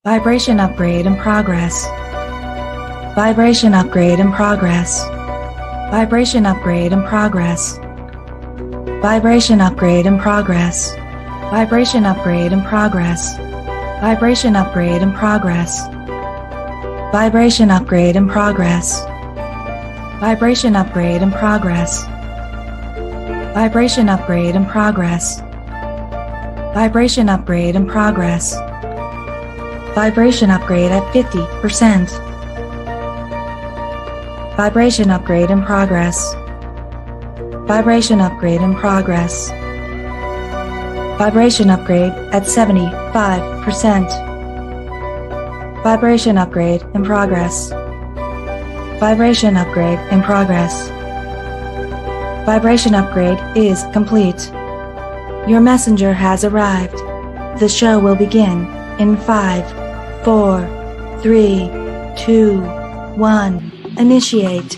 Vibration upgrade in progress. Vibration upgrade in progress. Vibration upgrade in progress. Vibration upgrade in progress. Vibration upgrade in progress. Vibration upgrade in progress. Vibration upgrade in progress. Vibration upgrade in progress. Vibration upgrade in progress. Vibration upgrade in progress. Vibration upgrade at 50%. Vibration upgrade in progress. Vibration upgrade in progress. Vibration upgrade at 75%. Vibration upgrade in progress. Vibration upgrade in progress. Vibration upgrade is complete. Your messenger has arrived. The show will begin in 5, 4, 3, 2, 1. Initiate.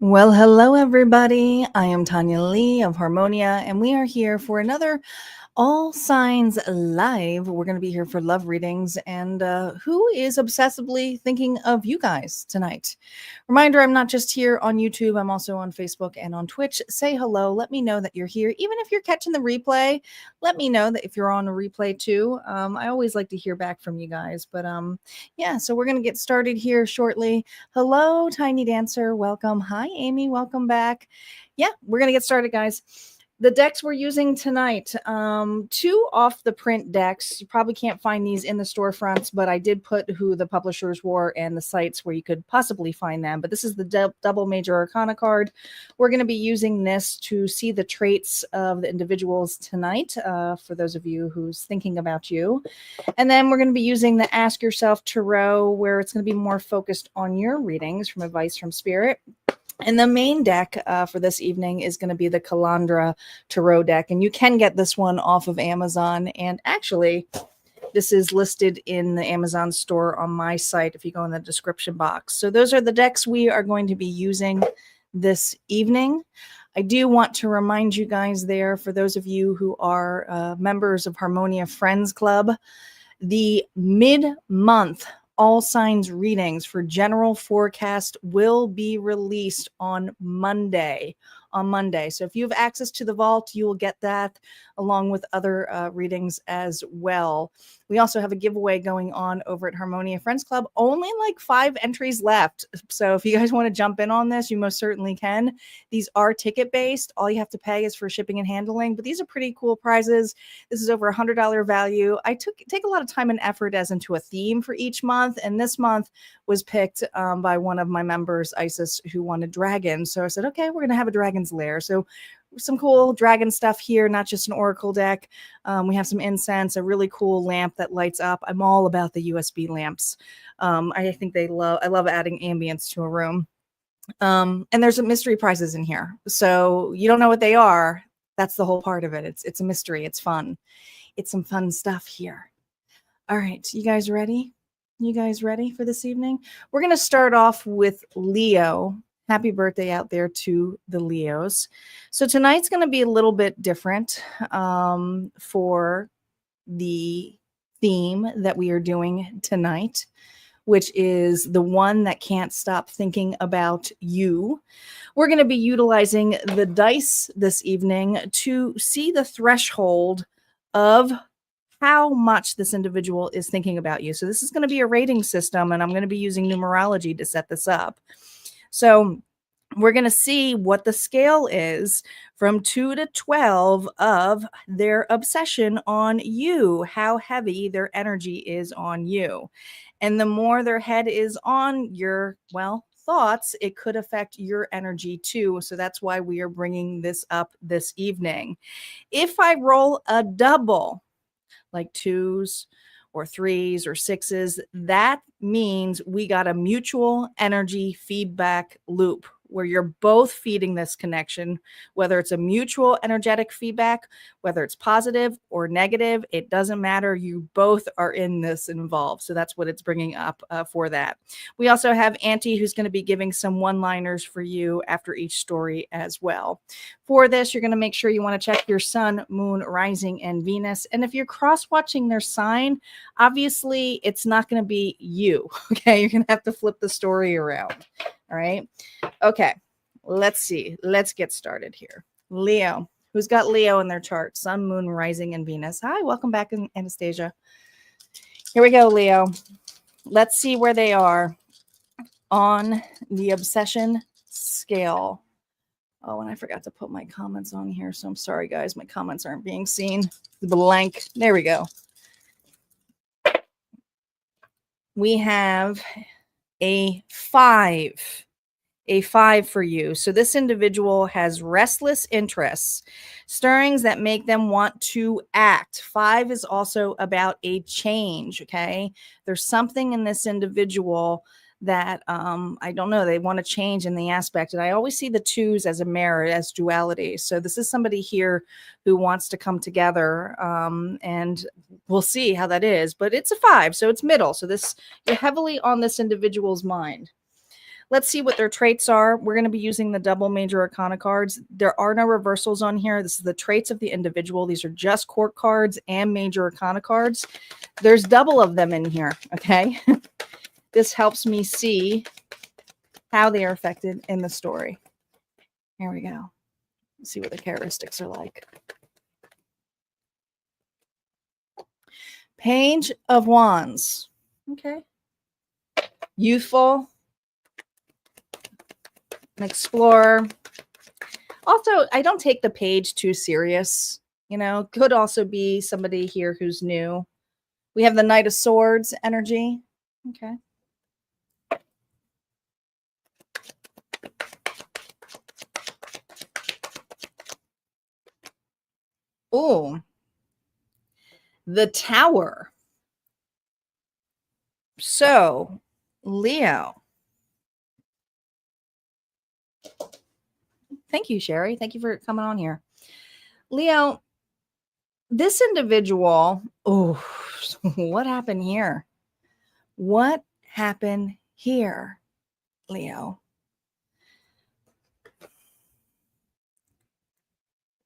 Well, hello everybody. I am Tanya Lee of Harmonia, and we are here for another All Signs Live. We're going to be here for love readings, and who is obsessively thinking of you guys tonight? Reminder, I'm not just here on YouTube. I'm also on Facebook and on Twitch. Say hello. Let me know that you're here. Even if you're catching the replay, let me know that if you're on a replay too. I always like to hear back from you guys. But yeah, so we're going to get started here shortly. Hello, Tiny Dancer. Welcome. Hi, Amy. Welcome back. Yeah, we're going to get started, guys. The decks we're using tonight, 2 off the print decks. You probably can't find these in the storefronts, but I did put who the publishers were and the sites where you could possibly find them. But this is the double major arcana card. We're going to be using this to see the traits of the individuals tonight, for those of you who's thinking about you. And then we're going to be using the Ask Yourself Tarot, where it's going to be more focused on your readings from advice from Spirit. And the main deck for this evening is going to be the Calandra Tarot deck. And you can get this one off of Amazon. And actually, this is listed in the Amazon store on my site if you go in the description box. So those are the decks we are going to be using this evening. I do want to remind you guys there, for those of you who are members of Harmonia Friends Club, the mid-month All Signs readings for general forecast will be released on Monday. So if you have access to the vault, you will get that along with other readings as well. We also have a giveaway going on over at Harmonia Friends Club. Only like 5 entries left. So if you guys want to jump in on this, you most certainly can. These are ticket based. All you have to pay is for shipping and handling, but these are pretty cool prizes. This is over $100 value. I take a lot of time and effort as into a theme for each month. And this month was picked by one of my members, Isis, who wanted dragons. So I said, okay, we're going to have a dragon's lair. So some cool dragon stuff here, not just an oracle deck. We have some incense, a really cool lamp that lights up. I'm all about the USB lamps. I think I love adding ambience to a room. And there's some mystery prizes in here. So you don't know what they are. That's the whole part of it. It's a mystery. It's fun. It's some fun stuff here. All right. You guys ready? You guys ready for this evening? We're going to start off with Leo. Happy birthday out there to the Leos. So tonight's going to be a little bit different for the theme that we are doing tonight, which is the one that can't stop thinking about you. We're going to be utilizing the dice this evening to see the threshold of how much this individual is thinking about you. So this is going to be a rating system, and I'm going to be using numerology to set this up. So we're going to see what the scale is from 2 to 12 of their obsession on you, how heavy their energy is on you. And the more their head is on your, thoughts, it could affect your energy too. So that's why we are bringing this up this evening. If I roll a double, like 2s or 3s or 6s, that means we got a mutual energy feedback loop where you're both feeding this connection, whether it's a mutual energetic feedback, whether it's positive or negative, it doesn't matter. You both are in this involved. So that's what it's bringing up for that. We also have Auntie, who's going to be giving some one-liners for you after each story as well. For this, you're going to make sure you want to check your sun, moon, rising, and Venus. And if you're cross-watching their sign, obviously it's not going to be you. Okay, you're going to have to flip the story around. All right. Okay, let's see. Let's get started here. Leo. Who's got Leo in their chart? Sun, moon, rising, and Venus. Hi, welcome back, Anastasia. Here we go, Leo. Let's see where they are on the obsession scale. Oh, and I forgot to put my comments on here, so I'm sorry, guys. My comments aren't being seen. Blank. There we go. We have a 5. A 5 for you. So this individual has restless interests, stirrings that make them want to act. 5 is also about a change. Okay. There's something in this individual that I don't know, they want to change in the aspect. And I always see the 2s as a mirror, as duality. So this is somebody here who wants to come together, and we'll see how that is. But it's a 5, so it's middle. So this, you're heavily on this individual's mind. Let's see what their traits are. We're going to be using the double major arcana cards. There are no reversals on here. This is the traits of the individual. These are just court cards and major arcana cards. There's double of them in here, okay? This helps me see how they are affected in the story. Here we go. Let's see what the characteristics are like. Page of Wands. Okay. Youthful. An explorer. Also, I don't take the page too serious. You know, could also be somebody here who's new. We have the Knight of Swords energy. Okay. Oh, the Tower. So, Leo. Thank you, Sherry. Thank you for coming on here. Leo, this individual, oh, what happened here? What happened here, Leo?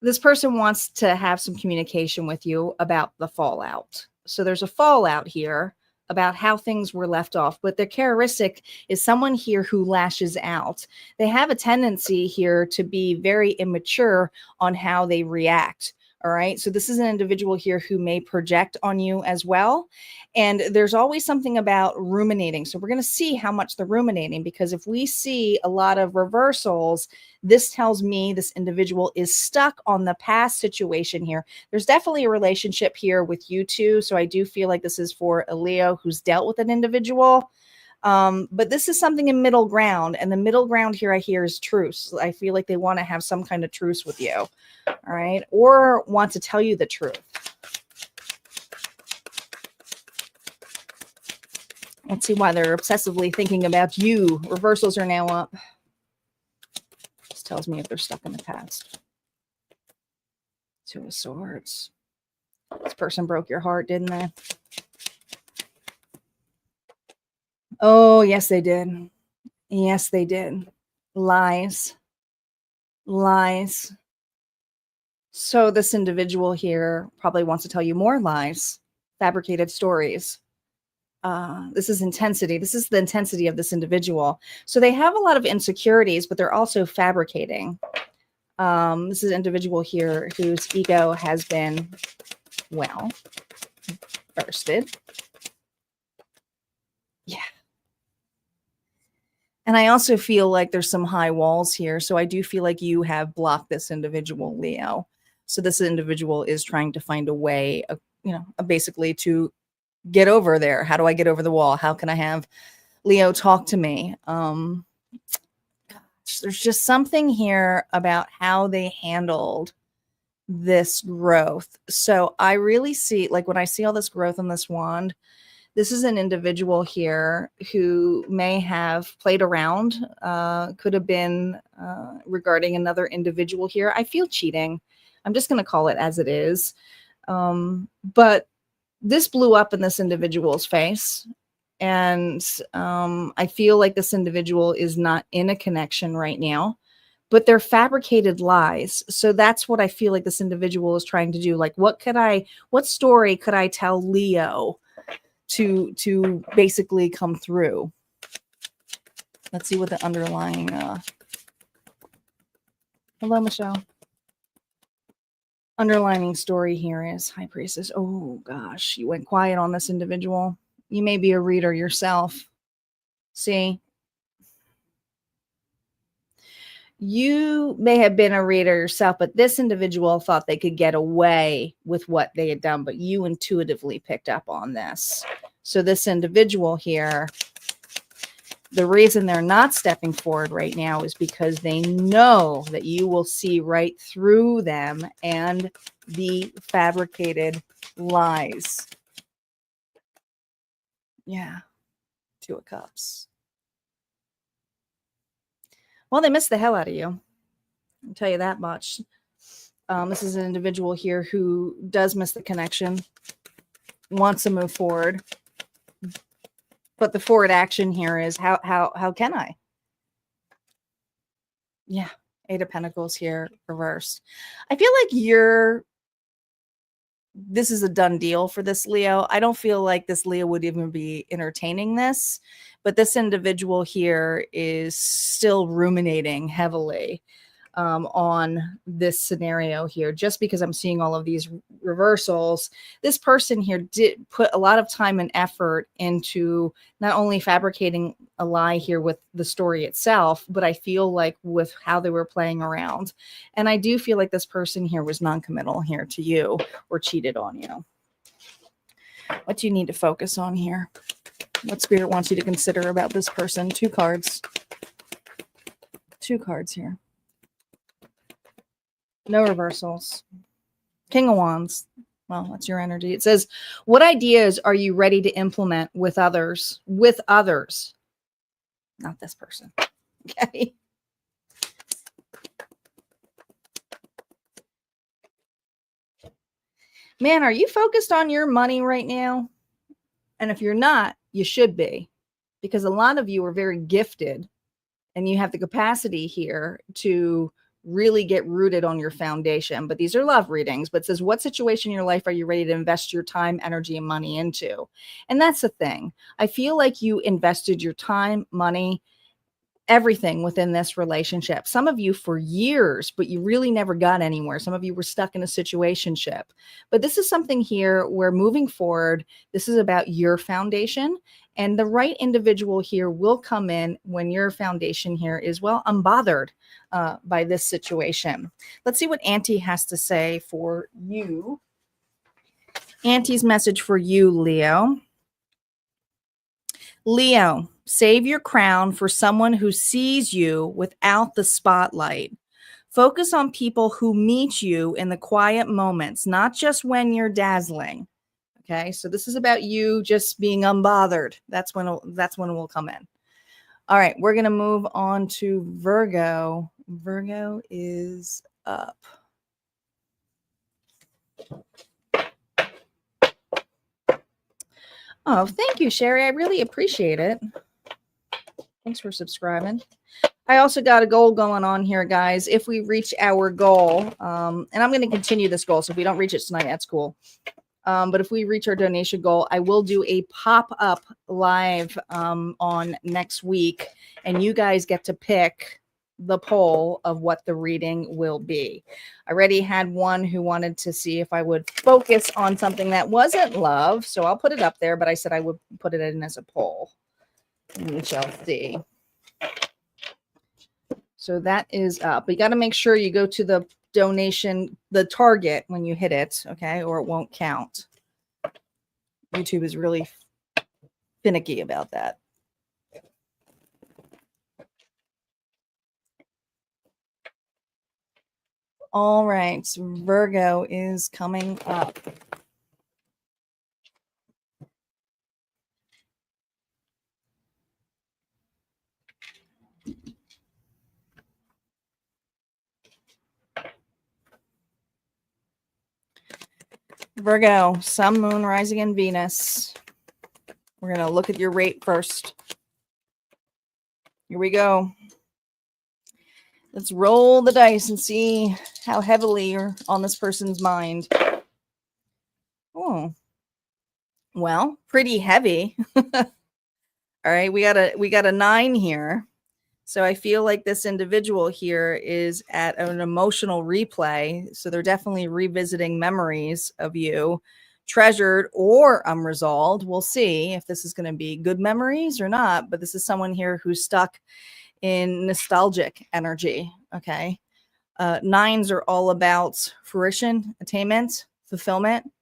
This person wants to have some communication with you about the fallout. So there's a fallout here about how things were left off, but their characteristic is someone here who lashes out. They have a tendency here to be very immature on how they react. All right. So this is an individual here who may project on you as well. And there's always something about ruminating. So we're going to see how much they're ruminating, because if we see a lot of reversals, this tells me this individual is stuck on the past situation here. There's definitely a relationship here with you two. So I do feel like this is for a Leo who's dealt with an individual. But this is something in middle ground, and the middle ground here I hear is truce. I feel like they want to have some kind of truce with you. All right. Or want to tell you the truth. Let's see why they're obsessively thinking about you. Reversals are now up. This tells me if they're stuck in the past. 2 of Swords. This person broke your heart, didn't they? Oh, yes, they did. Yes, they did. Lies. Lies. So this individual here probably wants to tell you more lies, fabricated stories. This is intensity. This is the intensity of this individual. So they have a lot of insecurities, but they're also fabricating. This is an individual here whose ego has been, well, bursted. Yeah. And I also feel like there's some high walls here. So I do feel like you have blocked this individual, Leo. So this individual is trying to find a way, basically to get over there. How do I get over the wall? How can I have Leo talk to me? Gosh, there's just something here about how they handled this growth. So I really see, like when I see all this growth on this wand, This is an individual here who may have played around, could have been regarding another individual here. I feel cheating. I'm just going to call it as it is. But this blew up in this individual's face. And I feel like this individual is not in a connection right now, but they're fabricated lies. So that's what I feel like this individual is trying to do. Like, what story could I tell Leo to basically come through? Let's see what the underlying, hello, Michelle. Underlining story here is High Priestess. Oh gosh, you went quiet on this individual. You may be a reader yourself. See, you may have been a reader yourself, but this individual thought they could get away with what they had done, but you intuitively picked up on this. So this individual here, the reason they're not stepping forward right now is because they know that you will see right through them and the fabricated lies. Yeah. Two of Cups. Well, they missed the hell out of you. I'll tell you that much. This is an individual here who does miss the connection, wants to move forward. But the forward action here is how can I? Yeah, Eight of Pentacles here, reversed. I feel like this is a done deal for this Leo. I don't feel like this Leo would even be entertaining this, but this individual here is still ruminating heavily on this scenario here. Just because I'm seeing all of these reversals, this person here did put a lot of time and effort into not only fabricating a lie here with the story itself, but I feel like with how they were playing around. And I do feel like this person here was non-committal here to you or cheated on you. What do you need to focus on here? What Spirit wants you to consider about this person? Two cards. Two cards here. No reversals. King of Wands. Well, that's your energy. It says, what ideas are you ready to implement with others? With others. Not this person. Okay. Man, are you focused on your money right now? And if you're not, you should be. Because a lot of you are very gifted and you have the capacity here to really get rooted on your foundation. But these are love readings. But it says, what situation in your life are you ready to invest your time, energy, and money into? And that's the thing. I feel like you invested your time, money, everything within this relationship. Some of you for years, but you really never got anywhere. Some of you were stuck in a situationship. But this is something here where moving forward, this is about your foundation. And the right individual here will come in when your foundation here is, well, unbothered by this situation. Let's see what Auntie has to say for you. Auntie's message for you, Leo. Leo, save your crown for someone who sees you without the spotlight. Focus on people who meet you in the quiet moments, not just when you're dazzling. Okay, so this is about you just being unbothered. That's when it will come in. All right, we're going to move on to Virgo. Virgo is up. Oh, thank you, Sherry. I really appreciate it. Thanks for subscribing. I also got a goal going on here, guys. If we reach our goal, and I'm going to continue this goal, so if we don't reach it tonight, that's cool. But if we reach our donation goal, I will do a pop-up live on next week, and you guys get to pick the poll of what the reading will be. I already had one who wanted to see if I would focus on something that wasn't love, so I'll put it up there, but I said I would put it in as a poll. We shall see. So that is up. But you got to make sure you go to the donation, the target when you hit it, okay, or it won't count. YouTube is really finicky about that. All right, Virgo is coming up. Virgo, Sun, Moon, Rising, and Venus. We're going to look at your rate first. Here we go. Let's roll the dice and see how heavily you're on this person's mind. Oh, well, pretty heavy. All right, we got a 9 here. So I feel like this individual here is at an emotional replay. So they're definitely revisiting memories of you, treasured or unresolved. We'll see if this is going to be good memories or not. But this is someone here who's stuck in nostalgic energy. Okay. 9s are all about fruition, attainment, fulfillment.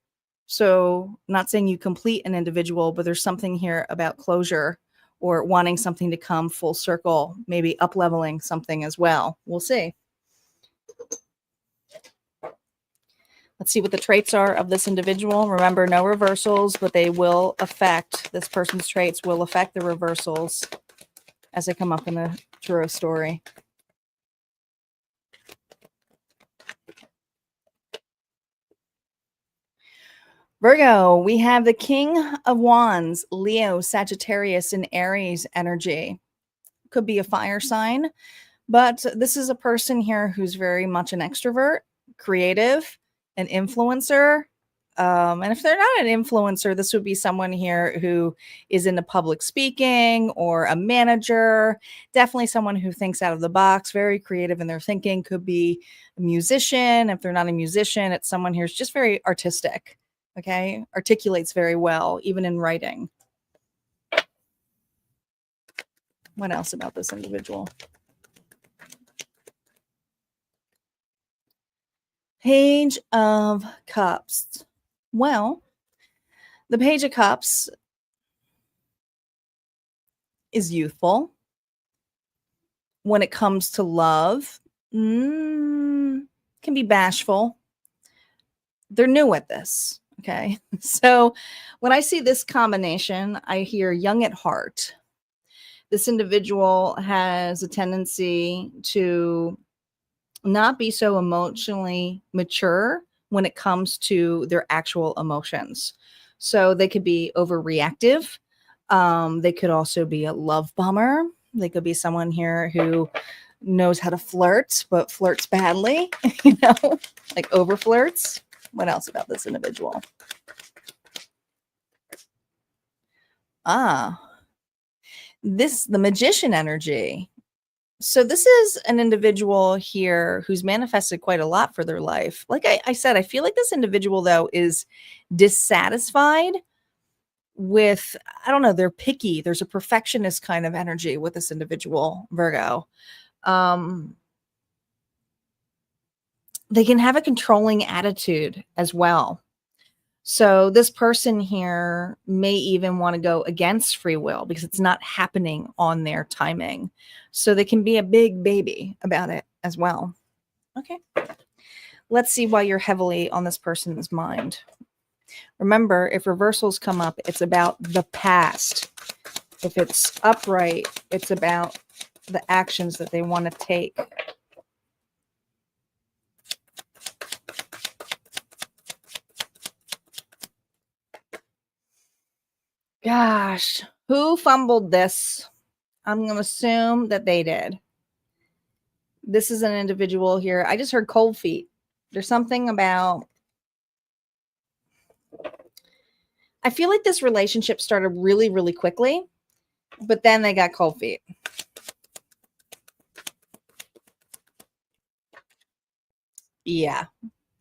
So not saying you complete an individual, but there's something here about closure or wanting something to come full circle, maybe up-leveling something as well. We'll see. Let's see what the traits are of this individual. Remember, no reversals, but they will affect, this person's traits will affect the reversals as they come up in the tarot story. Virgo, we have the King of Wands, Leo, Sagittarius, and Aries energy. Could be a fire sign, but this is a person here who's very much an extrovert, creative, an influencer. And if they're not an influencer, this would be someone here who is into public speaking or a manager, definitely someone who thinks out of the box, very creative in their thinking, could be a musician. If they're not a musician, it's someone who's just very artistic, okay? Articulates very well, even in writing. What else about this individual? Page of Cups. Well, the Page of Cups is youthful. When it comes to love, can be bashful. They're new at this, okay? So when I see this combination, I hear young at heart. This individual has a tendency to not be so emotionally mature when it comes to their actual emotions. So they could be overreactive. They could also be a love bomber. They could be someone here who knows how to flirt, but flirts badly, you know, like over flirts. What else about this individual? The Magician energy. So this is an individual here who's manifested quite a lot for their life. Like I said, I feel like this individual, though, is dissatisfied with, I don't know, they're picky. There's a perfectionist kind of energy with this individual, Virgo. They can have a controlling attitude as well. So this person here may even want to go against free will because it's not happening on their timing. So they can be a big baby about it as well. Okay. Let's see why you're heavily on this person's mind. Remember, if reversals come up, it's about the past. If it's upright, it's about the actions that they want to take. Gosh, who fumbled this? I'm going to assume that they did. This is an individual here. I just heard cold feet. There's something about, I feel like this relationship started really, really quickly, but then they got cold feet. Yeah.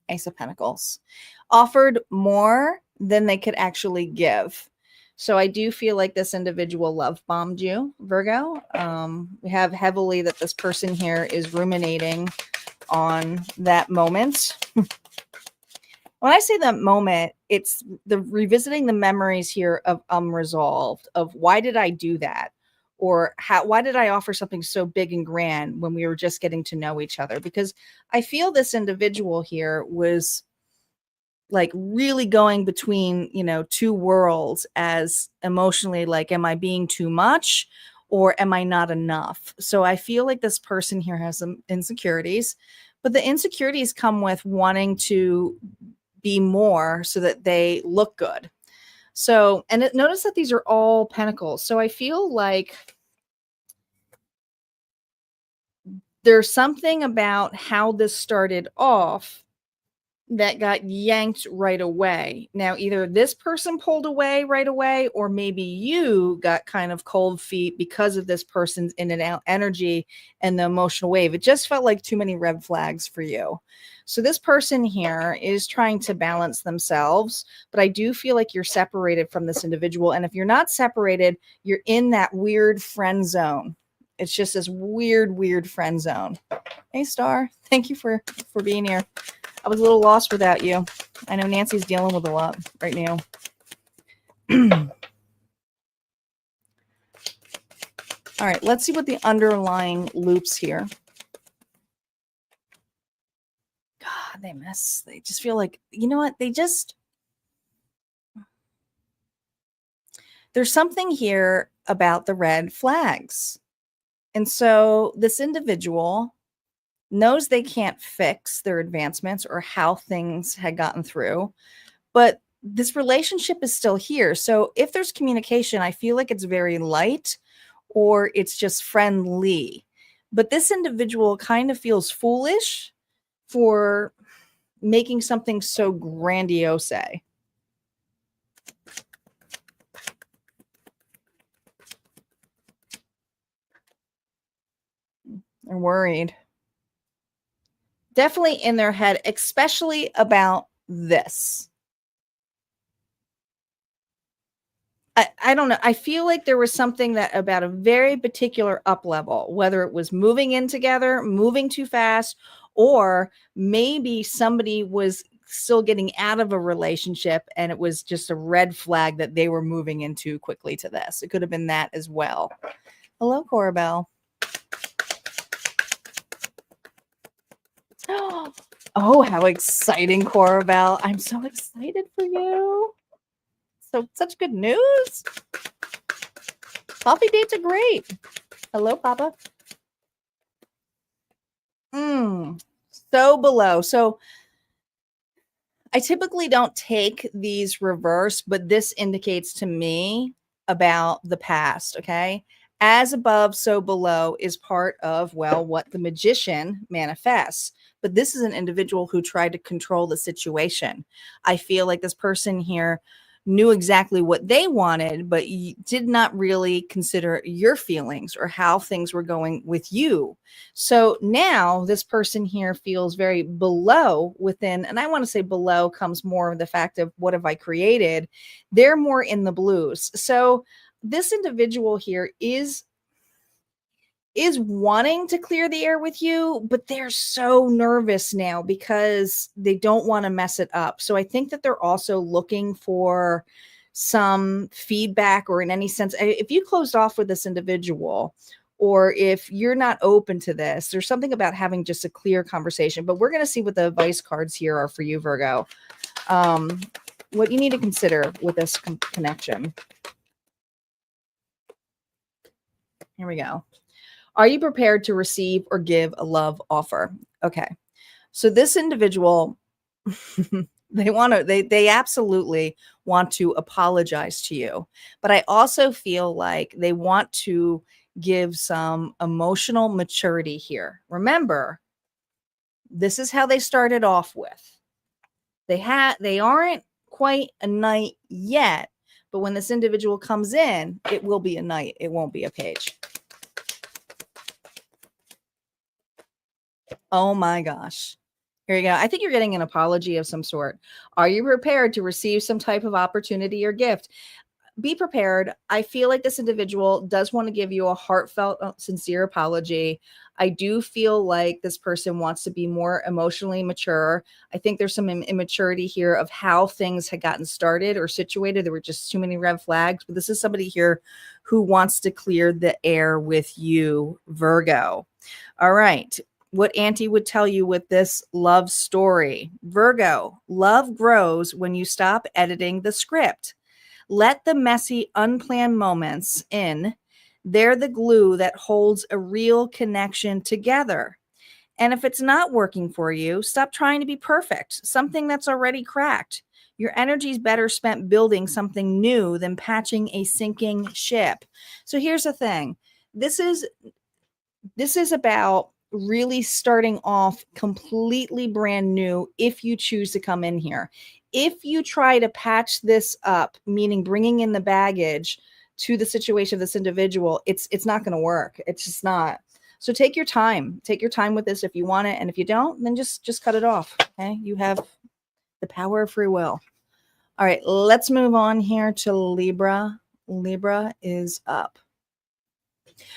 Ace of Pentacles. Offered more than they could actually give. So I do feel like this individual love bombed you, Virgo. We have heavily that this person here is ruminating on that moment. When I say that moment, it's the revisiting the memories here of unresolved, of why did I do that? Or why did I offer something so big and grand when we were just getting to know each other? Because I feel this individual here was like really going between, you know, two worlds as emotionally, like, am I being too much or am I not enough? So I feel like this person here has some insecurities, but the insecurities come with wanting to be more so that they look good. So, and notice that these are all pentacles. So I feel like there's something about how this started off that got yanked right away. Now, either this person pulled away right away, or maybe you got kind of cold feet because of this person's in and out energy and the emotional wave. It just felt like too many red flags for you. So this person here is trying to balance themselves, but I do feel like you're separated from this individual. And if you're not separated, you're in that weird friend zone. It's just this weird friend zone. Hey, Star, thank you for being here. I was a little lost without you. I know Nancy's dealing with a lot right now. All right, let's see what the underlying loops here. God, they miss. They just feel like, you know what? There's something here about the red flags. And so this individual knows they can't fix their advancements or how things had gotten through, but this relationship is still here. So if there's communication, I feel like it's very light or it's just friendly. But this individual kind of feels foolish for making something so grandiose. They're worried. Definitely in their head, especially about this. I don't know. I feel like there was something that about a very particular up level, whether it was moving in together, moving too fast, or maybe somebody was still getting out of a relationship and it was just a red flag that they were moving into quickly to this. It could have been that as well. Hello, Corabelle. Oh, how exciting, Corabelle. I'm so excited for you. So such good news. Coffee dates are great. Hello, Papa. So below. So I typically don't take these reverse, but this indicates to me about the past, okay? As above, so below is part of, well, what the magician manifests. But this is an individual who tried to control the situation. I feel like this person here knew exactly what they wanted, but did not really consider your feelings or how things were going with you. So now this person here feels very below within, and I want to say below comes more of the fact of what have I created? They're more in the blues. So this individual here is wanting to clear the air with you, but they're so nervous now because they don't want to mess it up. So I think that they're also looking for some feedback, or in any sense, if you closed off with this individual, or if you're not open to this, there's something about having just a clear conversation. But we're going to see what the advice cards here are for you, Virgo. What you need to consider with this connection. Here we go. Are you prepared to receive or give a love offer? Okay. So this individual, they absolutely want to apologize to you. But I also feel like they want to give some emotional maturity here. Remember, this is how they started off with. They aren't quite a knight yet, but when this individual comes in, it will be a knight. It won't be a page. Oh my gosh. Here you go. I think you're getting an apology of some sort. Are you prepared to receive some type of opportunity or gift? Be prepared. I feel like this individual does want to give you a heartfelt, sincere apology. I do feel like this person wants to be more emotionally mature. I think there's some immaturity here of how things had gotten started or situated. There were just too many red flags. But this is somebody here who wants to clear the air with you, Virgo. All right. What Auntie would tell you with this love story. Virgo, love grows when you stop editing the script. Let the messy, unplanned moments in. They're the glue that holds a real connection together. And if it's not working for you, stop trying to be perfect, something that's already cracked. Your energy is better spent building something new than patching a sinking ship. So here's the thing. This is about really starting off completely brand new if you choose to come in here. If you try to patch this up, meaning bringing in the baggage to the situation of this individual, it's not going to work. It's just not. So take your time. Take your time with this if you want it, and if you don't, then just cut it off. Okay? You have the power of free will. All right, let's move on here to Libra. Libra is up.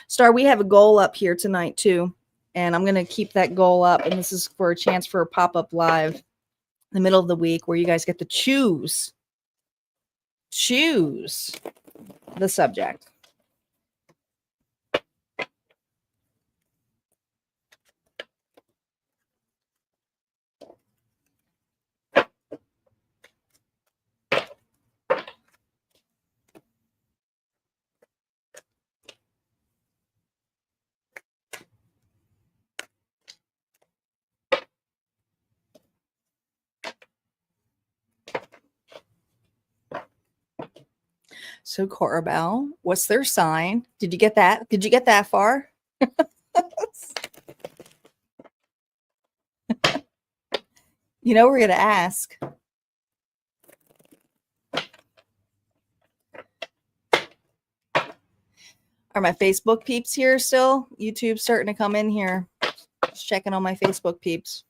Star, we have a goal up here tonight too, and I'm going to keep that goal up, and this is for a chance for a pop-up live in the middle of the week where you guys get to choose the subject. So Corbell, what's their sign? Did you get that? Did you get that far? You know, we're going to ask. Are my Facebook peeps here still? YouTube's starting to come in here. Just checking on my Facebook peeps.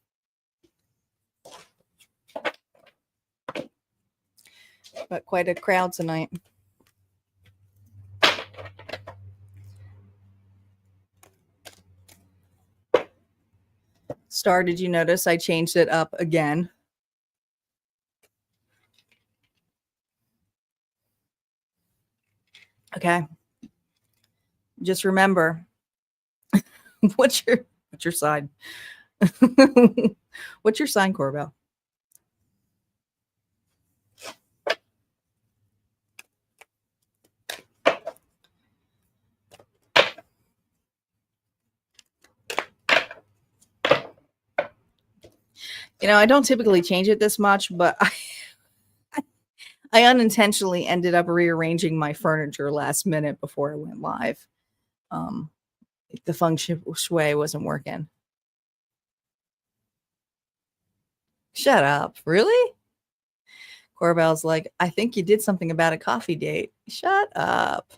Got quite a crowd tonight. Star, did you notice I changed it up again? Okay. Just remember, what's your sign? What's your sign, Corbell? You know, I don't typically change it this much, but I unintentionally ended up rearranging my furniture last minute before I went live. The feng shui wasn't working. Shut up. Really? Corbell's like, I think you did something about a coffee date. Shut up.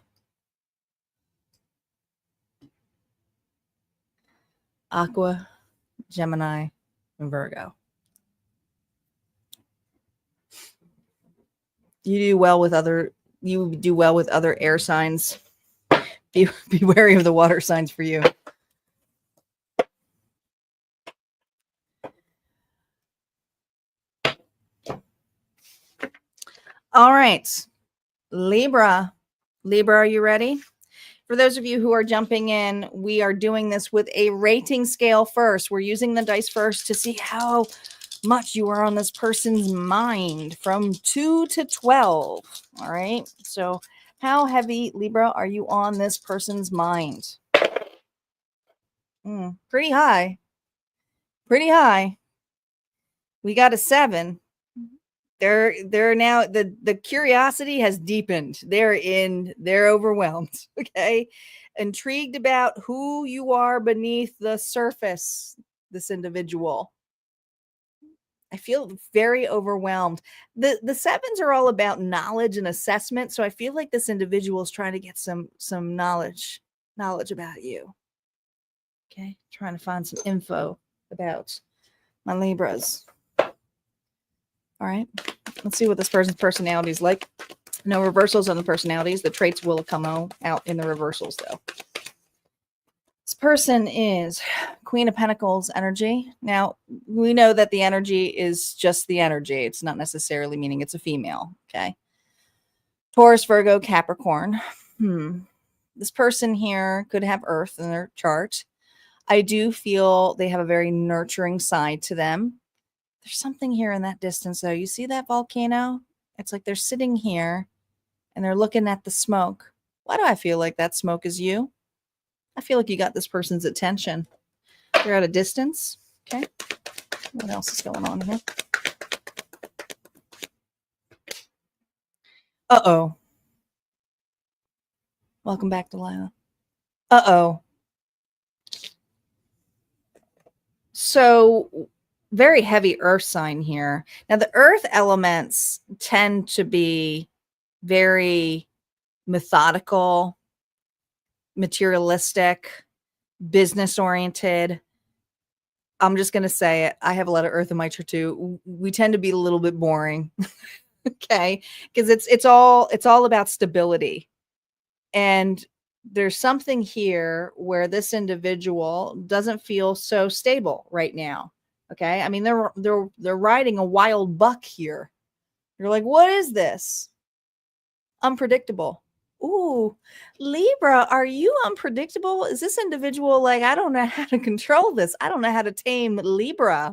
Aqua, Gemini, and Virgo. You do well with other air signs. Be wary of the water signs for you. All right. Libra, are you ready? For those of you who are jumping in, we are doing this with a rating scale first. We're using the dice first to see how much you are on this person's mind from 2 to 12. All right. So how heavy, Libra, are you on this person's mind? Pretty high. Pretty high. We got a 7. They're now, the curiosity has deepened. They're overwhelmed. Okay. Intrigued about who you are beneath the surface, this individual. I feel very overwhelmed. The 7s are all about knowledge and assessment. So I feel like this individual is trying to get some knowledge about you. Okay. Trying to find some info about my Libras. All right. Let's see what this person's personality is like. No reversals on the personalities. The traits will come out in the reversals, though. This person is Queen of Pentacles energy. Now, we know that the energy is just the energy. It's not necessarily meaning it's a female. Okay. Taurus, Virgo, Capricorn. This person here could have Earth in their chart. I do feel they have a very nurturing side to them. There's something here in that distance, though. You see that volcano? It's like they're sitting here and they're looking at the smoke. Why do I feel like that smoke is you? I feel like you got this person's attention. They're at a distance. Okay. What else is going on here? Uh-oh. Welcome back, Delilah. Uh-oh. So very heavy earth sign here. Now, the earth elements tend to be very methodical, materialistic, business oriented. I'm just going to say it. I have a lot of earth in my chart too. We tend to be a little bit boring. Okay. Because it's all about stability. And there's something here where this individual doesn't feel so stable right now. Okay. I mean, they're riding a wild buck here. You're like, what is this? Unpredictable. Ooh, Libra, are you unpredictable? Is this individual like, I don't know how to control this? I don't know how to tame Libra.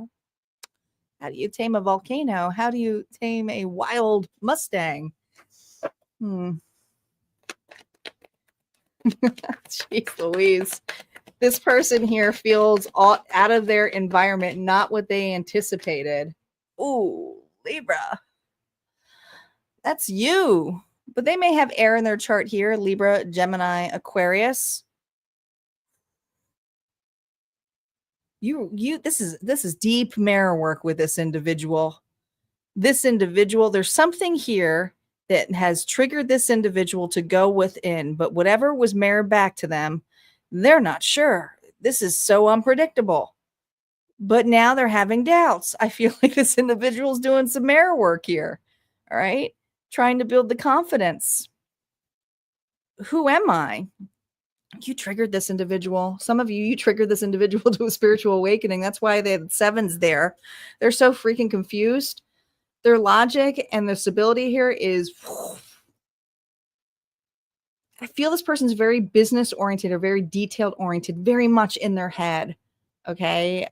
How do you tame a volcano? How do you tame a wild Mustang? Jeez Louise. This person here feels all out of their environment, not what they anticipated. Ooh, Libra. That's you. But they may have air in their chart here, Libra, Gemini, Aquarius. This is deep mirror work with this individual. This individual, there's something here that has triggered this individual to go within, but whatever was mirrored back to them, they're not sure. This is so unpredictable. But now they're having doubts. I feel like this individual's doing some mirror work here. All right. Trying to build the confidence. Who am I? You triggered this individual. Some of you triggered this individual to a spiritual awakening. That's why they had sevens there. They're so freaking confused. Their logic and their stability here is, I feel this person's very business oriented or very detailed oriented, very much in their head. Okay.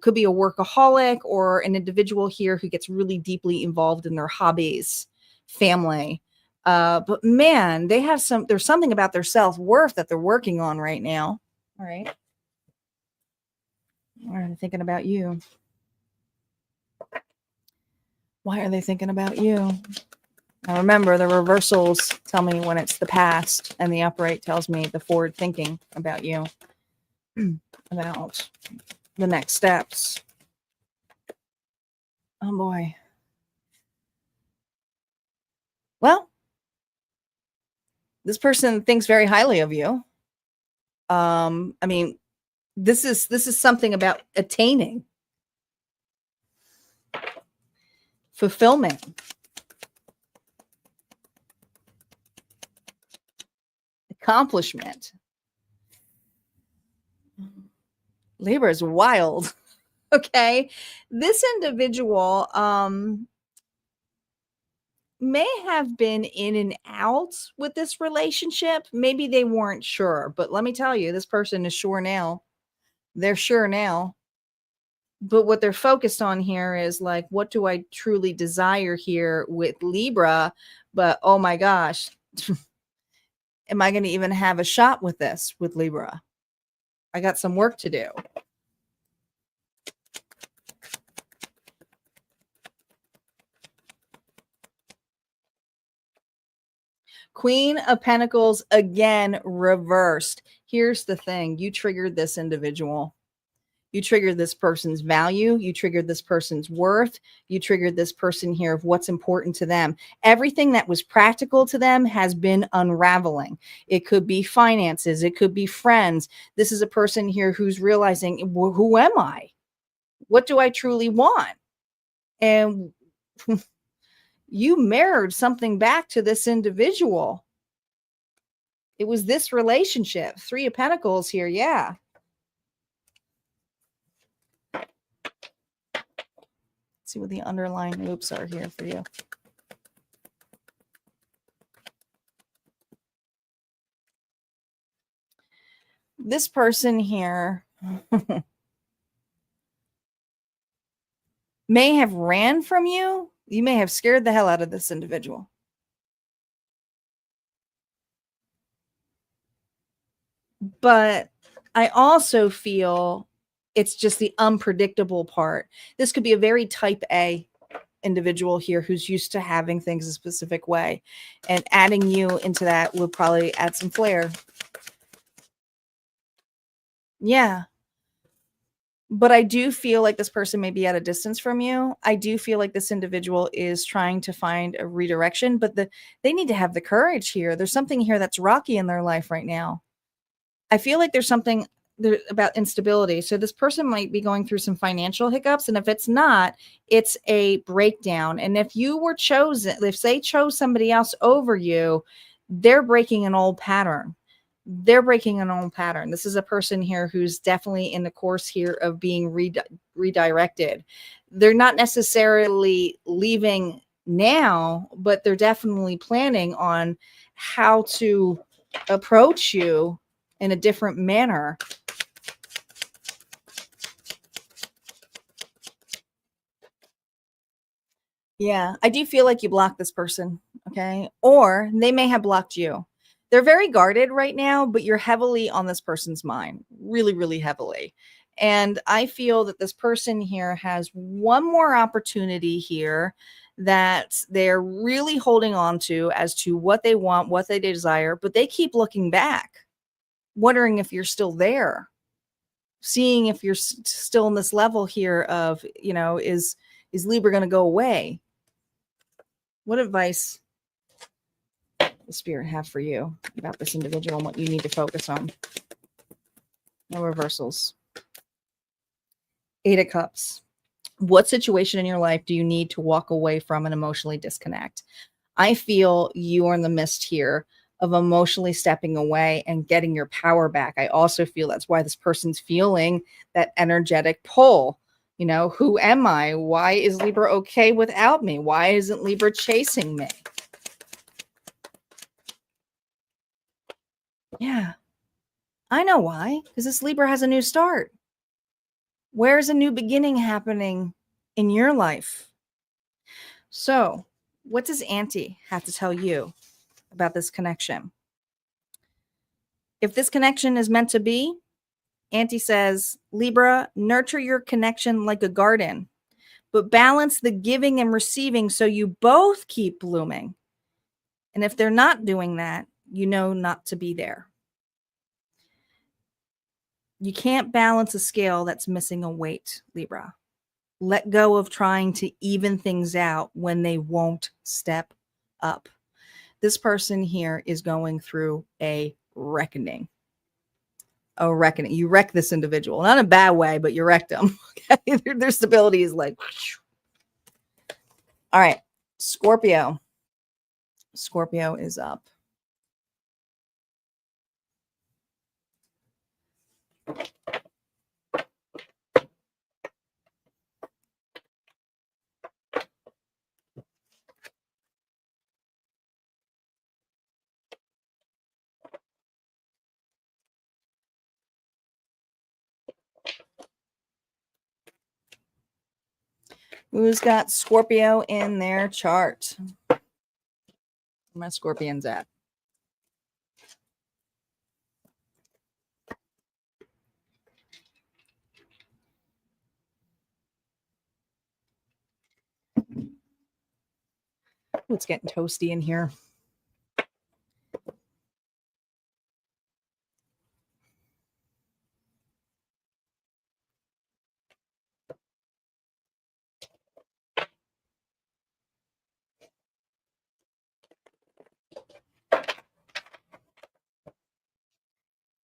Could be a workaholic or an individual here who gets really deeply involved in their hobbies, family. But man, there's something about their self-worth that they're working on right now. All right. Why are they thinking about you? Why are they thinking about you? Now remember, the reversals tell me when it's the past, and the upright tells me the forward thinking about you, about the next steps. Oh boy. Well, this person thinks very highly of you. I mean, this is something about attaining, fulfillment, accomplishment. Libra is wild. Okay. This individual may have been in and out with this relationship. Maybe they weren't sure, but let me tell you, this person is sure now. They're sure now. But what they're focused on here is like, what do I truly desire here with Libra? But oh my gosh, am I going to even have a shot with this with Libra? I got some work to do. Queen of Pentacles again reversed. Here's the thing. You triggered this individual. You triggered this person's value. You triggered this person's worth. You triggered this person here of what's important to them. Everything that was practical to them has been unraveling. It could be finances. It could be friends. This is a person here who's realizing, well, who am I? What do I truly want? And you mirrored something back to this individual. It was this relationship. Three of Pentacles here. Yeah. See what the underlying loops are here for you. This person here may have ran from you. You may have scared the hell out of this individual. But I also feel It's just the unpredictable part. This could be a very type A individual here who's used to having things a specific way, and adding you into that would probably add some flair. Yeah. But I do feel like this person may be at a distance from you. I do feel like this individual is trying to find a redirection, but they need to have the courage here. There's something here that's rocky in their life right now. I feel like there's something there about instability. So this person might be going through some financial hiccups, and if it's not, it's a breakdown. And if you were chosen, if they chose somebody else over you, they're breaking an old pattern. They're breaking an old pattern. This is a person here who's definitely in the course here of being redirected. They're not necessarily leaving now, but they're definitely planning on how to approach you in a different manner. Yeah, I do feel like you blocked this person, okay? Or they may have blocked you. They're very guarded right now, but you're heavily on this person's mind, really, really heavily. And I feel that this person here has one more opportunity here that they're really holding on to as to what they want, what they desire, but they keep looking back, wondering if you're still there, seeing if you're still in this level here of, is Libra going to go away? What advice the spirit have for you about this individual and what you need to focus on? No reversals. 8 of Cups. What situation in your life do you need to walk away from and emotionally disconnect? I feel you are in the midst here of emotionally stepping away and getting your power back. I also feel that's why this person's feeling that energetic pull. Who am I? Why is Libra okay without me? Why isn't Libra chasing me? Yeah, I know why. Because this Libra has a new start. Where's a new beginning happening in your life? So, what does Auntie have to tell you about this connection? If this connection is meant to be, Auntie says, Libra, nurture your connection like a garden, but balance the giving and receiving so you both keep blooming. And if they're not doing that, you know not to be there. You can't balance a scale that's missing a weight, Libra. Let go of trying to even things out when they won't step up. This person here is going through a reckoning. A reckoning. You wreck this individual, not in a bad way, but you wrecked them. Okay? Their stability is like, all right, Scorpio. Scorpio is up. Who's got Scorpio in their chart? Where my Scorpions at? Oh, it's getting toasty in here.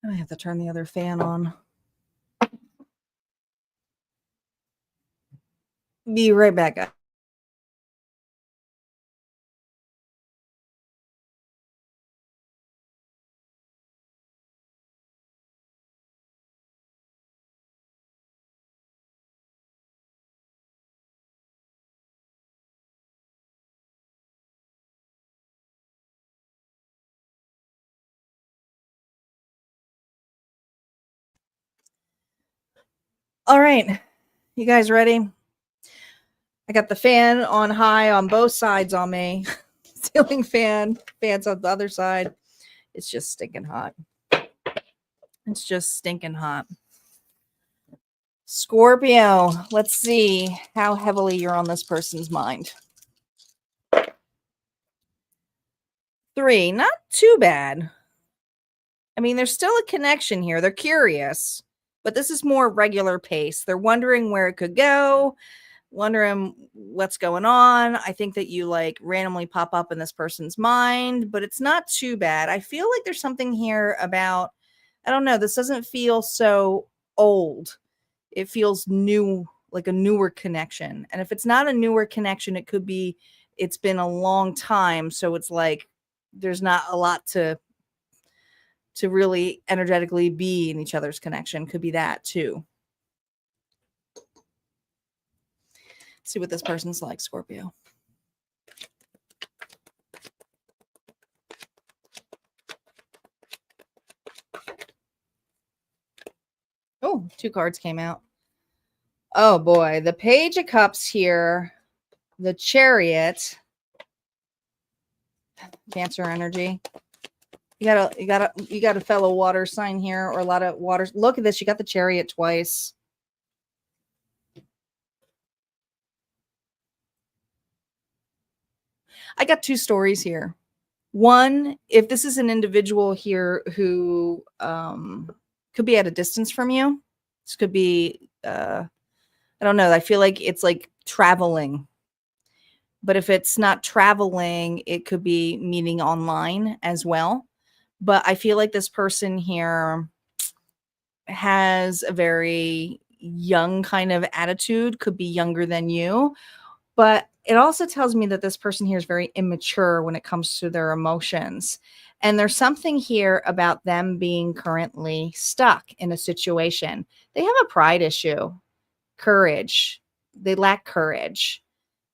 I have to turn the other fan on. Be right back, guys. All right. You guys ready? I got the fan on high on both sides on me. Ceiling fans on the other side. It's just stinking hot. It's just stinking hot. Scorpio, let's see how heavily you're on this person's mind. 3, not too bad. I mean, there's still a connection here. They're curious, but this is more regular pace. They're wondering where it could go, wondering what's going on. I think that you like randomly pop up in this person's mind, but it's not too bad. I feel like there's something here about, I don't know, this doesn't feel so old. It feels new, like a newer connection. And if it's not a newer connection, it could be it's been a long time. So it's like there's not a lot to really energetically be in each other's connection. Could be that too. See what this person's like, Scorpio. Oh, 2 cards came out. Oh boy, the Page of Cups here, the Chariot, Cancer energy. You got a fellow water sign here, or a lot of waters. Look at this. You got the Chariot twice. I got 2 stories here. One, if this is an individual here who could be at a distance from you, this could be, I don't know. I feel like it's like traveling. But if it's not traveling, it could be meeting online as well. But I feel like this person here has a very young kind of attitude, could be younger than you. But it also tells me that this person here is very immature when it comes to their emotions. And there's something here about them being currently stuck in a situation. They have a pride issue, courage. They lack courage.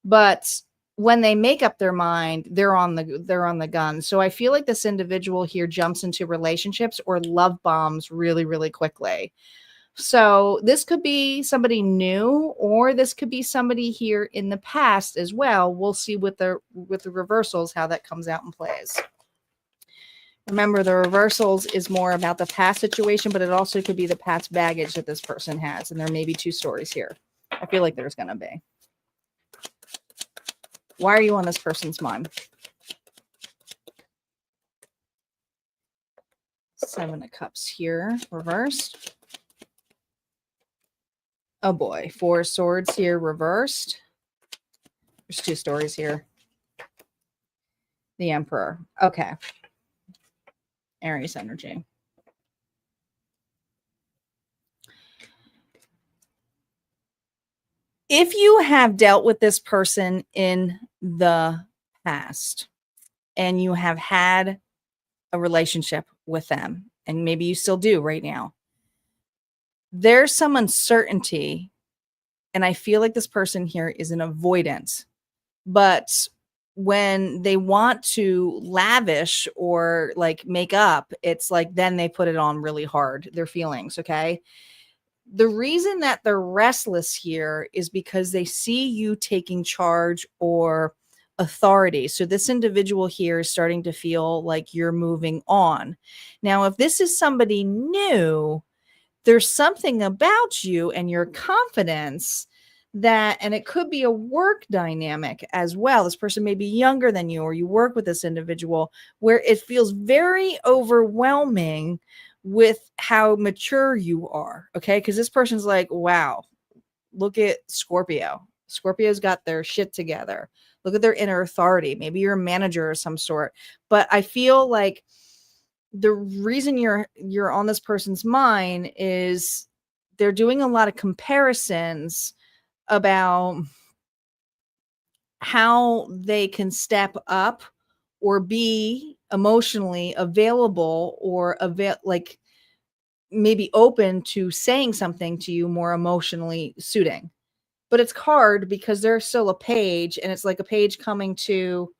But when they make up their mind, they're on the gun. So I feel like this individual here jumps into relationships or love bombs really, really quickly. So this could be somebody new, or this could be somebody here in the past as well. We'll see with the reversals how that comes out and plays. Remember, the reversals is more about the past situation, but it also could be the past baggage that this person has. And there may be 2 stories here. I feel like there's going to be. Why are you on this person's mind? 7 of Cups here, reversed. Oh boy, 4 Swords here, reversed. There's 2 stories here. The Emperor. Okay. Aries energy. If you have dealt with this person in the past and you have had a relationship with them, and maybe you still do right now, there's some uncertainty. And I feel like this person here is an avoidant. But when they want to lavish or like make up, it's like then they put it on really hard, their feelings, okay? The reason that they're restless here is because they see you taking charge or authority. So this individual here is starting to feel like you're moving on. Now, if this is somebody new, there's something about you and your confidence that, and it could be a work dynamic as well. This person may be younger than you, or you work with this individual where it feels very overwhelming with how mature you are. Okay. Because this person's like, wow, look at Scorpio. Scorpio's got their shit together. Look at their inner authority. Maybe you're a manager of some sort. But I feel like the reason you're on this person's mind is they're doing a lot of comparisons about how they can step up or be emotionally available or like maybe open to saying something to you more emotionally suiting. But it's hard because there's still a page, and it's like a page coming to,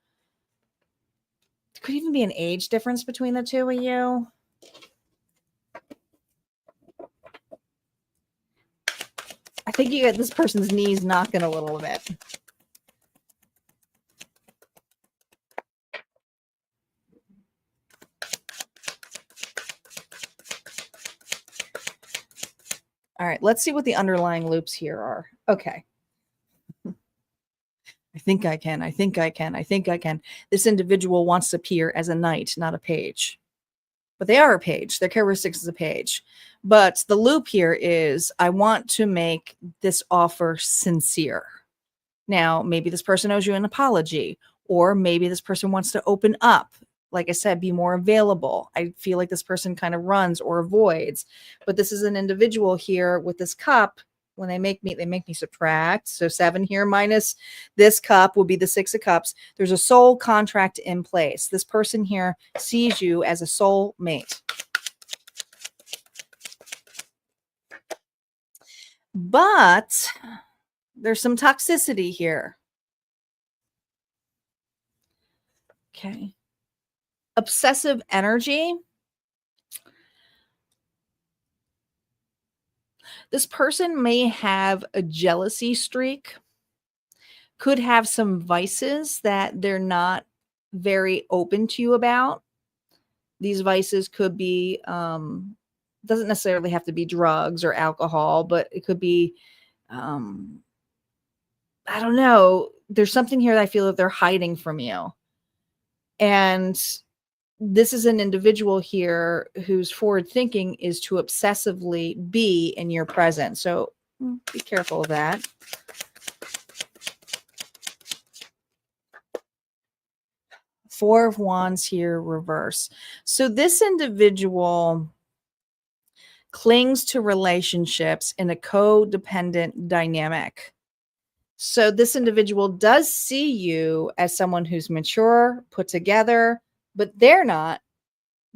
could even be an age difference between the 2 of you. I think you get this person's knees knocking a little bit. All right, let's see what the underlying loops here are. Okay. I think I can. I think I can. I think I can. This individual wants to appear as a knight, not a page. But they are a page. Their characteristics is a page. But the loop here is I want to make this offer sincere. Now, maybe this person owes you an apology, or maybe this person wants to open up. Like I said, be more available. I feel like this person kind of runs or avoids. But this is an individual here with this cup. When they make me subtract. So 7 here minus this cup will be the 6 of cups. There's a soul contract in place. This person here sees you as a soul mate. But there's some toxicity here. Okay. Obsessive energy. This person may have a jealousy streak, could have some vices that they're not very open to you about. These vices could be, doesn't necessarily have to be drugs or alcohol, but it could be, I don't know. There's something here that I feel that they're hiding from you. And this is an individual here whose forward thinking is to obsessively be in your presence. So be careful of that. Four of Wands here, reverse. So this individual clings to relationships in a codependent dynamic. So this individual does see you as someone who's mature, put together, but they're not.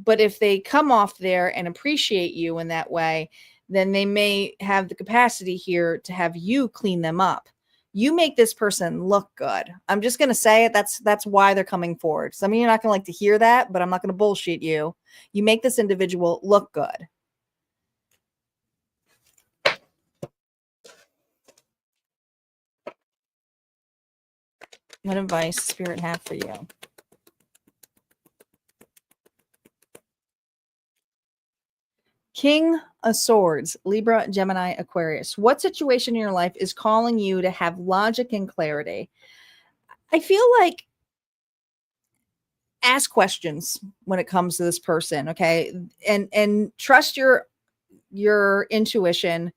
But if they come off there and appreciate you in that way, then they may have the capacity here to have you clean them up. You make this person look good. I'm just going to say it. That's why they're coming forward. Some of you are not going to like to hear that, but I'm not going to bullshit you. You make this individual look good. What advice Spirit have for you? King of Swords, Libra, Gemini, Aquarius. What situation in your life is calling you to have logic and clarity? I feel like ask questions when it comes to this person, okay? And trust your intuition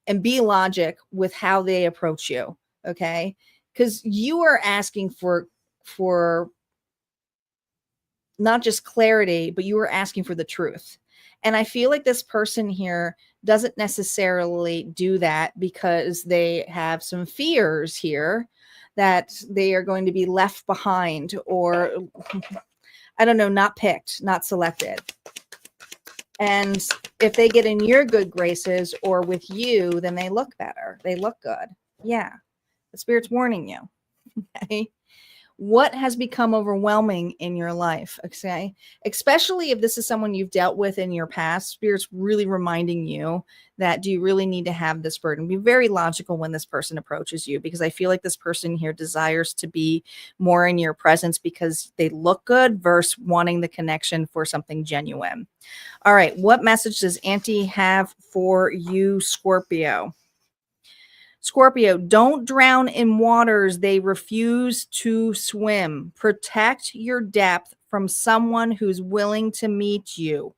and be logic with how they approach you, okay? Because you are asking for not just clarity, but you are asking for the truth. And I feel like this person here doesn't necessarily do that because they have some fears here that they are going to be left behind, or I don't know, not picked, not selected. And if they get in your good graces or with you, then they look better. They look good. Yeah. The Spirit's warning you. Okay. What has become overwhelming in your life? Okay. Especially if this is someone you've dealt with in your past, Spirit's really reminding you that do you really need to have this burden? Be very logical when this person approaches you, because I feel like this person here desires to be more in your presence because they look good versus wanting the connection for something genuine. All right. What message does Auntie have for you, Scorpio? Scorpio, don't drown in waters they refuse to swim. Protect your depth from someone who's willing to meet you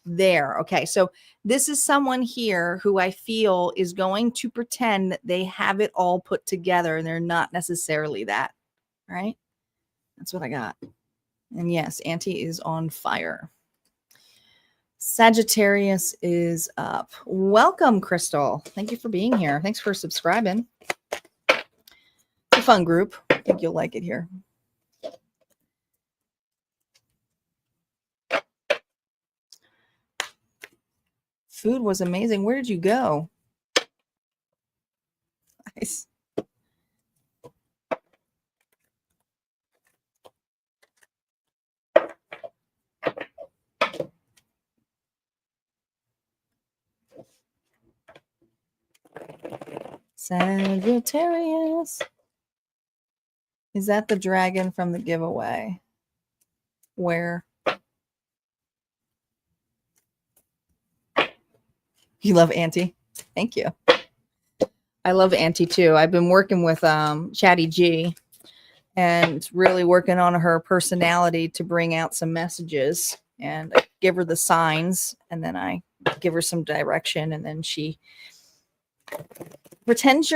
there. Okay, so this is someone here who I feel is going to pretend that they have it all put together, and they're not necessarily that. Right? That's what I got. And yes, Auntie is on fire. Sagittarius is up. Welcome, Crystal. Thank you for being here. Thanks for subscribing. It's a fun group. I think you'll like it here. Food was amazing. Where did you go? Nice. Sagittarius. Is that the dragon from the giveaway? Where? You love Auntie? Thank you. I love Auntie too. I've been working with Chatty G and really working on her personality to bring out some messages, and I give her the signs, and then I give her some direction, and then she pretends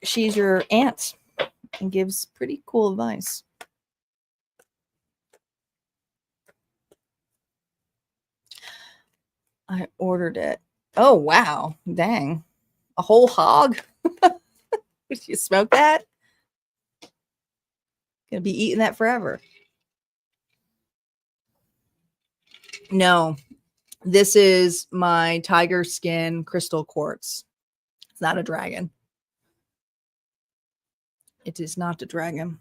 she's your aunt and gives pretty cool advice. I ordered it. Oh, wow. Dang. A whole hog? Did you smoke that? Gonna be eating that forever. No, this is my tiger skin crystal quartz. It's not a dragon. It is not a dragon.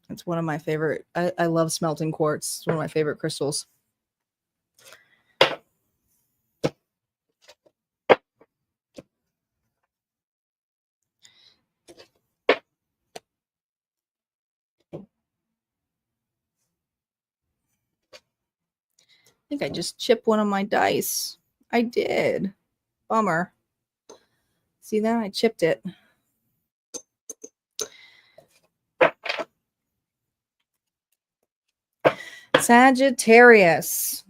It's one of my favorite. I love smelting quartz. It's one of my favorite crystals. I think I just chipped one of my dice. I did. Bummer. See that? I chipped it. Sagittarius.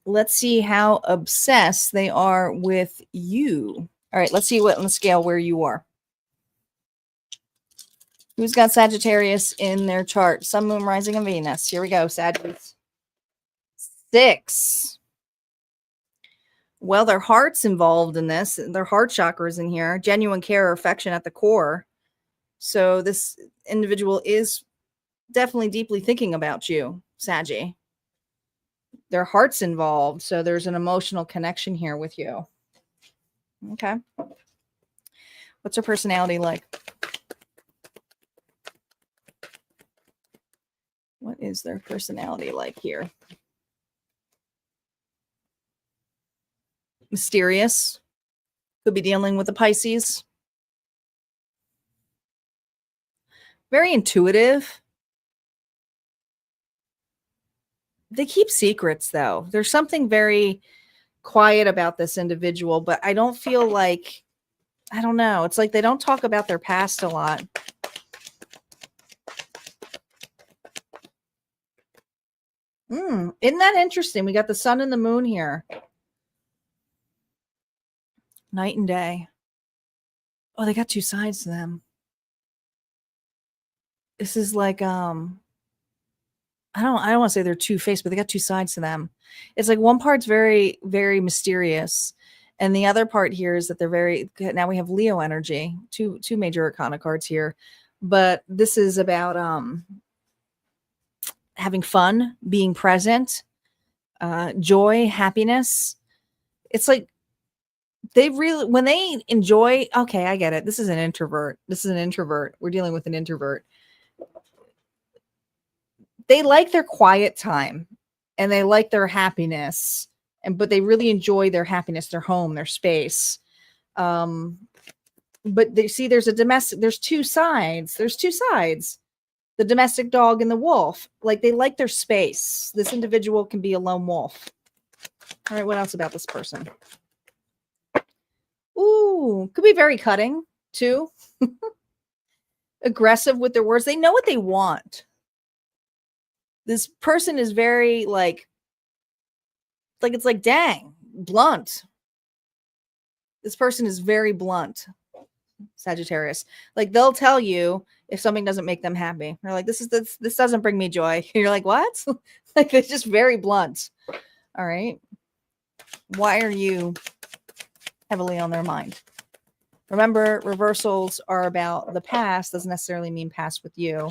Let's see how obsessed they are with you. All right, let's see what on the scale where you are. Who's got Sagittarius in their chart? Sun, Moon, Rising, and Venus. Here we go, Sagittarius. 6. Well, their heart's involved in this. Their heart chakra is in here. Genuine care or affection at the core. So this individual is definitely deeply thinking about you, Saggy. Their heart's involved. So there's an emotional connection here with you. Okay. What's her personality like? What is their personality like here? Mysterious. Could be dealing with the Pisces. Very intuitive. They keep secrets, though. There's something very quiet about this individual, but I don't feel like, I don't know. It's like they don't talk about their past a lot. Isn't that interesting? We got the sun and the moon here. Night and day. Oh, they got two sides to them. This is like, I don't want to say they're two-faced, but they got two sides to them. It's like one part's very, very mysterious. And the other part here is that they're very, now we have Leo energy, two major arcana cards here. But this is about having fun, being present, joy, happiness. It's like they really, when they enjoy, okay, I get it. This is an introvert. We're dealing with an introvert. They like their quiet time and they like their happiness, but they really enjoy their happiness, their home, their space. But they see there's two sides. The domestic dog and the wolf. Like they like their space. This individual can be a lone wolf. All right, what else about this person? Ooh, could be very cutting too. Aggressive with their words. They know what they want. This person is very like it's like, dang, blunt. This person is very blunt, Sagittarius. Like they'll tell you if something doesn't make them happy. They're like, this doesn't bring me joy. You're like, what? Like it's just very blunt. All right. Why are you heavily on their mind? Remember, reversals are about the past. Doesn't necessarily mean past with you.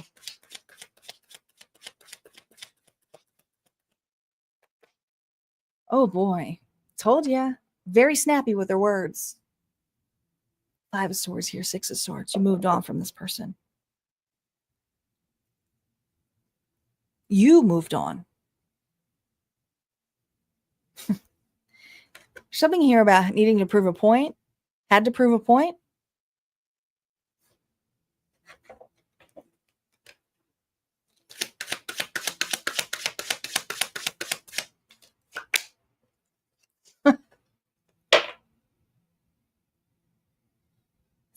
Oh boy. Told ya. Very snappy with their words. 5 of Swords here, 6 of Swords. You moved on from this person. You moved on. Something here about needing to prove a point. Had to prove a point.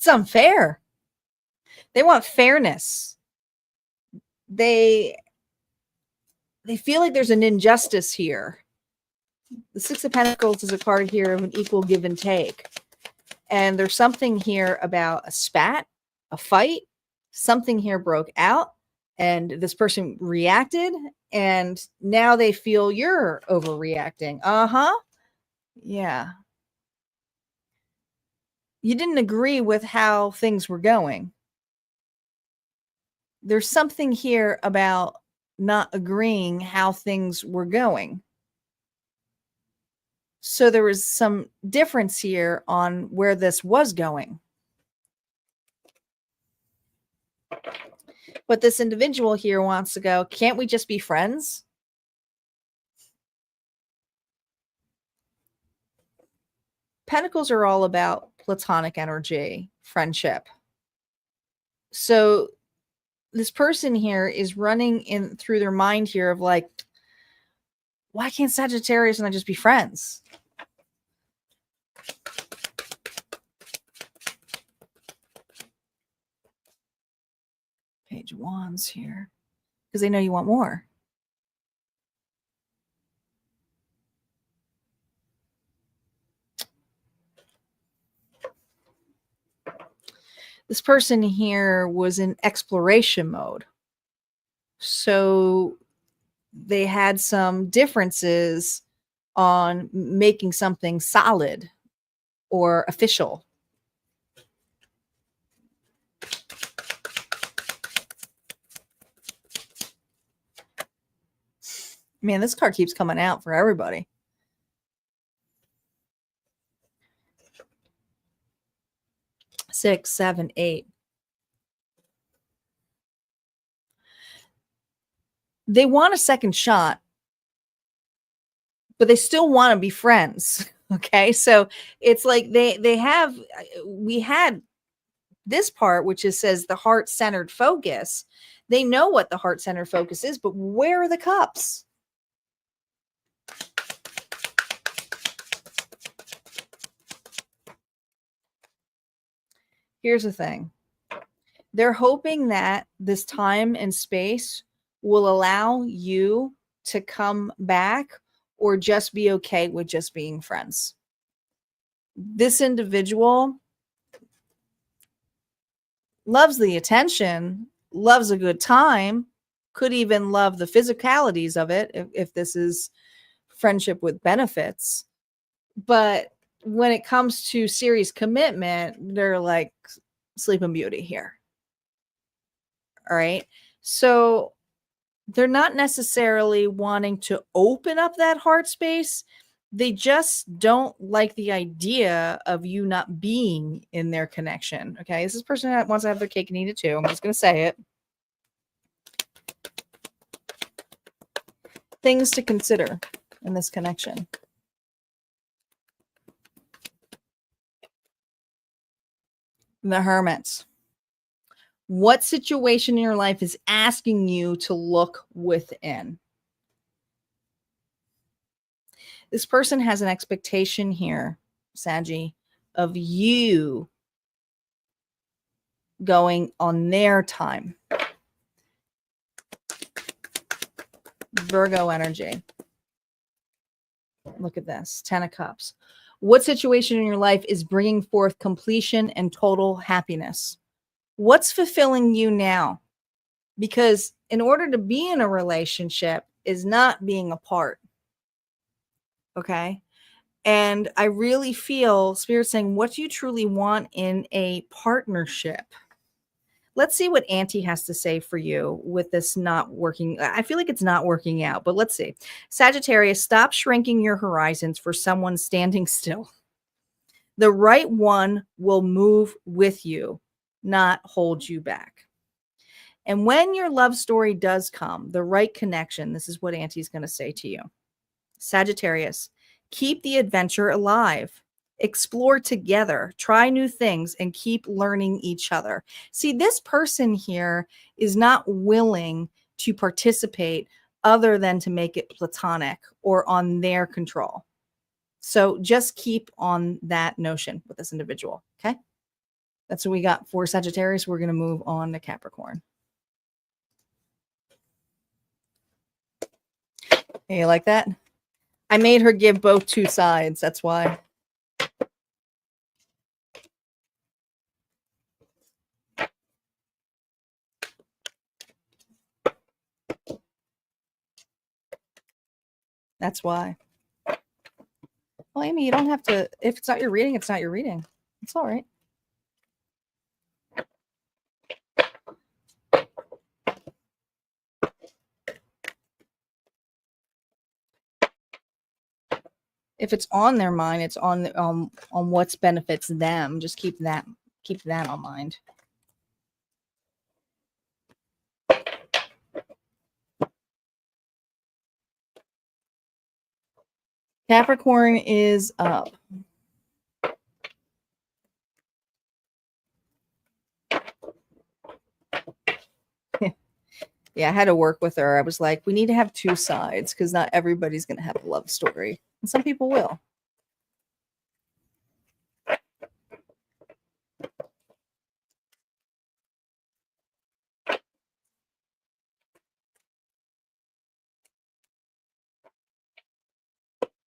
unfair. They want fairness. They feel like there's an injustice here. The Six of Pentacles is a card here of an equal give and take. And there's something here about a spat, a fight, something here broke out, and this person reacted, and now they feel you're overreacting. Yeah. You didn't agree with how things were going. There's something here about not agreeing how things were going. So there was some difference here on where this was going. But this individual here wants to go, can't we just be friends? Pentacles are all about platonic energy, friendship. So this person here is running in through their mind here of like, why can't Sagittarius and I just be friends? Page of Wands here. Because they know you want more. This person here was in exploration mode. So they had some differences on making something solid or official. Man, this card keeps coming out for everybody. Six, seven, eight. They want a second shot, but they still want to be friends. Okay. So it's like we had this part, which says the heart-centered focus. They know what the heart-centered focus is, but where are the cups? Here's the thing. They're hoping that this time and space will allow you to come back or just be okay with just being friends. This individual loves the attention, loves a good time, could even love the physicalities of it if this is friendship with benefits. But when it comes to serious commitment, they're like Sleeping Beauty here. All right. So they're not necessarily wanting to open up that heart space. They just don't like the idea of you not being in their connection. Okay. This is a person that wants to have their cake and eat it too. I'm just going to say it. Things to consider in this connection. The Hermit. What situation in your life is asking you to look within? This person has an expectation here, Saggy, of you going on their time. Virgo energy. Look at this, 10 of Cups. What situation in your life is bringing forth completion and total happiness? What's fulfilling you now? Because in order to be in a relationship is not being apart. Okay. And I really feel Spirit saying, what do you truly want in a partnership? Let's see what Auntie has to say for you with this not working. I feel like it's not working out, but let's see. Sagittarius, stop shrinking your horizons for someone standing still. The right one will move with you, not hold you back. And when your love story does come, the right connection, this is what Auntie's going to say to you. Sagittarius, keep the adventure alive. Explore together, try new things, and keep learning each other. See, this person here is not willing to participate other than to make it platonic or on their control. So just keep on that notion with this individual, okay? That's what we got for Sagittarius. We're going to move on to Capricorn. Hey, you like that? I made her give both two sides. That's why. That's why. Well, Amy, you don't have to. If it's not your reading, it's not your reading. It's all right. If it's on their mind, it's on what's benefits them. Just keep that on mind. Capricorn is up. Yeah, I had to work with her. I was like, we need to have two sides because not everybody's going to have a love story. And some people will.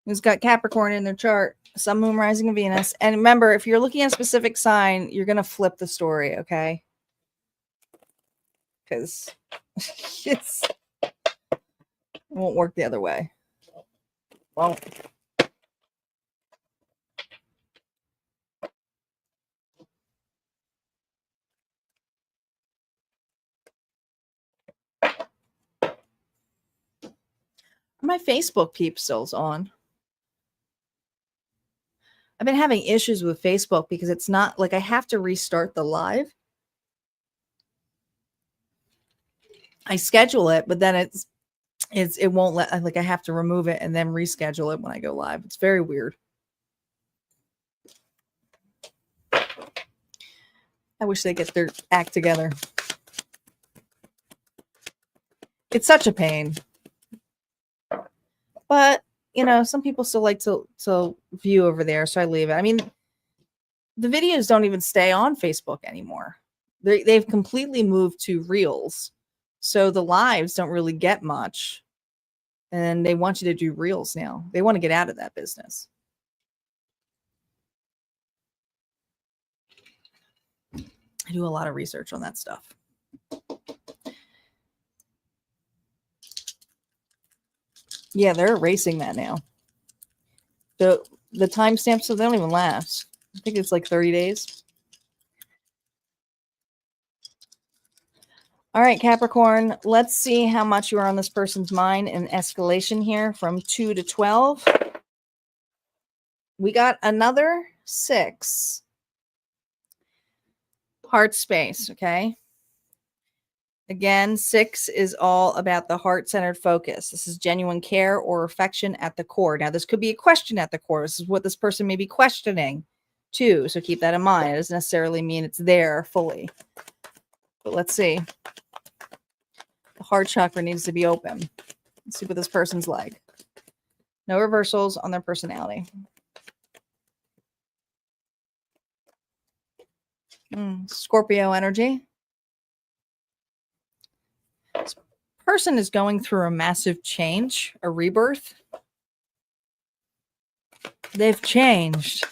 Who's got Capricorn in their chart? Sun, Moon, Rising, and Venus. And remember, if you're looking at a specific sign, you're going to flip the story, okay? Because it won't work the other way. Well, my Facebook peeps still's on. I've been having issues with Facebook because it's not like I have to restart the live. I schedule it, but then it won't let, like I have to remove it and then reschedule it when I go live. It's very weird. I wish they get their act together. It's such a pain. But, you know, some people still like to view over there, so I leave it. I mean, the videos don't even stay on Facebook anymore. They've completely moved to Reels. So the lives don't really get much. And they want you to do Reels now. They want to get out of that business. I do a lot of research on that stuff. Yeah, they're erasing that now. The timestamps, so they don't even last. I think it's like 30 days. All right, Capricorn, let's see how much you are on this person's mind in escalation here from 2 to 12. We got another 6. Heart space, okay? Again, 6 is all about the heart-centered focus. This is genuine care or affection at the core. Now, this could be a question at the core. This is what this person may be questioning, too. So keep that in mind. It doesn't necessarily mean it's there fully. But let's see. The heart chakra needs to be open. Let's see what this person's like. No reversals on their personality. Scorpio energy. This person is going through a massive change, a rebirth. They've changed.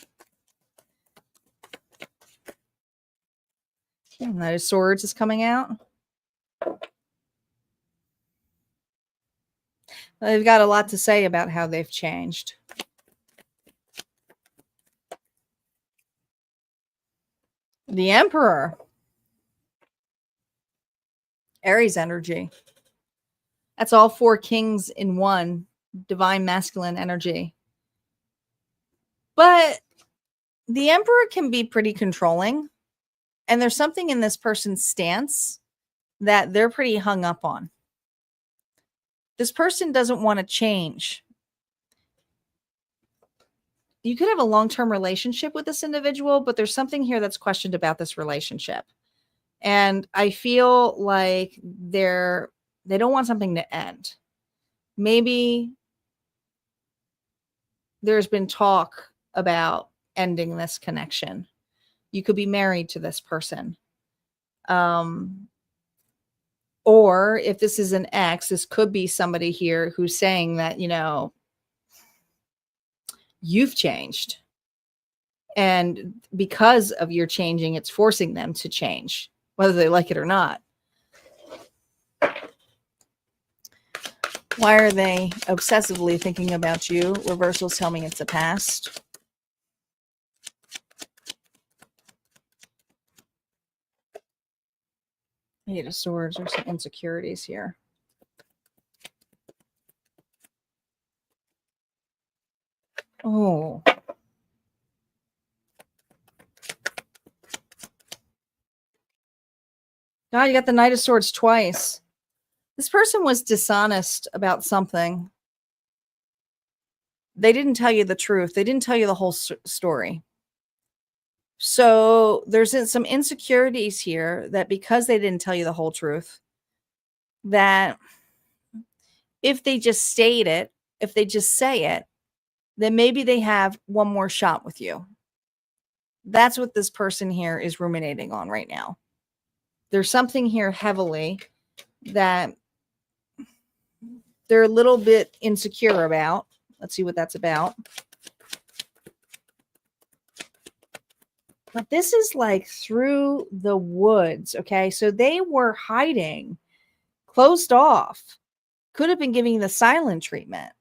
Knight of Swords is coming out. They've got a lot to say about how they've changed. The Emperor. Aries energy. That's all 4 kings in one. Divine masculine energy. But the Emperor can be pretty controlling. And there's something in this person's stance that they're pretty hung up on. This person doesn't want to change. You could have a long-term relationship with this individual, but there's something here that's questioned about this relationship. And I feel like they don't want something to end. Maybe there's been talk about ending this connection. You could be married to this person. Or if this is an ex, this could be somebody here who's saying that, you've changed. And because of your changing, it's forcing them to change, whether they like it or not. Why are they obsessively thinking about you? Reversals tell me it's a past. Eight of Swords. There's some insecurities here. Oh. God, you got the Knight of Swords twice. This person was dishonest about something. They didn't tell you the truth. They didn't tell you the whole story. So there's some insecurities here that because they didn't tell you the whole truth, that if they just state it, if they just say it, then maybe they have one more shot with you. That's what this person here is ruminating on right now. There's something here heavily that they're a little bit insecure about. Let's see what that's about. But this is like through the woods, okay? So they were hiding, closed off, could have been giving the silent treatment.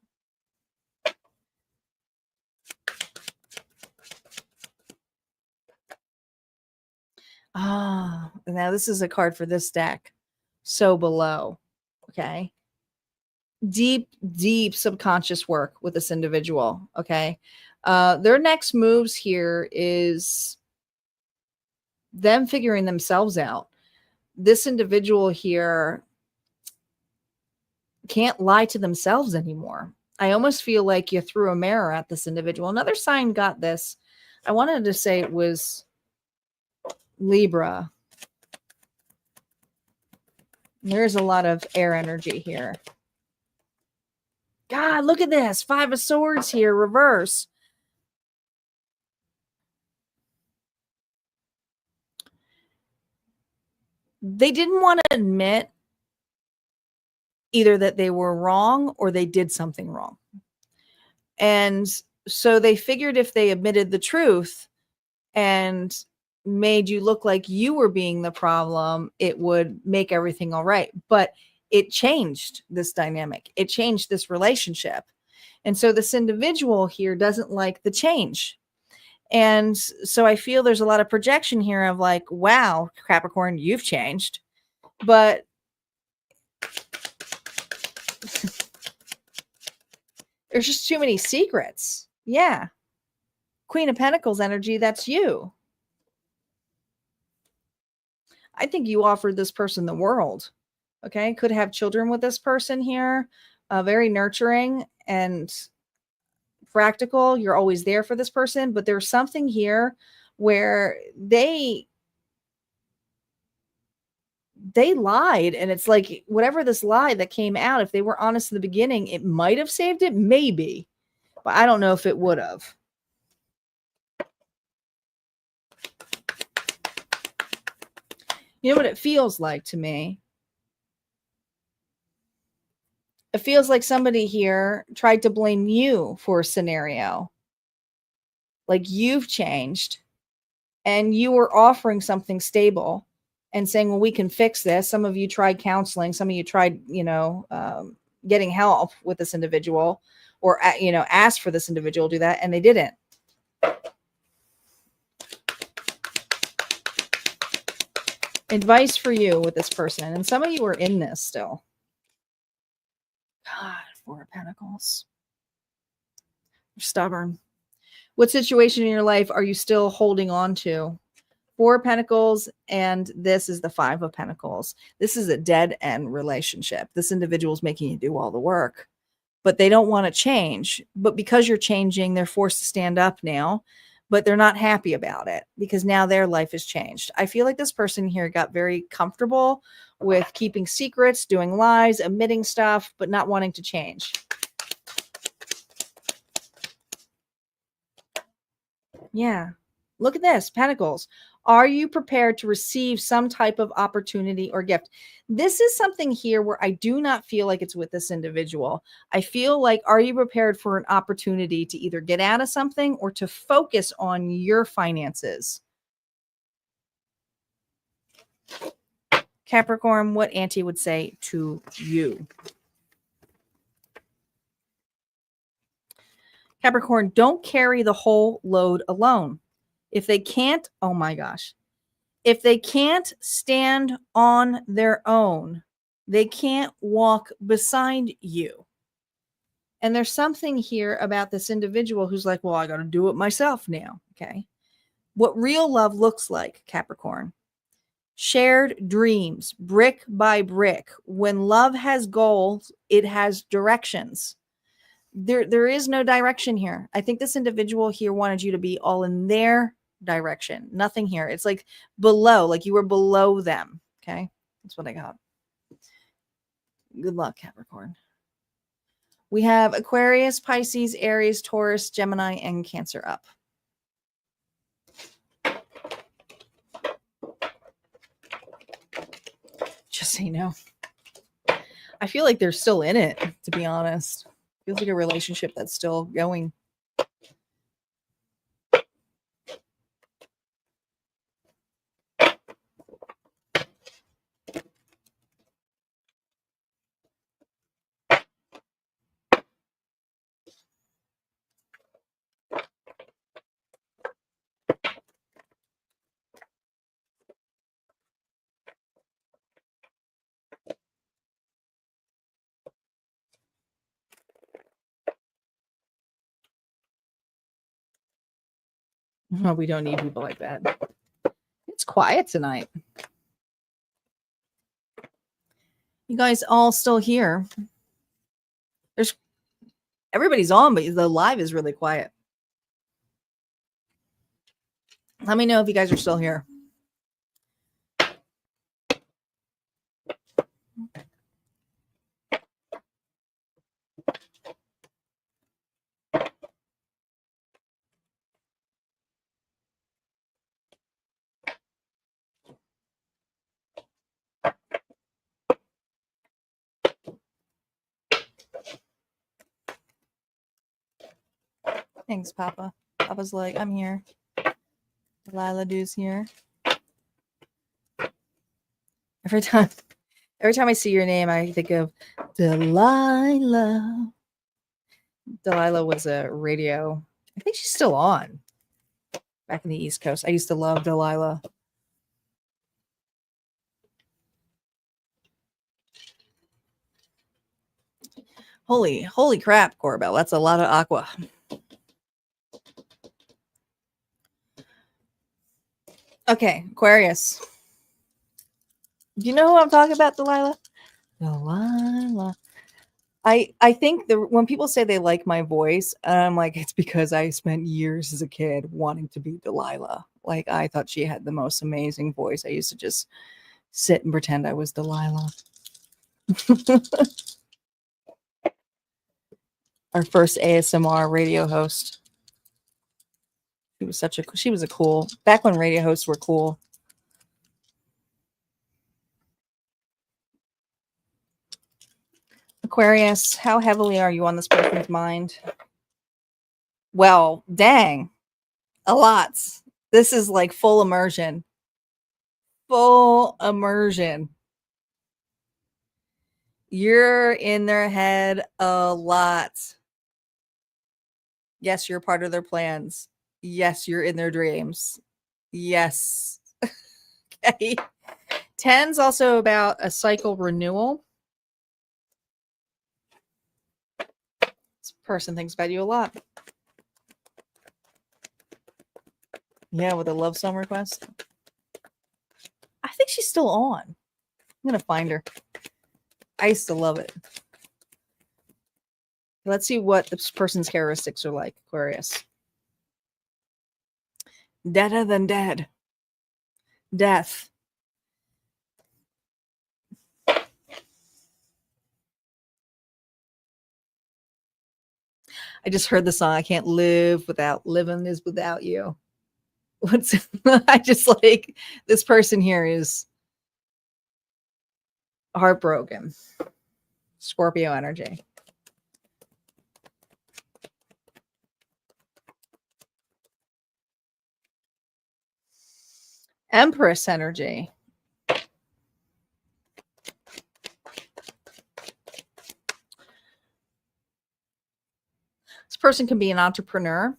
Ah, now this is a card for this deck. So below, okay? Deep, deep subconscious work with this individual, okay? Their next moves here is them figuring themselves out. This individual here can't lie to themselves anymore. I almost feel like you threw a mirror at this individual. Another sign got this. I wanted to say it was Libra. There's a lot of air energy here. God, look at this. 5 of Swords here, reverse. They didn't want to admit either that they were wrong or they did something wrong. And so they figured if they admitted the truth and made you look like you were being the problem, it would make everything all right. But it changed this dynamic. It changed this relationship. And so this individual here doesn't like the change. And so I feel there's a lot of projection here of like, wow, Capricorn, you've changed. But there's just too many secrets. Yeah. Queen of Pentacles energy, that's you. I think you offered this person the world. Okay. Could have children with this person here. Very nurturing and practical. You're always there for this person. But there's something here where they lied. And it's like whatever this lie that came out, if they were honest in the beginning, it might have saved it. Maybe. But I don't know if it would have. You know what it feels like to me? It feels like somebody here tried to blame you for a scenario. Like you've changed and you were offering something stable and saying, well, we can fix this. Some of you tried counseling. Some of you tried, getting help with this individual or, asked for this individual to do that. And they didn't. Advice for you with this person. And some of you are in this still. God, 4 of Pentacles. You're stubborn. What situation in your life are you still holding on to? 4 of Pentacles, and this is the 5 of Pentacles. This is a dead end relationship. This individual is making you do all the work, but they don't want to change. But because you're changing, they're forced to stand up now, but they're not happy about it because now their life has changed. I feel like this person here got very comfortable with keeping secrets, doing lies, admitting stuff, but not wanting to change. Yeah. Look at this, Pentacles. Are you prepared to receive some type of opportunity or gift? This is something here where I do not feel like it's with this individual. I feel like, are you prepared for an opportunity to either get out of something or to focus on your finances? Capricorn, what Auntie would say to you. Capricorn, don't carry the whole load alone. If they can't, oh my gosh, if they can't stand on their own, they can't walk beside you. And there's something here about this individual who's like, well, I got to do it myself now. Okay. What real love looks like, Capricorn. Shared dreams, brick by brick. When love has goals, it has directions. There is no direction here. I think this individual here wanted you to be all in their direction. Nothing here. It's like below, like you were below them. Okay. That's what I got. Good luck, Capricorn. We have Aquarius, Pisces, Aries, Taurus, Gemini, and Cancer up. Just so you know. I feel like they're still in it, to be honest. Feels like a relationship that's still going. Oh, we don't need people like that. It's quiet tonight. You guys all still here? Everybody's on, but the live is really quiet. Let me know if you guys are still here. Thanks, Papa. Papa's like, I'm here. Delilah Doo's here. Every time I see your name, I think of Delilah. Delilah was a radio. I think she's still on. Back in the East Coast. I used to love Delilah. Holy crap, Corbell. That's a lot of aqua. Okay, Aquarius. Do you know who I'm talking about, Delilah? Delilah. I think when people say they like my voice, I'm like, it's because I spent years as a kid wanting to be Delilah. Like, I thought she had the most amazing voice. I used to just sit and pretend I was Delilah. Our first ASMR radio host. She was a cool, back when radio hosts were cool. Aquarius, how heavily are you on this person's mind? Well, dang, a lot. This is like full immersion. Full immersion. You're in their head a lot. Yes, you're part of their plans. Yes, you're in their dreams. Yes. Okay. 10's also about a cycle renewal. This person thinks about you a lot. Yeah, with a love song request. I think she's still on. I'm going to find her. I used to love it. Let's see what this person's characteristics are like, Aquarius. Deader than dead. Death. I just heard the song, I can't live without, living is without you. What's I just like this person here is heartbroken. Scorpio energy. Empress energy. This person can be an entrepreneur,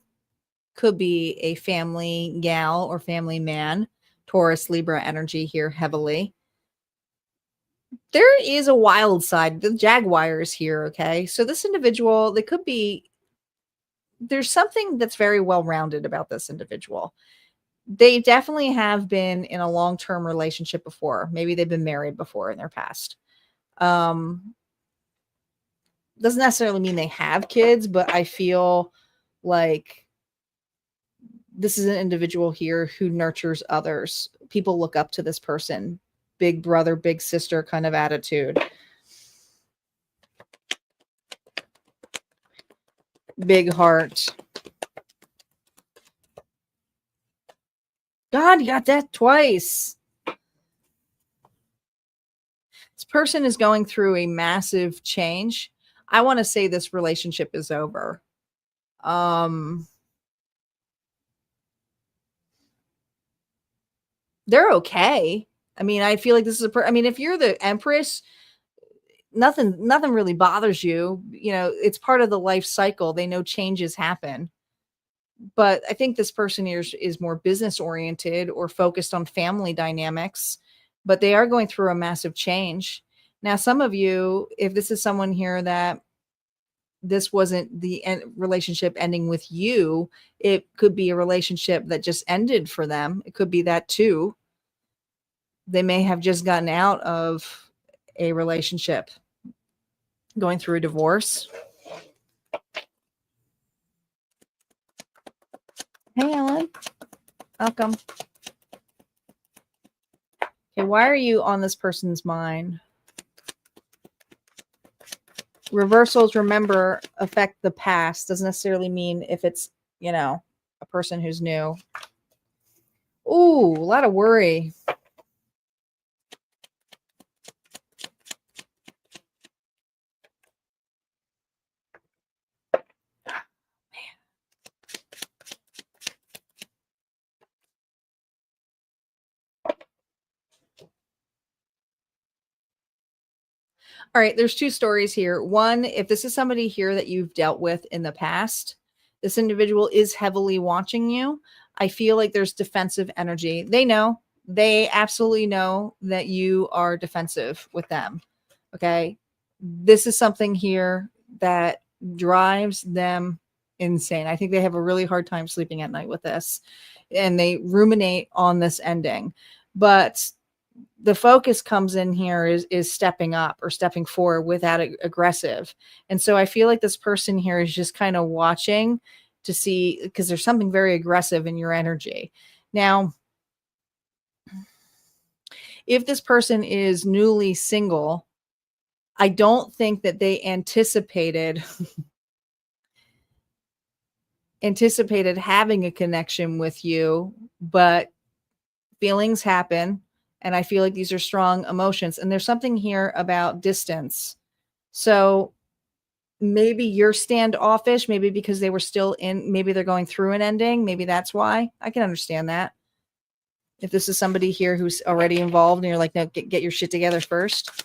could be a family gal or family man. Taurus, Libra energy here heavily. There is a wild side. The Jaguar is here, okay? So this individual, they could be, there's something that's very well-rounded about this individual. They definitely have been in a long-term relationship before. Maybe they've been married before in their past. Doesn't necessarily mean they have kids, but I feel like this is an individual here who nurtures others. People look up to this person. Big brother, big sister kind of attitude. Big heart. God, you got that twice. This person is going through a massive change. I want to say this relationship is over. They're okay. I mean, I feel like this is I mean, if you're the Empress, nothing really bothers you. You know, it's part of the life cycle. They know changes happen. But I think this person here is more business oriented or focused on family dynamics, but they are going through a massive change. Now, some of you, if this is someone here that this wasn't the relationship ending with you, it could be a relationship that just ended for them. It could be that too. They may have just gotten out of a relationship, going through a divorce. Hey, Ellen. Welcome. Okay, why are you on this person's mind? Reversals, remember, affect the past. Doesn't necessarily mean if it's, you know, a person who's new. Ooh, a lot of worry. All right, there's two stories here. One, if this is somebody here that you've dealt with in the past, this individual is heavily watching you. I feel like there's defensive energy. They absolutely know that you are defensive with them. Okay. This is something here that drives them insane. I think they have a really hard time sleeping at night with this, and they ruminate on this ending. But the focus comes in here is stepping up or stepping forward without aggressive. And so I feel like this person here is just kind of watching to see, because there's something very aggressive in your energy. Now, if this person is newly single, I don't think that they anticipated having a connection with you, but feelings happen. And I feel like these are strong emotions. And there's something here about distance. So maybe you're standoffish, maybe because they were still in, maybe they're going through an ending. Maybe that's why. I can understand that. If this is somebody here who's already involved and you're like, no, get your shit together first.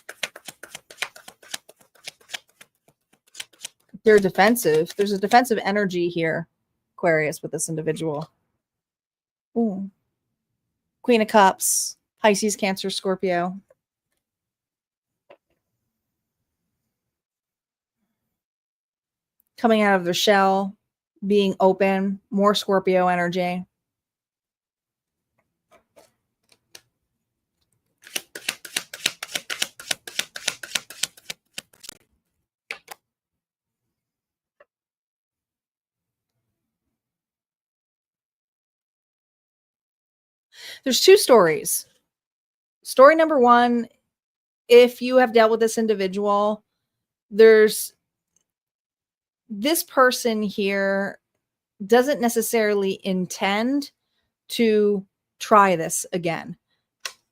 They're defensive. There's a defensive energy here, Aquarius, with this individual. Ooh. Queen of Cups, Pisces, Cancer, Scorpio. Coming out of their shell, being open, more Scorpio energy. There's two stories. Story number one, if you have dealt with this individual, there's this person here doesn't necessarily intend to try this again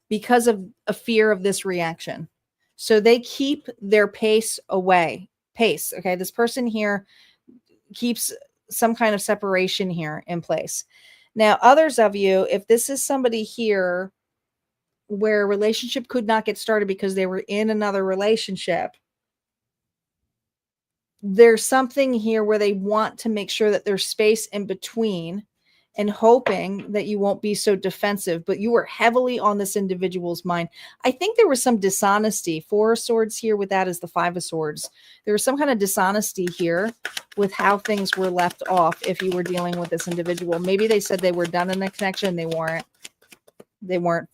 because of a fear of this reaction. So they keep their pace away. Pace. Okay. This person here keeps some kind of separation here in place. Now, others of you, if this is somebody here where a relationship could not get started because they were in another relationship, there's something here where they want to make sure that there's space in between and hoping that you won't be so defensive, but you were heavily on this individual's mind. I think there was some dishonesty. 4 of Swords here with that is the 5 of Swords. There was some kind of dishonesty here with how things were left off if you were dealing with this individual. Maybe they said they were done in a connection. They weren't. They weren't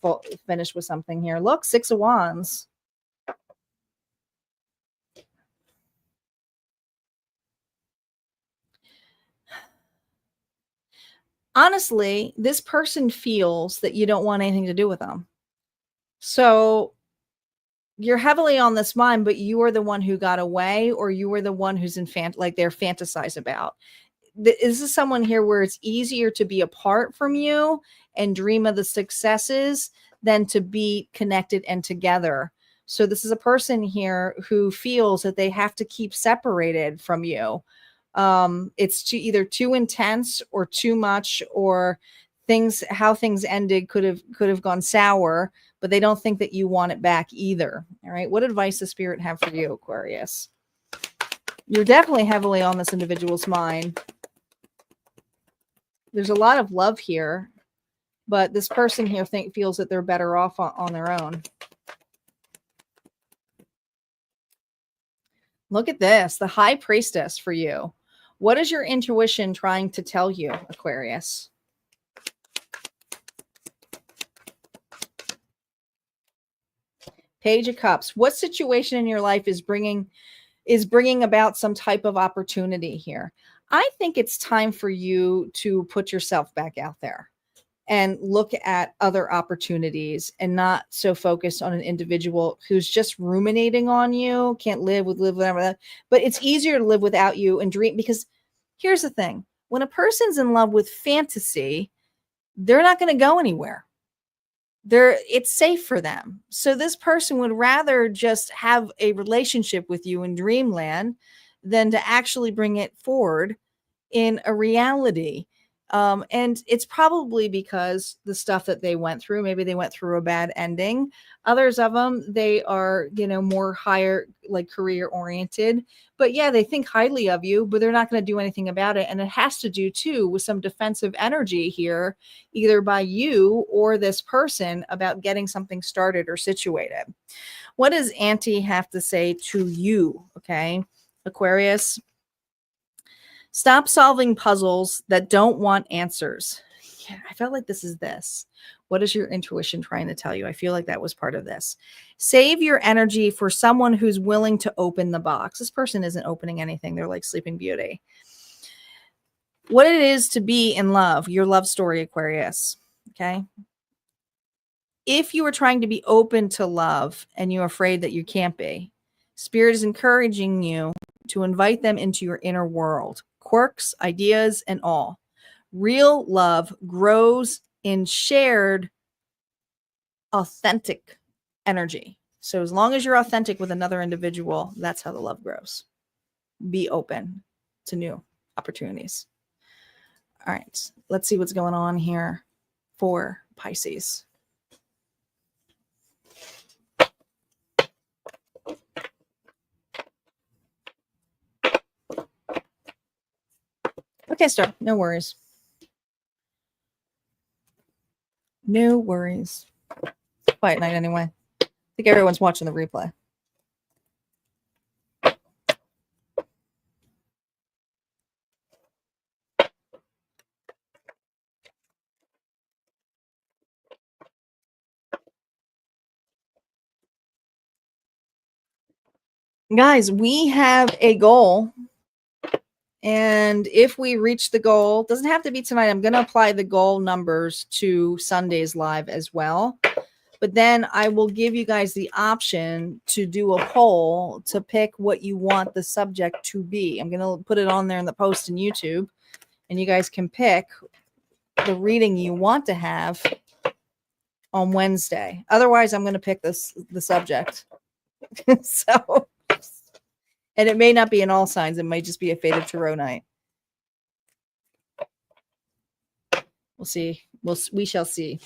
finished with something here. Look, 6 of Wands. Honestly, this person feels that you don't want anything to do with them. So you're heavily on this mind, but you are the one who got away, or you are the one who's like they're fantasize about. This is someone here where it's easier to be apart from you and dream of the successes than to be connected and together. So this is a person here who feels that they have to keep separated from you. It's either too intense or too much, or how things ended could have gone sour, but they don't think that you want it back either. All right. What advice does Spirit have for you, Aquarius? You're definitely heavily on this individual's mind. There's a lot of love here, but this person here feels that they're better off on their own. Look at this, the High Priestess for you. What is your intuition trying to tell you, Aquarius? Page of Cups. What situation in your life is bringing about some type of opportunity here? I think it's time for you to put yourself back out there and look at other opportunities and not so focused on an individual who's just ruminating on you, can't live whatever that. But it's easier to live without you and dream, because here's the thing. When a person's in love with fantasy, they're not going to go anywhere. It's safe for them. So this person would rather just have a relationship with you in dreamland than to actually bring it forward in a reality. And it's probably because the stuff that they went through, maybe they went through a bad ending. Others of them, they are, more higher, like career oriented, but yeah, they think highly of you, but they're not going to do anything about it. And it has to do too with some defensive energy here, either by you or this person, about getting something started or situated. What does Auntie have to say to you? Okay, Aquarius. Stop solving puzzles that don't want answers. Yeah, I felt like this is this. What is your intuition trying to tell you? I feel like that was part of this. Save your energy for someone who's willing to open the box. This person isn't opening anything. They're like Sleeping Beauty. What it is to be in love, your love story, Aquarius. Okay. If you are trying to be open to love and you're afraid that you can't be, Spirit is encouraging you to invite them into your inner world. Quirks, ideas, and all. Real love grows in shared, authentic energy. So as long as you're authentic with another individual, that's how the love grows. Be open to new opportunities. All right, let's see what's going on here for Pisces. Okay, Star, no worries. No worries. Quiet night anyway. I think everyone's watching the replay. Guys, we have a goal. And if we reach the goal, doesn't have to be tonight. I'm going to apply the goal numbers to Sunday's live as well. But then I will give you guys the option to do a poll to pick what you want the subject to be. I'm going to put it on there in the post in YouTube, and you guys can pick the reading you want to have on Wednesday. Otherwise, I'm going to pick the subject. So, and it may not be in all signs. It might just be a fated tarot night. We'll see. We shall see.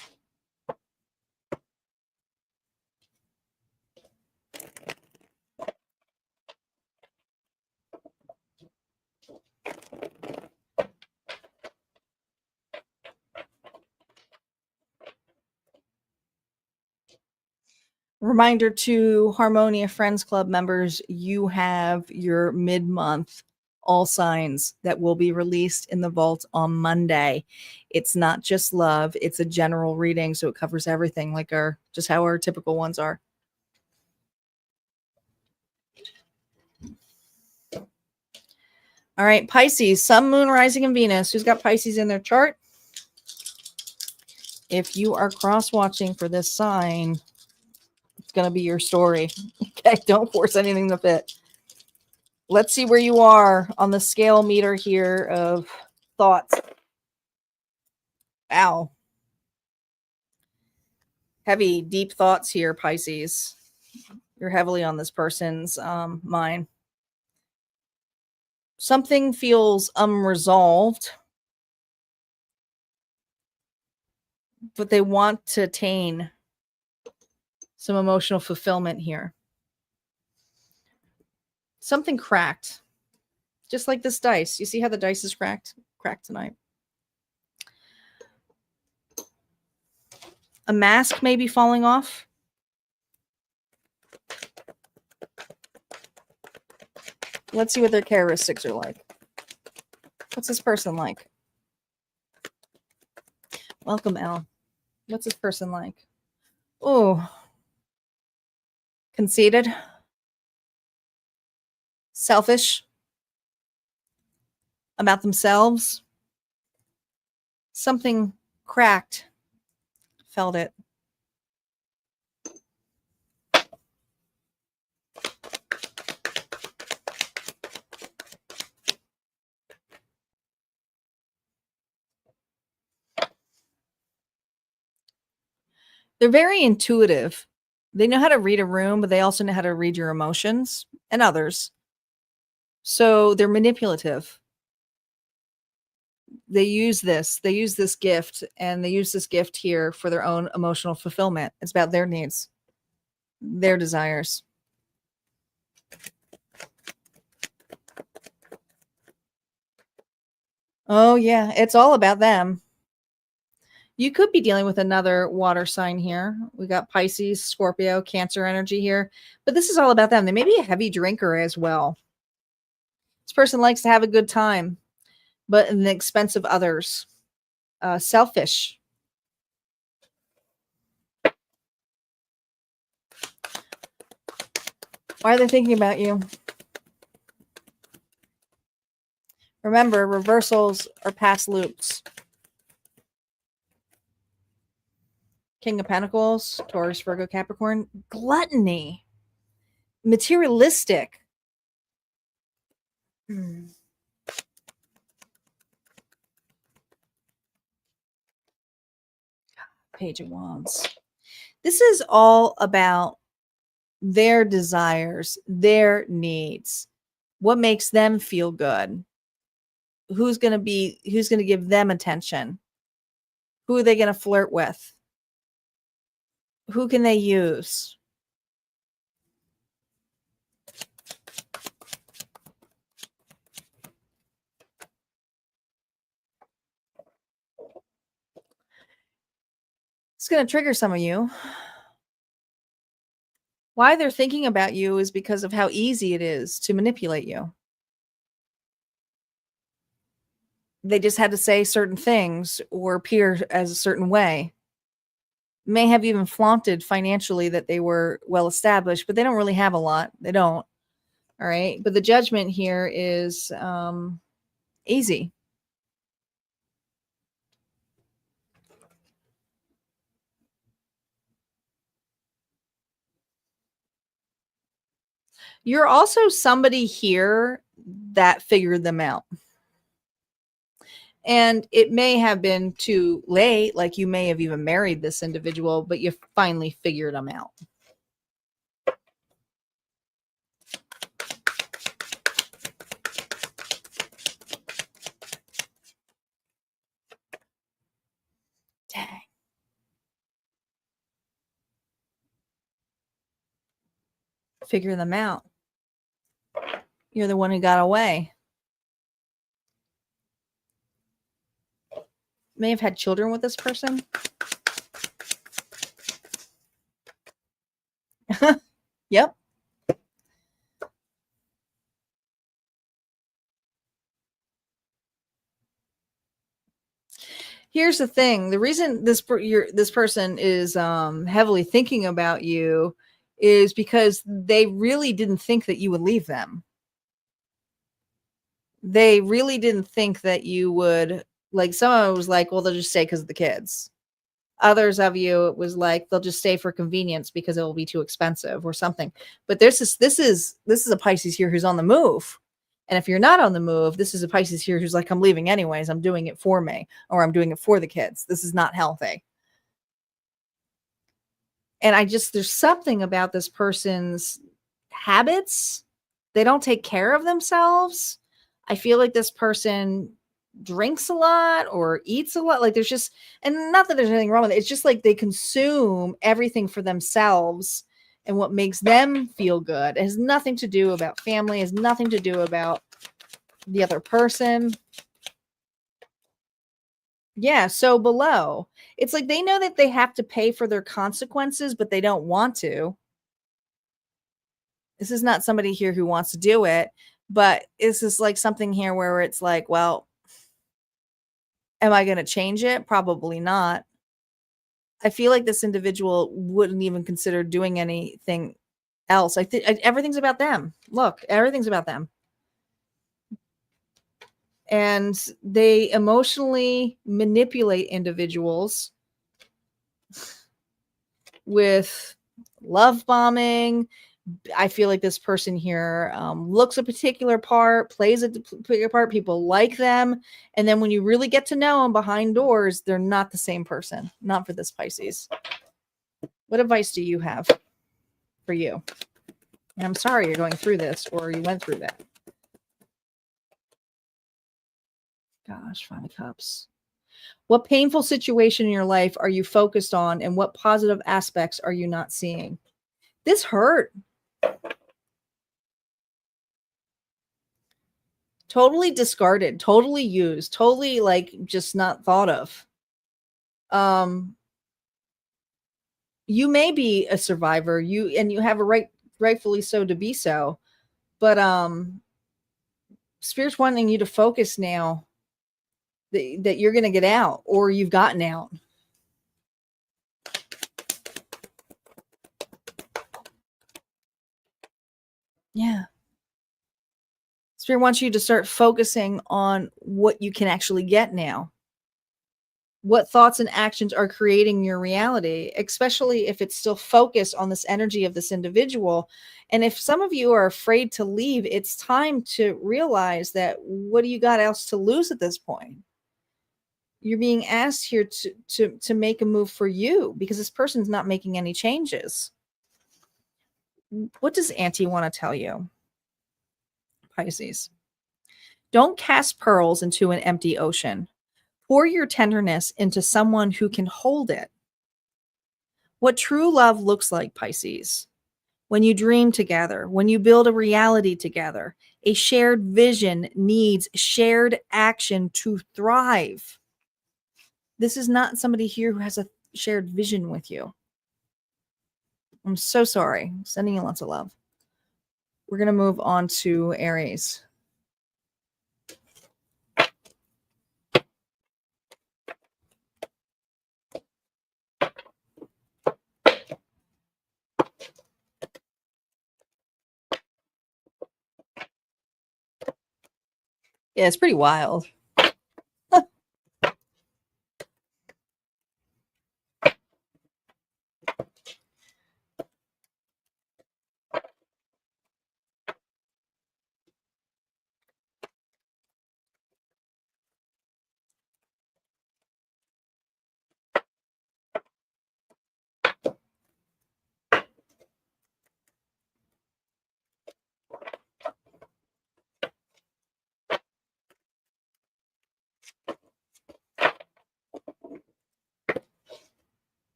Reminder to Harmonia Friends Club members, you have your mid-month all signs that will be released in the vault on Monday. It's not just love, it's a general reading, so it covers everything, like just how our typical ones are. All right, Pisces, Sun, Moon, Rising, and Venus. Who's got Pisces in their chart? If you are cross-watching for this sign, it's going to be your story. Okay, don't force anything to fit. Let's see where you are on the scale meter here of thoughts. Ow. Heavy, deep thoughts here, Pisces. You're heavily on this person's mind. Something feels unresolved, but they want to attain some emotional fulfillment here. Something cracked. Just like this dice. You see how the dice is cracked? Cracked tonight. A mask may be falling off. Let's see what their characteristics are like. What's this person like? Welcome, Elle. What's this person like? Oh. Conceited. Selfish. About themselves. Something cracked. Felt it. They're very intuitive. They know how to read a room, but they also know how to read your emotions and others. So they're manipulative. They use this gift, and they use this gift here for their own emotional fulfillment. It's about their needs, their desires. Oh yeah, it's all about them. You could be dealing with another water sign here. We got Pisces, Scorpio, Cancer energy here, but this is all about them. They may be a heavy drinker as well. This person likes to have a good time, but at the expense of others. Selfish. Why are they thinking about you? Remember, reversals are past loops. King of Pentacles, Taurus, Virgo, Capricorn. Gluttony. Materialistic. Page of Wands. This is all about their desires, their needs, what makes them feel good, who's going to give them attention, who are they going to flirt with, who can they use. It's going to trigger some of you. Why they're thinking about you is because of how easy it is to manipulate you. They just had to say certain things or appear as a certain way. May have even flaunted financially that they were well established, but they don't really have a lot. They don't. All right. But the judgment here is easy. You're also somebody here that figured them out. And it may have been too late, like you may have even married this individual, but you finally figured them out. Dang. Figure them out. You're the one who got away. May have had children with this person. Yep. Here's the thing. The reason this person is heavily thinking about you is because they really didn't think that you would leave them. They really didn't think that you would, like, someone was like, well, they'll just stay because of the kids. Others of you, it was like, they'll just stay for convenience because it will be too expensive or something. But this is a Pisces here who's on the move. And if you're not on the move, this is a Pisces here who's like, I'm leaving anyways. I'm doing it for me, or I'm doing it for the kids. This is not healthy. And there's something about this person's habits. They don't take care of themselves. I feel like this person drinks a lot or eats a lot. Like there's just, and not that there's anything wrong with it. It's just like they consume everything for themselves and what makes them feel good. It has nothing to do about family. It has nothing to do about the other person. Yeah. So below, it's like they know that they have to pay for their consequences, but they don't want to. This is not somebody here who wants to do it, but this is like something here where it's like, well, am I going to change it? Probably not. I feel like this individual wouldn't even consider doing anything else. I think everything's about them. Look, everything's about them. And they emotionally manipulate individuals with love bombing. I feel like this person here looks a particular part, plays a particular part. People like them. And then when you really get to know them behind doors, they're not the same person. Not for this Pisces. What advice do you have for you? And I'm sorry you're going through this or you went through that. Gosh, 5 of Cups. What painful situation in your life are you focused on and what positive aspects are you not seeing? This hurt. Totally discarded, totally used, totally like just not thought of. You may be a survivor, you have a rightfully so to be so, but Spirit's wanting you to focus now that you're going to get out or you've gotten out. Yeah. Spirit wants you to start focusing on what you can actually get now. What thoughts and actions are creating your reality, especially if it's still focused on this energy of this individual. And if some of you are afraid to leave, it's time to realize that what do you got else to lose at this point? You're being asked here to make a move for you because this person's not making any changes. What does Auntie want to tell you, Pisces? Don't cast pearls into an empty ocean. Pour your tenderness into someone who can hold it. What true love looks like, Pisces. When you dream together, when you build a reality together, a shared vision needs shared action to thrive. This is not somebody here who has a shared vision with you. I'm so sorry. I'm sending you lots of love. We're going to move on to Aries. Yeah, it's pretty wild.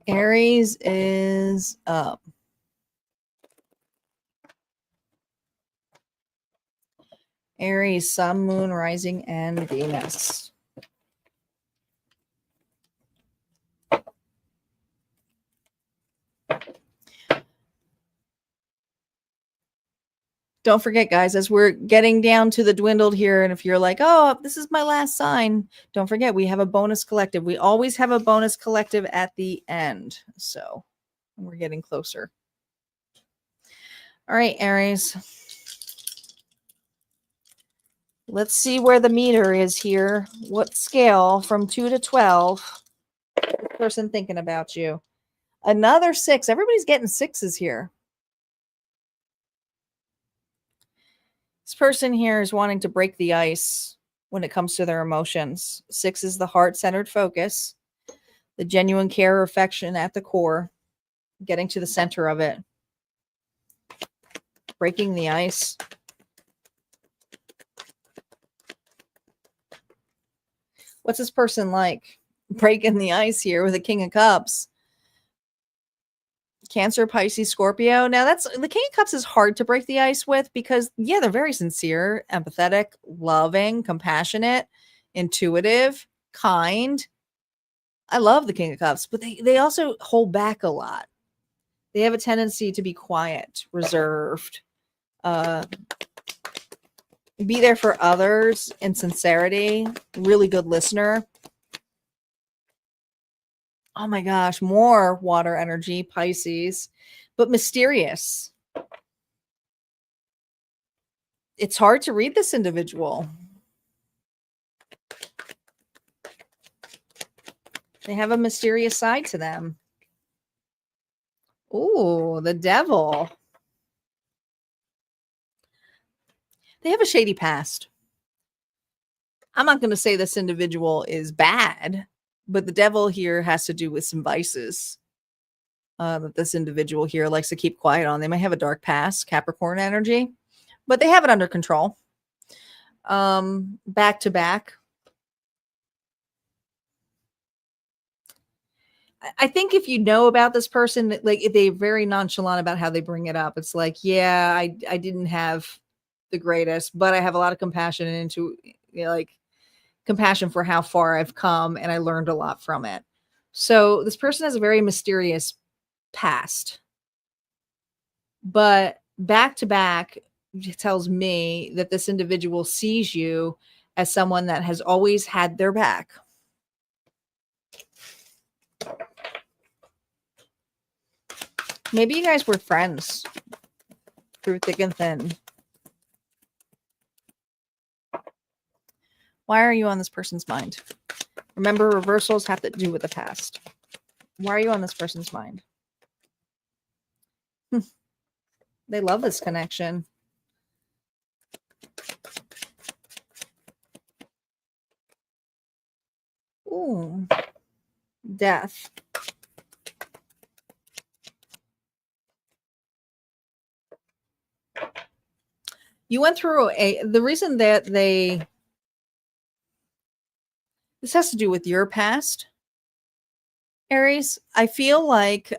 Aries is up. Aries, sun, moon, rising, and Venus. Don't forget, guys, as we're getting down to the dwindled here, and if you're like, oh, this is my last sign, don't forget, we have a bonus collective. We always have a bonus collective at the end. So we're getting closer. All right, Aries. Let's see where the meter is here. What scale from 2 to 12? This person thinking about you. Another 6. Everybody's getting 6s here. This person here is wanting to break the ice when it comes to their emotions. 6 is the heart-centered focus, the genuine care or affection at the core, getting to the center of it, breaking the ice. What's this person like? Breaking the ice here with a King of Cups. Cancer, Pisces, Scorpio. Now that's the King of Cups is hard to break the ice with because yeah, they're very sincere, empathetic, loving, compassionate, intuitive, kind. I love the King of Cups, but they also hold back a lot. They have a tendency to be quiet, reserved, be there for others in sincerity, really good listener. Oh my gosh, more water energy, Pisces, but mysterious. It's hard to read this individual. They have a mysterious side to them. Ooh, the devil. They have a shady past. I'm not going to say this individual is bad, but the devil here has to do with some vices that this individual here likes to keep quiet on. They might have a dark past, Capricorn energy, but they have it under control. Back to back. I think if you know about this person, like they're very nonchalant about how they bring it up. It's like, yeah, I didn't have the greatest, but I have a lot of compassion into like compassion for how far I've come, and I learned a lot from it. So this person has a very mysterious past, but back to back tells me that this individual sees you as someone that has always had their back. Maybe you guys were friends through thick and thin. Why are you on this person's mind? Remember, reversals have to do with the past. Why are you on this person's mind? They love this connection. Ooh, death. You went through the reason that this has to do with your past, Aries. I feel like this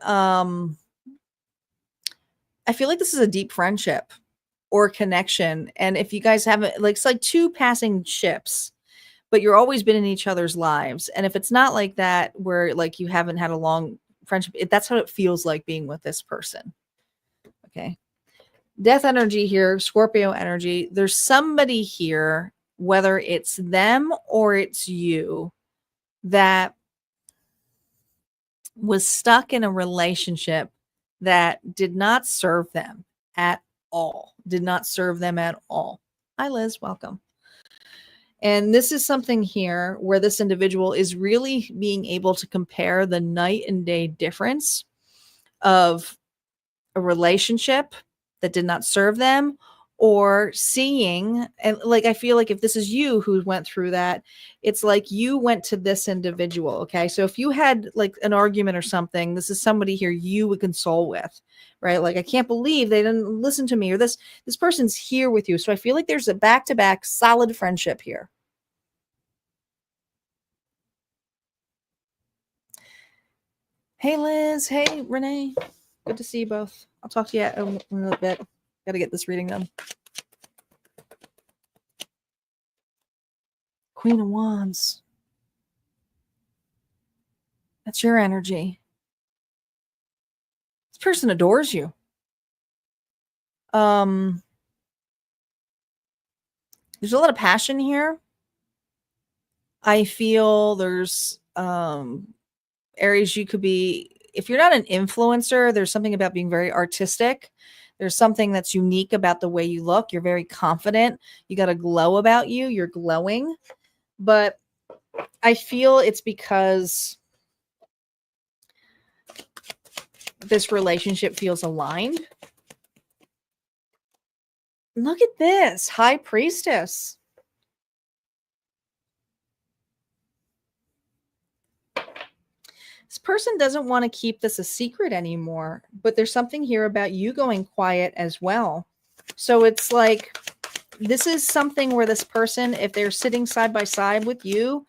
is a deep friendship or connection. And if you guys haven't, like, it's like two passing ships, but you're always been in each other's lives. And if it's not like that, where like you haven't had a long friendship, that's how it feels like being with this person. Okay. Death energy here, Scorpio energy. There's somebody here, whether it's them or it's you, that was stuck in a relationship that did not serve them at all. Did not serve them at all. Hi, Liz. Welcome. And this is something here where this individual is really being able to compare the night and day difference of a relationship that did not serve them, or seeing, and like I feel like if this is you who went through that, it's like you went to this individual. Okay, so if you had like an argument or something, this is somebody here you would console with, right? Like, I can't believe they didn't listen to me, or this person's here with you. So I feel like there's a back-to-back solid friendship here. Hey, Liz. Hey, Renee. Good to see you both. I'll talk to you in a little bit. Got to get this reading done. Queen of Wands. That's your energy. This person adores you. There's a lot of passion here. I feel there's Aries, you could be, if you're not an influencer, there's something about being very artistic. There's something that's unique about the way you look. You're very confident. You got a glow about you. You're glowing. But I feel it's because this relationship feels aligned. Look at this, High Priestess. This person doesn't want to keep this a secret anymore, but there's something here about you going quiet as well. So it's like, this is something where this person, if they're sitting side by side with you,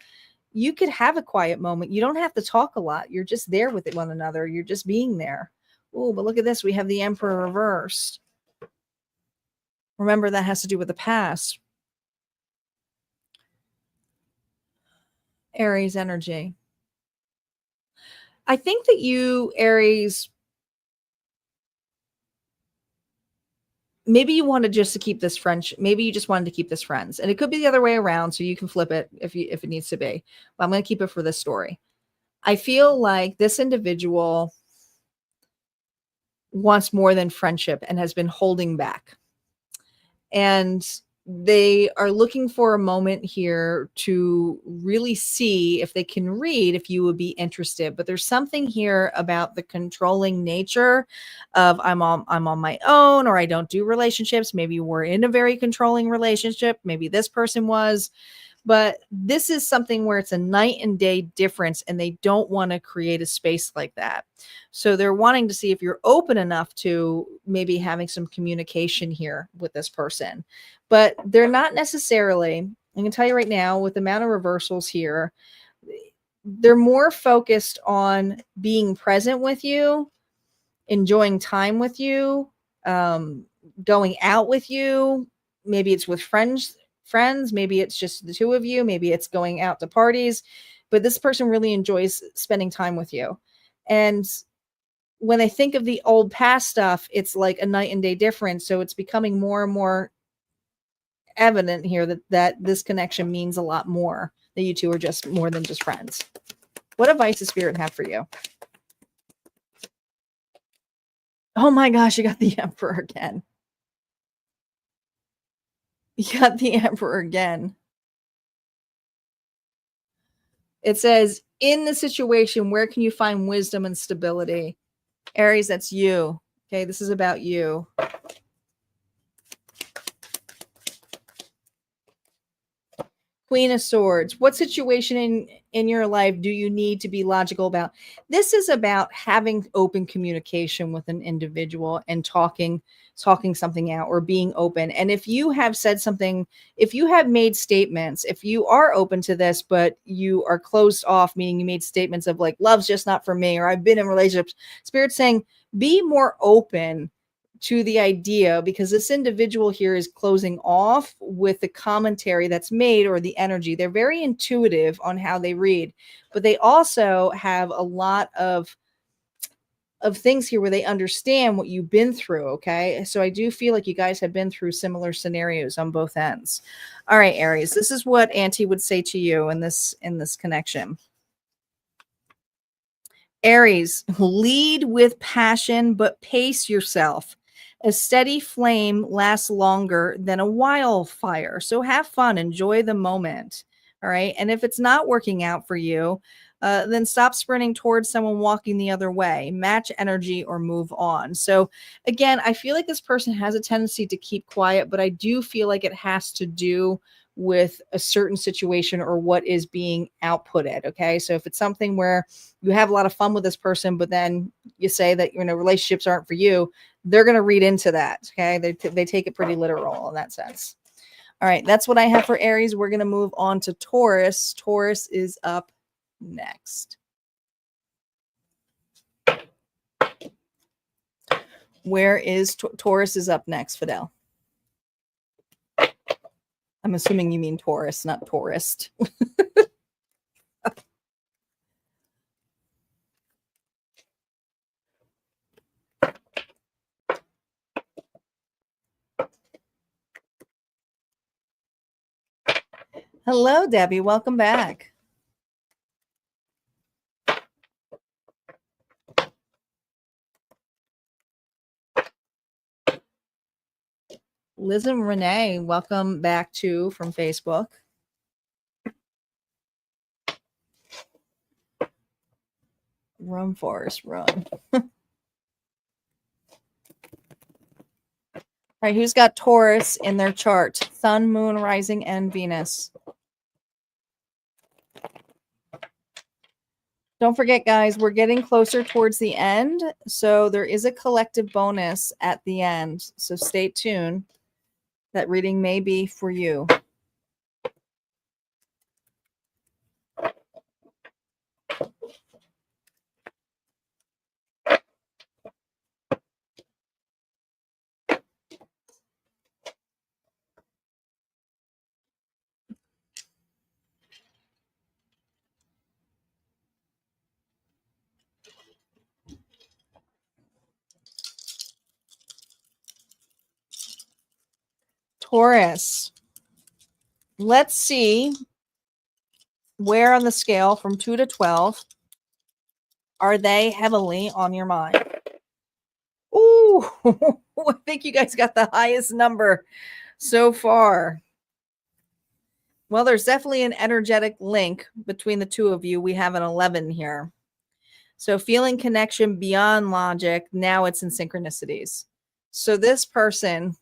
you could have a quiet moment. You don't have to talk a lot. You're just there with one another. You're just being there. Oh, but look at this. We have the Emperor reversed. Remember, that has to do with the past. Aries energy. I think that you, Aries, maybe you wanted just to keep this friendship. Maybe you just wanted to keep this friends. And it could be the other way around, so you can flip it if it needs to be. But I'm going to keep it for this story. I feel like this individual wants more than friendship and has been holding back. And they are looking for a moment here to really see if they can read, if you would be interested. But there's something here about the controlling nature of I'm on my own, or I don't do relationships. Maybe we're in a very controlling relationship. Maybe this person was. But this is something where it's a night and day difference, and they don't want to create a space like that. So they're wanting to see if you're open enough to maybe having some communication here with this person. But they're not necessarily, I can tell you right now, with the amount of reversals here, they're more focused on being present with you, enjoying time with you, going out with you. Maybe it's with friends, maybe it's just the two of you, maybe it's going out to parties, but this person really enjoys spending time with you. And when I think of the old past stuff, it's like a night and day difference. So it's becoming more and more evident here that this connection means a lot more, that you two are just more than just friends. What advice does Spirit have for you? Oh my gosh, you got the Emperor again. You got the Emperor again. It says, in the situation, where can you find wisdom and stability? Aries, that's you. Okay, this is about you. Queen of Swords. What situation in your life do you need to be logical about? This is about having open communication with an individual and talking something out, or being open. And if you have said something, if you have made statements, if you are open to this, but you are closed off, meaning you made statements of like, love's just not for me, or I've been in relationships, Spirit's saying, be more open to the idea, because this individual here is closing off with the commentary that's made, or the energy. They're very intuitive on how they read, but they also have a lot of things here where they understand what you've been through. Okay, so I do feel like you guys have been through similar scenarios on both ends. All right, Aries, this is what Auntie would say to you in this connection. Aries, lead with passion, but pace yourself. A steady flame lasts longer than a wildfire. So have fun, enjoy the moment. All right. And if it's not working out for you, then stop sprinting towards someone walking the other way. Match energy or move on. So again, I feel like this person has a tendency to keep quiet, but I do feel like it has to do with a certain situation or what is being outputted. Okay. So if it's something where you have a lot of fun with this person, but then you say that, relationships aren't for you, they're going to read into that. Okay. They take it pretty literal in that sense. All right. That's what I have for Aries. We're going to move on to Taurus. Taurus is up next. Where is Taurus is up next, Fidel? I'm assuming you mean Taurus, not tourist. Hello, Debbie. Welcome back. Liz and Renee, welcome back too from Facebook. Run, Forest, run. All right, who's got Taurus in their chart? Sun, Moon, Rising, and Venus. Don't forget, guys, we're getting closer towards the end, so there is a collective bonus at the end. So stay tuned. That reading may be for you. Taurus. Let's see where on the scale from 2 to 12 are they heavily on your mind. Ooh, I think you guys got the highest number so far. Well, there's definitely an energetic link between the two of you. We have an 11 here. So feeling connection beyond logic, now it's in synchronicities. So this person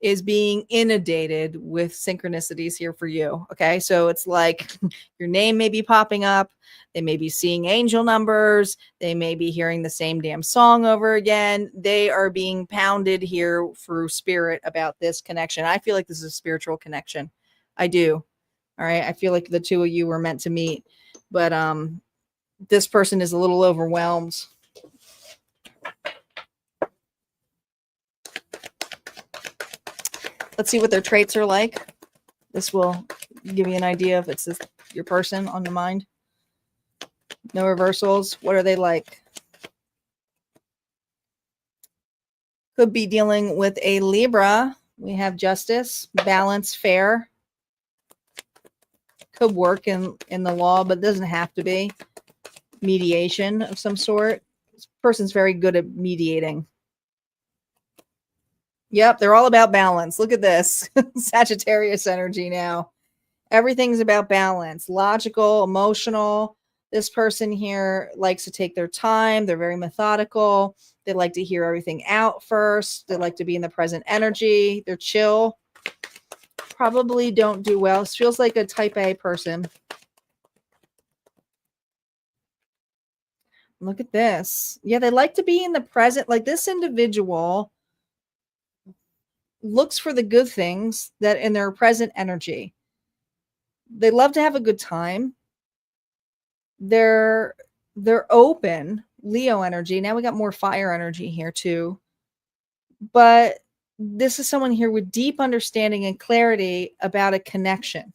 is being inundated with synchronicities here for you. Okay. So it's like your name may be popping up. They may be seeing angel numbers. They may be hearing the same damn song over again. They are being pounded here through spirit about this connection. I feel like this is a spiritual connection. I do. All right. I feel like the two of you were meant to meet, but this person is a little overwhelmed. Let's see what their traits are like. This will give you an idea if it's your person on your mind. No reversals. What are they like? Could be dealing with a Libra. We have justice, balance, fair. Could work in the law, but doesn't have to be. Mediation of some sort. This person's very good at mediating. Yep, they're all about balance. Look at this. Sagittarius energy now. Everything's about balance. Logical, emotional. This person here likes to take their time. They're very methodical. They like to hear everything out first. They like to be in the present energy. They're chill. Probably don't do well. This feels like a type A person. Look at this. Yeah, they like to be in the present. Like this individual looks for the good things that in their present energy. They love to have a good time. They're open. Leo energy. Now we got more fire energy here too. But this is someone here with deep understanding and clarity about a connection.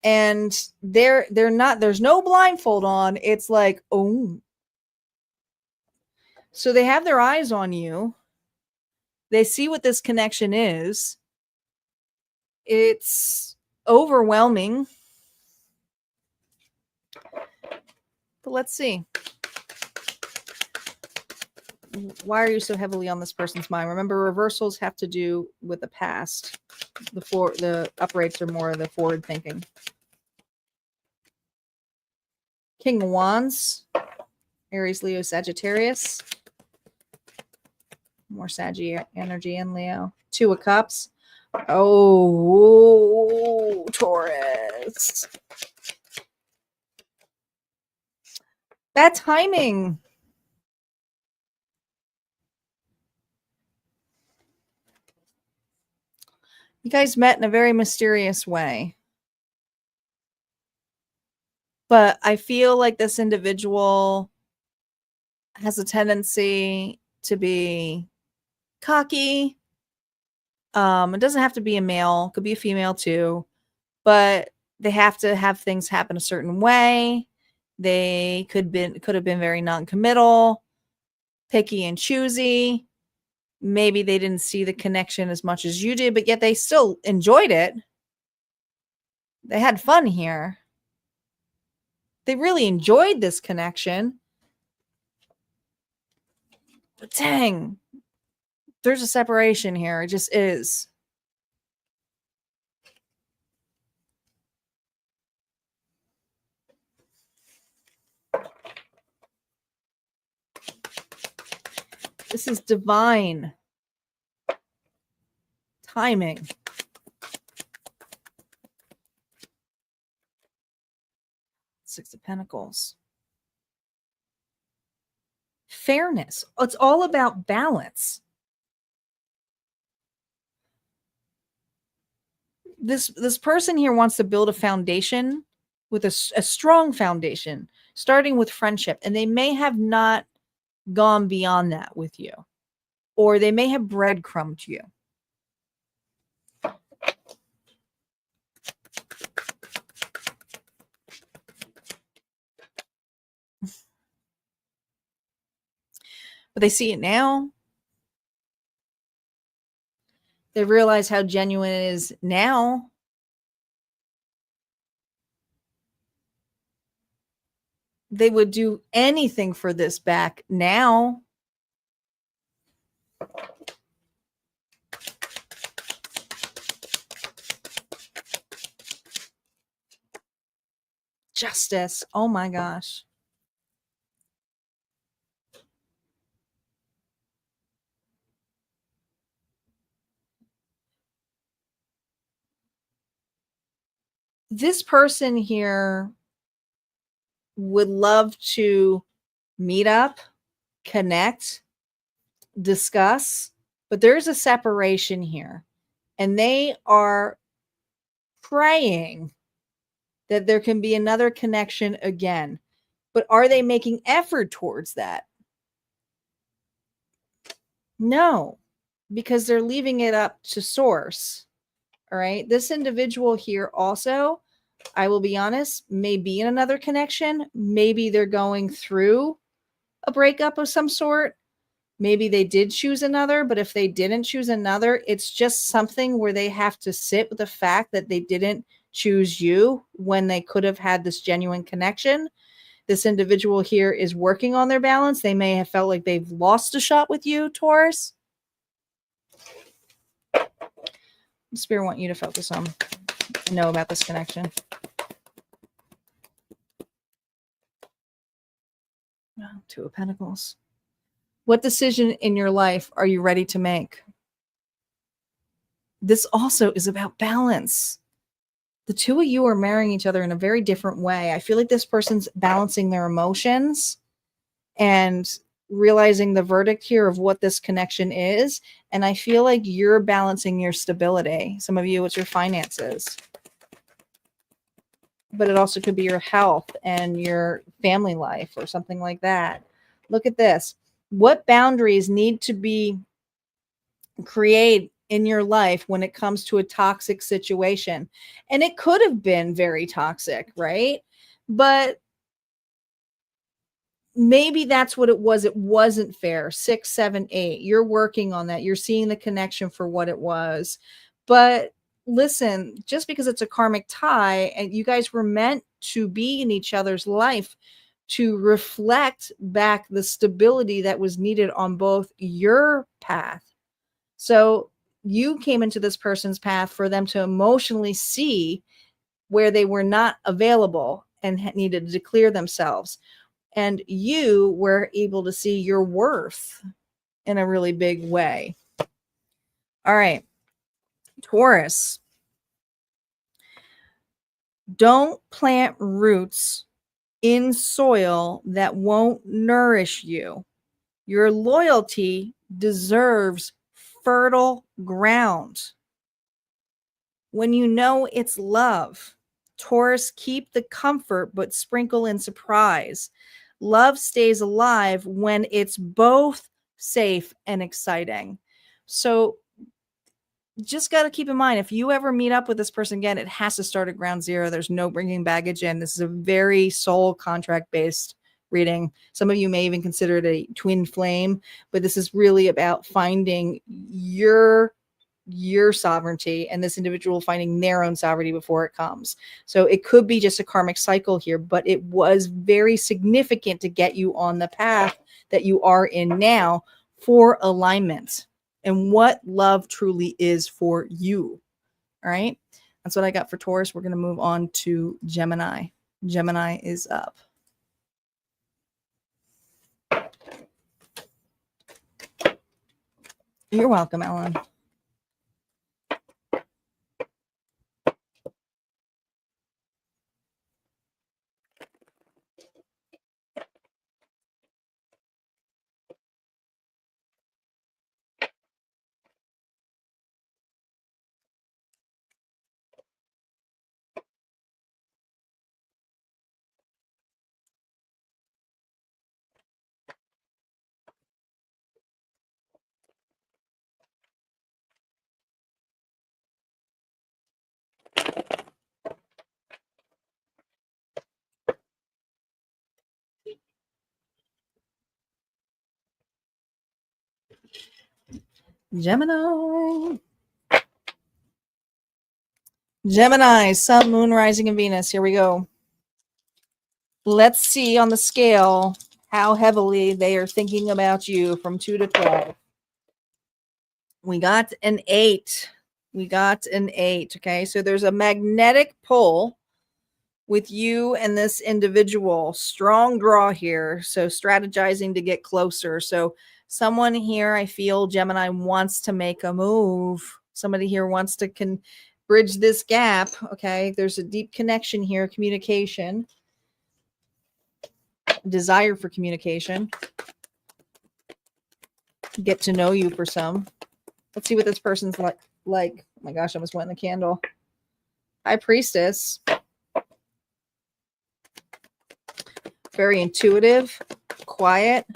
And they're not, there's no blindfold on. It's like, oh. So they have their eyes on you. They see what this connection is. It's overwhelming. But let's see. Why are you so heavily on this person's mind? Remember, reversals have to do with the past. The uprights are more the forward thinking. King of Wands, Aries, Leo, Sagittarius. More Saggy energy in Leo. Two of Cups. Oh, Taurus. That timing. You guys met in a very mysterious way. But I feel like this individual has a tendency to be cocky. It doesn't have to be a male, could be a female too, but they have to have things happen a certain way. They could have been very non-committal, picky and choosy. Maybe they didn't see the connection as much as you did, but yet they still enjoyed it. They had fun here. They really enjoyed this connection. But dang, there's a separation here. It just is. This is divine timing. Six of Pentacles. Fairness. It's all about balance. This person here wants to build a foundation with a strong foundation, starting with friendship, and they may have not gone beyond that with you, or they may have breadcrumbed you. But they see it now. They realize how genuine it is now. They would do anything for this back now. Justice. Oh my gosh. This person here would love to meet up, connect, discuss, but there's a separation here, and they are praying that there can be another connection again. But are they making effort towards that? No, because they're leaving it up to source. All right. This individual here also, I will be honest, may be in another connection. Maybe they're going through a breakup of some sort. Maybe they did choose another, but if they didn't choose another, it's just something where they have to sit with the fact that they didn't choose you when they could have had this genuine connection. This individual here is working on their balance. They may have felt like they've lost a shot with you, Taurus. Spirit want you to focus on, know about this connection. Oh, Two of Pentacles. What decision in your life are you ready to make? This also is about balance. The two of you are marrying each other in a very different way. I feel like this person's balancing their emotions and realizing the verdict here of what this connection is. And I feel like you're balancing your stability. Some of you, it's your finances. But it also could be your health and your family life or something like that. Look at this. What boundaries need to be created in your life when it comes to a toxic situation? And it could have been very toxic, right? But maybe that's what it was. It wasn't fair. 6, 7, 8. You're working on that. You're seeing the connection for what it was. But listen, just because it's a karmic tie and you guys were meant to be in each other's life to reflect back the stability that was needed on both your path. So you came into this person's path for them to emotionally see where they were not available and needed to clear themselves. And you were able to see your worth in a really big way. All right, Taurus. Don't plant roots in soil that won't nourish you. Your loyalty deserves fertile ground. When you know it's love, Taurus, keep the comfort but sprinkle in surprise. Love stays alive when it's both safe, and exciting. So just got to keep in mind, if you ever meet up with this person again, it has to start at ground zero. There's no bringing baggage in. This is a very soul contract based reading. Some of you may even consider it a twin flame, but this is really about finding your sovereignty and this individual finding their own sovereignty before it comes. So it could be just a karmic cycle here, but it was very significant to get you on the path that you are in now for alignment and what love truly is for you. All right. That's what I got for Taurus. We're going to move on to Gemini. Gemini is up. You're welcome, Ellen. Gemini. Gemini, Sun, Moon, Rising, and Venus. Here we go. Let's see on the scale how heavily they are thinking about you from 2 to 12. We got an 8. We got an 8. Okay, so there's a magnetic pull with you and this individual. Strong draw here. So strategizing to get closer. So someone here, I feel Gemini wants to make a move. Somebody here wants to bridge this gap. Okay, there's a deep connection here, communication, desire for communication, get to know you for some. Let's see what this person's like. Oh my gosh, I almost went in the candle. High Priestess. Very intuitive, quiet.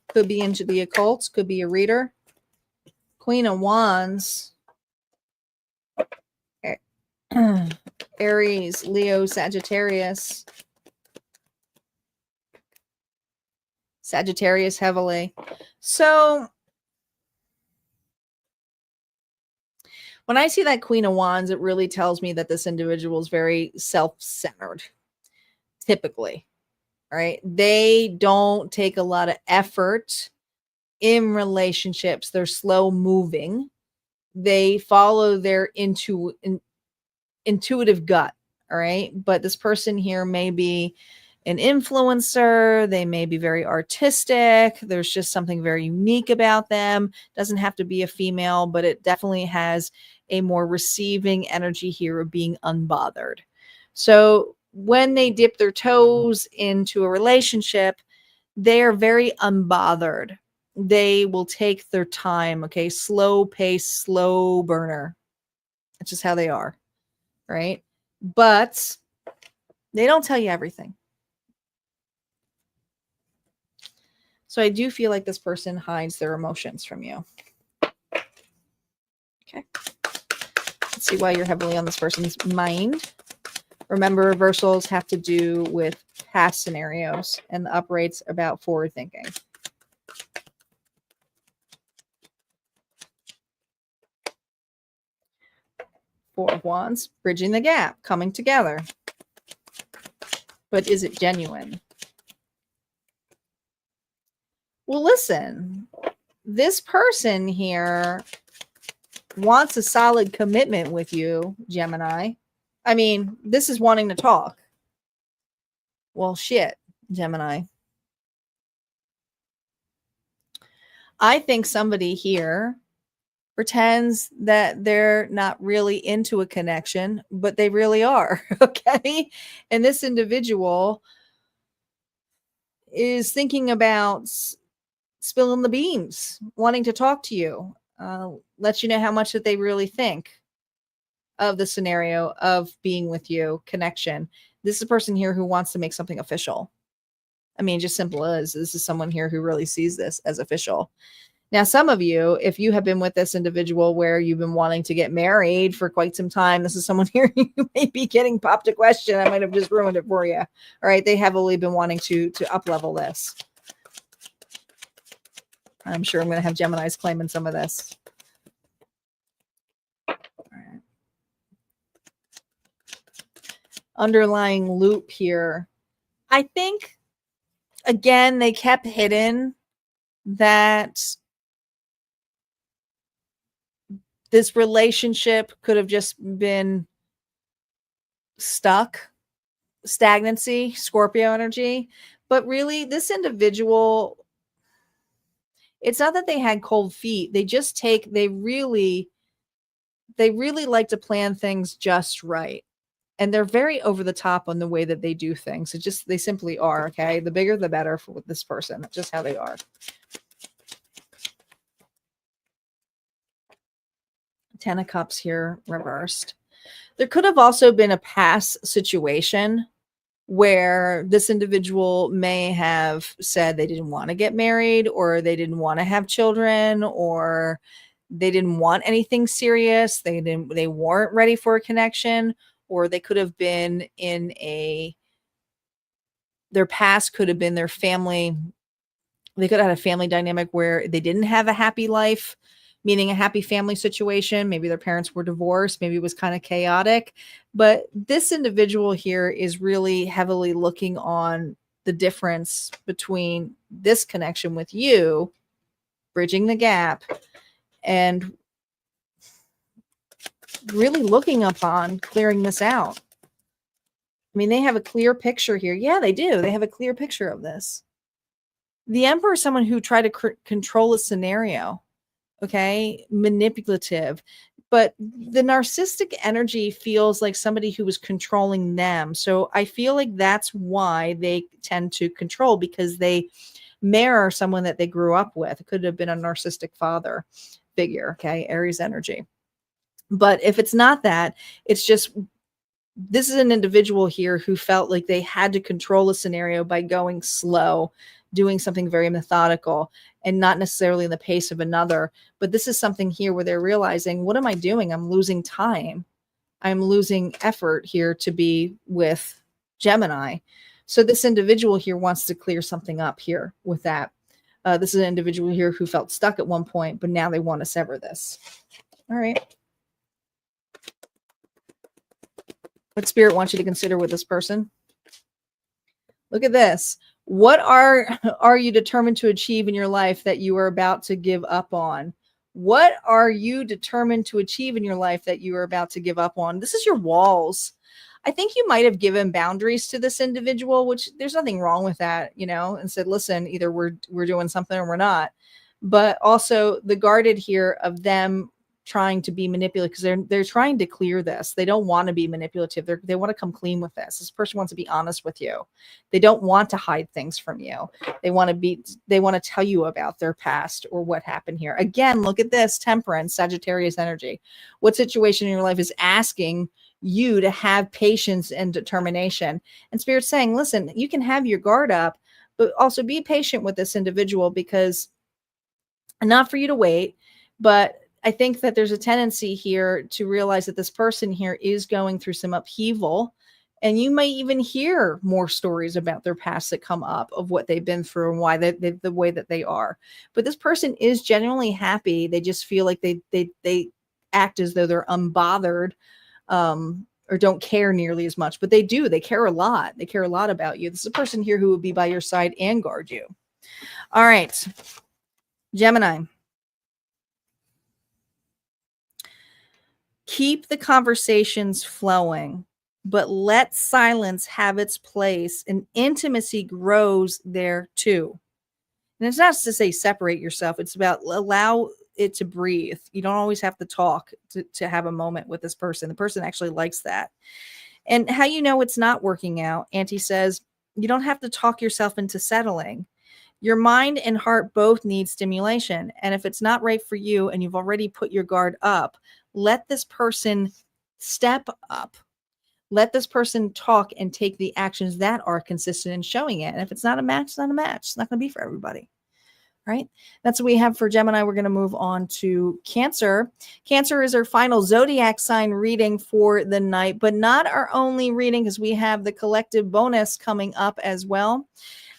Could be into the occult. Could be a reader. Queen of Wands. Aries, Leo, Sagittarius. Sagittarius heavily. So when I see that Queen of Wands, it really tells me that this individual is very self-centered, typically. All right. They don't take a lot of effort in relationships. They're slow moving. They follow their intuitive gut. All right. But this person here may be an influencer. They may be very artistic. There's just something very unique about them. Doesn't have to be a female, but it definitely has a more receiving energy here of being unbothered. So when they dip their toes into a relationship, they are very unbothered. They will take their time. Okay. Slow pace, slow burner. That's just how they are. Right. But they don't tell you everything. So I do feel like this person hides their emotions from you. Okay. Let's see why you're heavily on this person's mind. Remember, reversals have to do with past scenarios, and the uprights about forward thinking. Four of Wands, bridging the gap, coming together. But is it genuine? Well, listen, this person here wants a solid commitment with you, Gemini. I mean, this is wanting to talk. Well, shit, Gemini. I think somebody here pretends that they're not really into a connection, but they really are, okay? And this individual is thinking about spilling the beans, wanting to talk to you, let you know how much that they really think of the scenario of being with you, connection. This is a person here who wants to make something official. I mean, just simple as this is someone here who really sees this as official. Now, some of you, if you have been with this individual where you've been wanting to get married for quite some time, this is someone here you may be getting popped a question. I might have just ruined it for you. All right. They heavily been wanting to up level this. I'm sure I'm going to have Geminis claiming some of this. All right. Underlying loop here. I think, again, they kept hidden that this relationship could have just been stuck, stagnancy, Scorpio energy. But really, this individual, it's not that they had cold feet. They really like to plan things just right. And they're very over the top on the way that they do things. They simply are, okay? The bigger, the better for this person. That's just how they are. Ten of Cups here reversed. There could have also been a past situation where this individual may have said they didn't want to get married, or they didn't want to have children, or they didn't want anything serious. They weren't ready for a connection, or they could have been their past could have been their family. They could have had a family dynamic where they didn't have a happy life, meaning a happy family situation. Maybe their parents were divorced. Maybe it was kind of chaotic. But this individual here is really heavily looking on the difference between this connection with you, bridging the gap, and really looking upon clearing this out. I mean, they have a clear picture here. Yeah, they do. They have a clear picture of this. The Emperor is someone who tried to control a scenario. Okay, manipulative, but the narcissistic energy feels like somebody who was controlling them. So I feel like that's why they tend to control, because they mirror someone that they grew up with. It could have been a narcissistic father figure. Okay, Aries energy. But if it's not that, it's just, this is an individual here who felt like they had to control a scenario by going slow, doing something very methodical, and not necessarily in the pace of another. But this is something here where they're realizing, what am I doing? I'm losing time. I'm losing effort here to be with Gemini. So this individual here wants to clear something up here with that. This is an individual here who felt stuck at one point, but now they want to sever this. All right. What Spirit wants you to consider with this person? Look at this. What are you determined to achieve in your life that you are about to give up on? What are you determined to achieve in your life that you are about to give up on? This is your walls. I think you might have given boundaries to this individual, which there's nothing wrong with that, and said, listen, either we're doing something or we're not. But also the guarded here of them trying to be manipulative, because they're trying to clear this. They don't want to be manipulative. They want to come clean with this. This person wants to be honest with you. They don't want to hide things from you. They want to tell you about their past or what happened here. Again, look at this, Temperance, Sagittarius energy. What situation in your life is asking you to have patience and determination? And Spirit's saying, listen, you can have your guard up, but also be patient with this individual, because not for you to wait, but I think that there's a tendency here to realize that this person here is going through some upheaval, and you might even hear more stories about their past that come up of what they've been through and why they the way that they are. But this person is genuinely happy. They just feel like they act as though they're unbothered, or don't care nearly as much, but they do. They care a lot. They care a lot about you. This is a person here who would be by your side and guard you. All right, Gemini. Keep the conversations flowing, but let silence have its place, and intimacy grows there too. And it's not to say separate yourself. It's about allow it to breathe. You don't always have to talk to have a moment with this person. The person actually likes that. And how you know it's not working out, Auntie says, you don't have to talk yourself into settling. Your mind and heart both need stimulation. And if it's not right for you and you've already put your guard up, let this person step up. Let this person talk and take the actions that are consistent in showing it. And if it's not a match, it's not a match. It's not going to be for everybody. Right? That's what we have for Gemini. We're going to move on to Cancer. Cancer is our final zodiac sign reading for the night, but not our only reading, because we have the collective bonus coming up as well.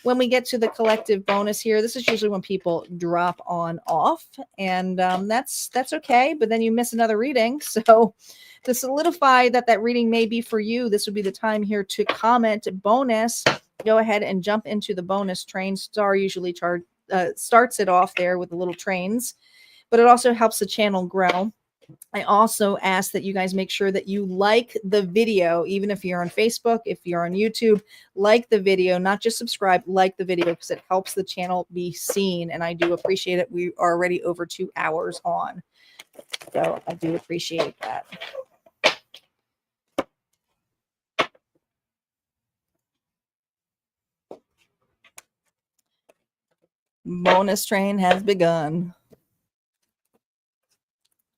When we get to the collective bonus here, this is usually when people drop on off, and that's okay, but then you miss another reading. So to solidify that reading may be for you, this would be the time here to comment bonus. Go ahead and jump into the bonus train. Star usually starts it off there with the little trains, but it also helps the channel grow. I also ask that you guys make sure that you like the video, even if you're on Facebook, if you're on YouTube, like the video, not just subscribe, like the video, because it helps the channel be seen. And I do appreciate it. We are already over 2 hours on. So I do appreciate that. Bonus train has begun.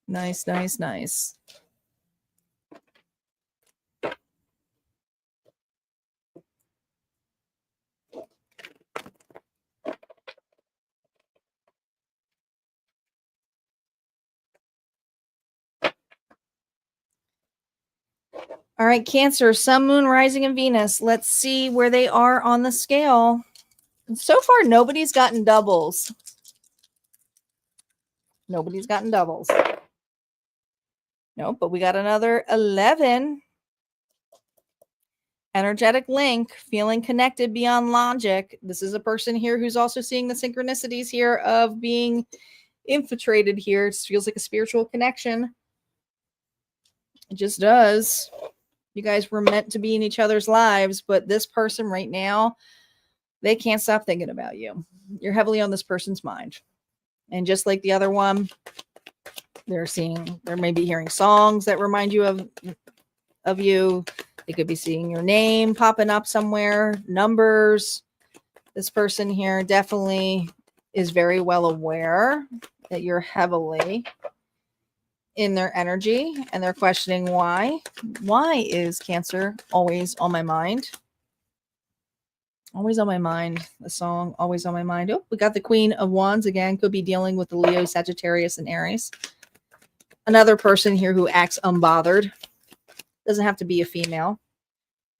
Nice, nice, nice. All right, Cancer, Sun, Moon, Rising, and Venus. Let's see where they are on the scale. So far, nobody's gotten doubles. Nobody's gotten doubles. Nope, but we got another 11. Energetic link, feeling connected beyond logic. This is a person here who's also seeing the synchronicities here of being infiltrated here. It just feels like a spiritual connection. It just does. You guys were meant to be in each other's lives, but this person right now, they can't stop thinking about you. You're heavily on this person's mind. And just like the other one, they're maybe hearing songs that remind you of you. They could be seeing your name popping up somewhere, numbers. This person here definitely is very well aware that you're heavily in their energy, and they're questioning why. Why is Cancer always on my mind? Always on my mind. The song, Always on My Mind. Oh, we got the Queen of Wands again. Could be dealing with the Leo, Sagittarius, and Aries. Another person here who acts unbothered. Doesn't have to be a female.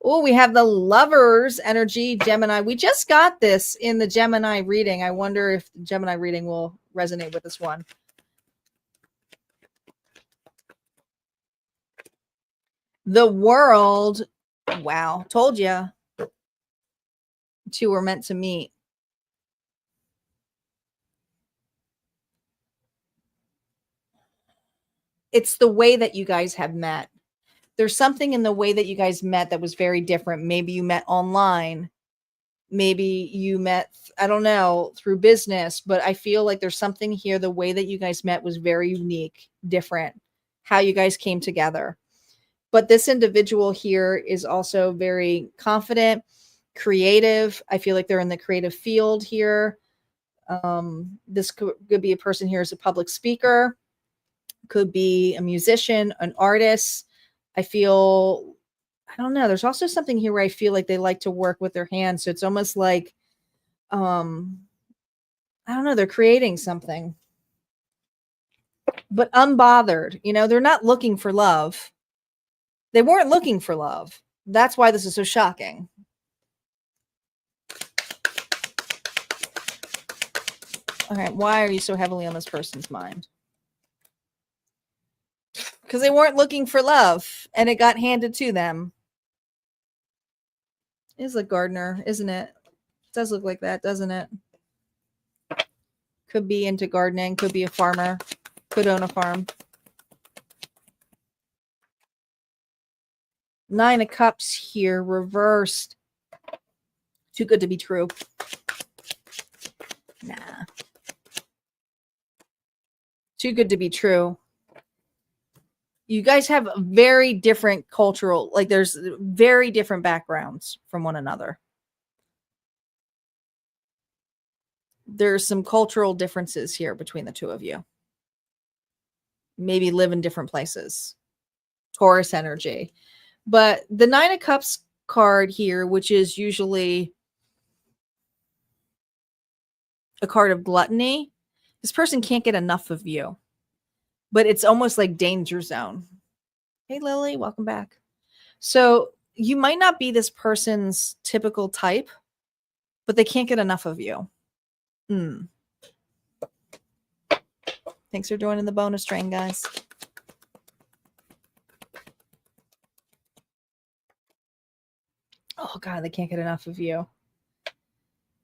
Oh, we have the Lovers energy, Gemini. We just got this in the Gemini reading. I wonder if the Gemini reading will resonate with this one. The World. Wow. Told you. Two were meant to meet. It's the way that you guys have met. There's something in the way that you guys met that was very different. Maybe you met online. Maybe you met, I don't know, through business, but I feel like there's something here. The way that you guys met was very unique, different, how you guys came together. But this individual here is also very confident, creative. I feel like they're in the creative field here. This could be a person here as a public speaker, could be a musician, an artist. I don't know. There's also something here where I feel like they like to work with their hands. So it's almost like, I don't know, they're creating something, but unbothered. You know, they're not looking for love. They weren't looking for love. That's why this is so shocking. All right. Why are you so heavily on this person's mind? Because they weren't looking for love and it got handed to them. It's a gardener, isn't it? It does look like that, doesn't it? Could be into gardening, could be a farmer, could own a farm. 9 of Cups here, reversed. Too good to be true. Nah. Too good to be true. You guys have very different cultural, like there's very different backgrounds from one another. There's some cultural differences here between the two of you. Maybe live in different places. Taurus energy. But the Nine of Cups card here, which is usually a card of gluttony, this person can't get enough of you. But it's almost like danger zone. Hey, Lily, welcome back. So you might not be this person's typical type, but they can't get enough of you. Thanks for joining the bonus train, guys. Oh, God, they can't get enough of you.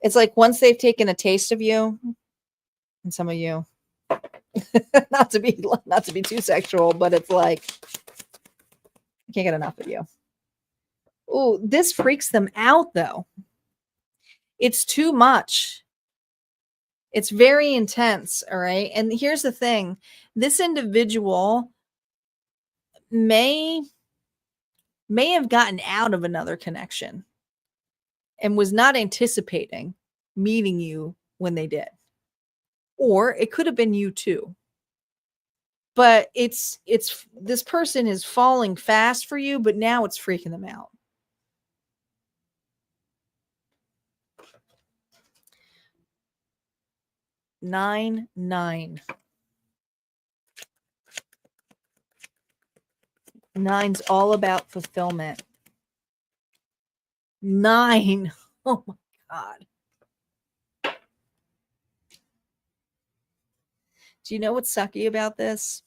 It's like once they've taken a taste of you, and some of you, not to be too sexual, but it's like, I can't get enough of you. Oh, this freaks them out, though. It's too much. It's very intense, all right? And here's the thing. This individual may have gotten out of another connection and was not anticipating meeting you when they did. Or it could have been you too. But it's this person is falling fast for you, but now it's freaking them out. Nine. Nine's all about fulfillment. 9. Oh my God. Do you know what's sucky about this?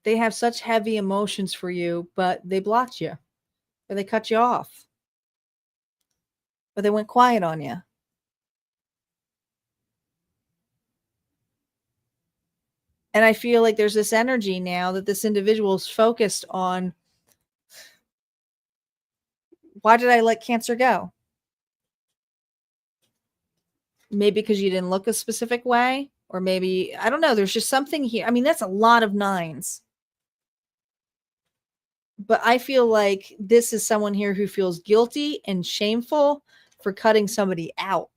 They have such heavy emotions for you, but they blocked you, or they cut you off, or they went quiet on you. And I feel like there's this energy now that this individual is focused on, why did I let Cancer go? Maybe because you didn't look a specific way, or maybe, I don't know. There's just something here. I mean, that's a lot of 9s. But I feel like this is someone here who feels guilty and shameful for cutting somebody out.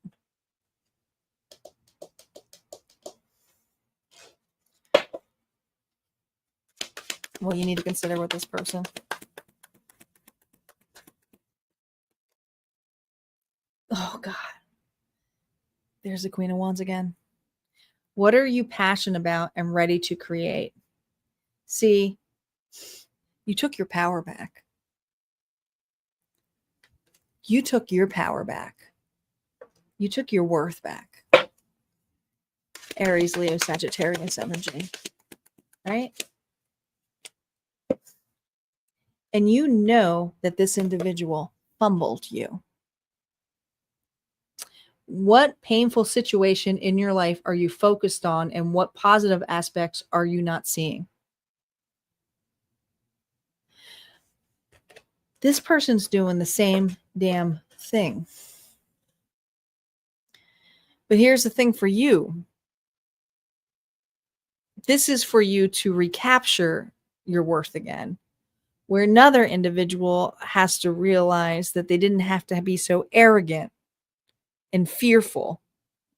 Well, you need to consider with this person. Oh, God. There's the Queen of Wands again. What are you passionate about and ready to create? See, you took your power back. You took your power back. You took your worth back. Aries, Leo, Sagittarius energy. Right? And you know that this individual fumbled you. What painful situation in your life are you focused on, and what positive aspects are you not seeing? This person's doing the same damn thing. But here's the thing for you. This is for you to recapture your worth again, where another individual has to realize that they didn't have to be so arrogant and fearful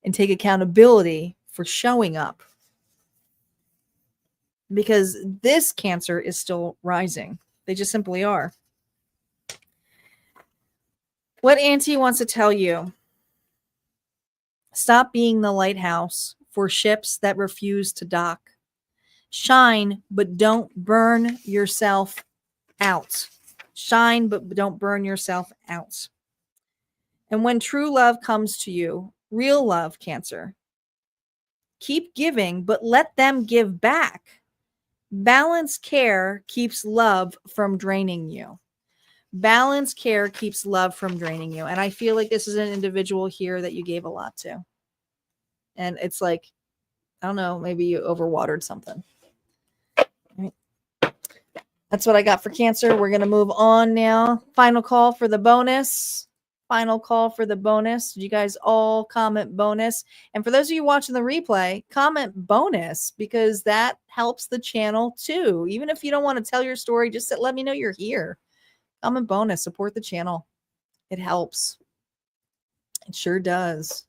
and take accountability for showing up. Because this Cancer is still rising. They just simply are. What Auntie wants to tell you: stop being the lighthouse for ships that refuse to dock. Shine, but don't burn yourself out. Shine, but don't burn yourself out. And when true love comes to you, real love, Cancer, keep giving, but let them give back. Balanced care keeps love from draining you. Balanced care keeps love from draining you. And I feel like this is an individual here that you gave a lot to. And it's like, I don't know, maybe you overwatered something. Right. That's what I got for Cancer. We're going to move on now. Final call for the bonus. Final call for the bonus. You guys all comment bonus. And for those of you watching the replay, comment bonus, because that helps the channel too. Even if you don't want to tell your story, just let me know you're here. Comment bonus. Support the channel. It helps. It sure does.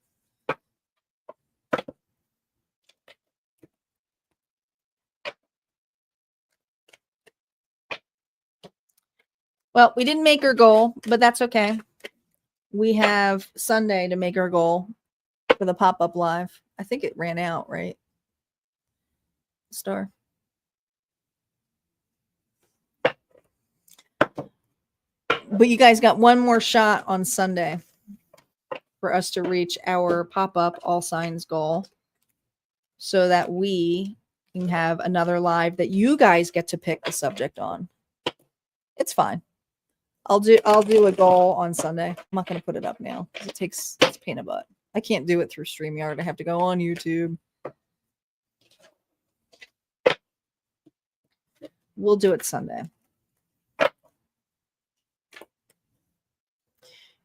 Well, we didn't make our goal, but that's okay. We have Sunday to make our goal for the pop-up live. I think it ran out, right? Star. But you guys got one more shot on Sunday for us to reach our pop-up all signs goal so that we can have another live that you guys get to pick the subject on. It's fine. I'll do a goal on Sunday. I'm not going to put it up now because it's a pain in the butt. I can't do it through StreamYard. I have to go on YouTube. We'll do it Sunday.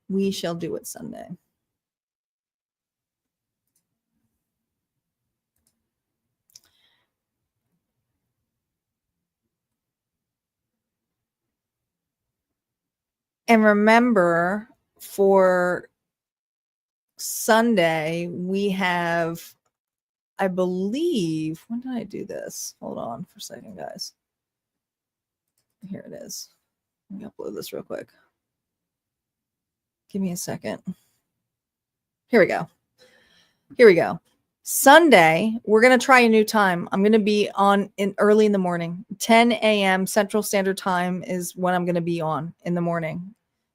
We shall do it Sunday. And remember, for Sunday, we have, I believe, when did I do this? Hold on for a second, guys. Here it is. Let me upload this real quick. Give me a second. Here we go. Here we go. Sunday, we're going to try a new time. I'm going to be on early in the morning. 10 a.m. Central Standard Time is when I'm going to be on in the morning.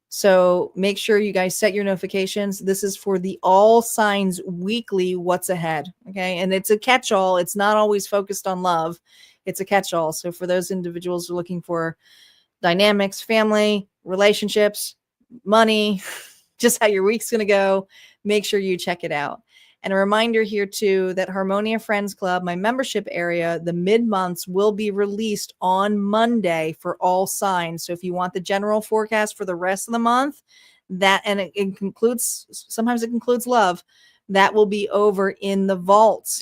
So make sure you guys set your notifications. This is for the All Signs Weekly What's Ahead. Okay. And it's a catch-all. It's not always focused on love. It's a catch-all. So for those individuals who are looking for dynamics, family, relationships, money, just how your week's going to go, make sure you check it out. And a reminder here too that Harmonia Friends Club, my membership area, the mid-months will be released on Monday for all signs. So if you want the general forecast for the rest of the month, that, and it includes, sometimes it includes love, that will be over in the vault,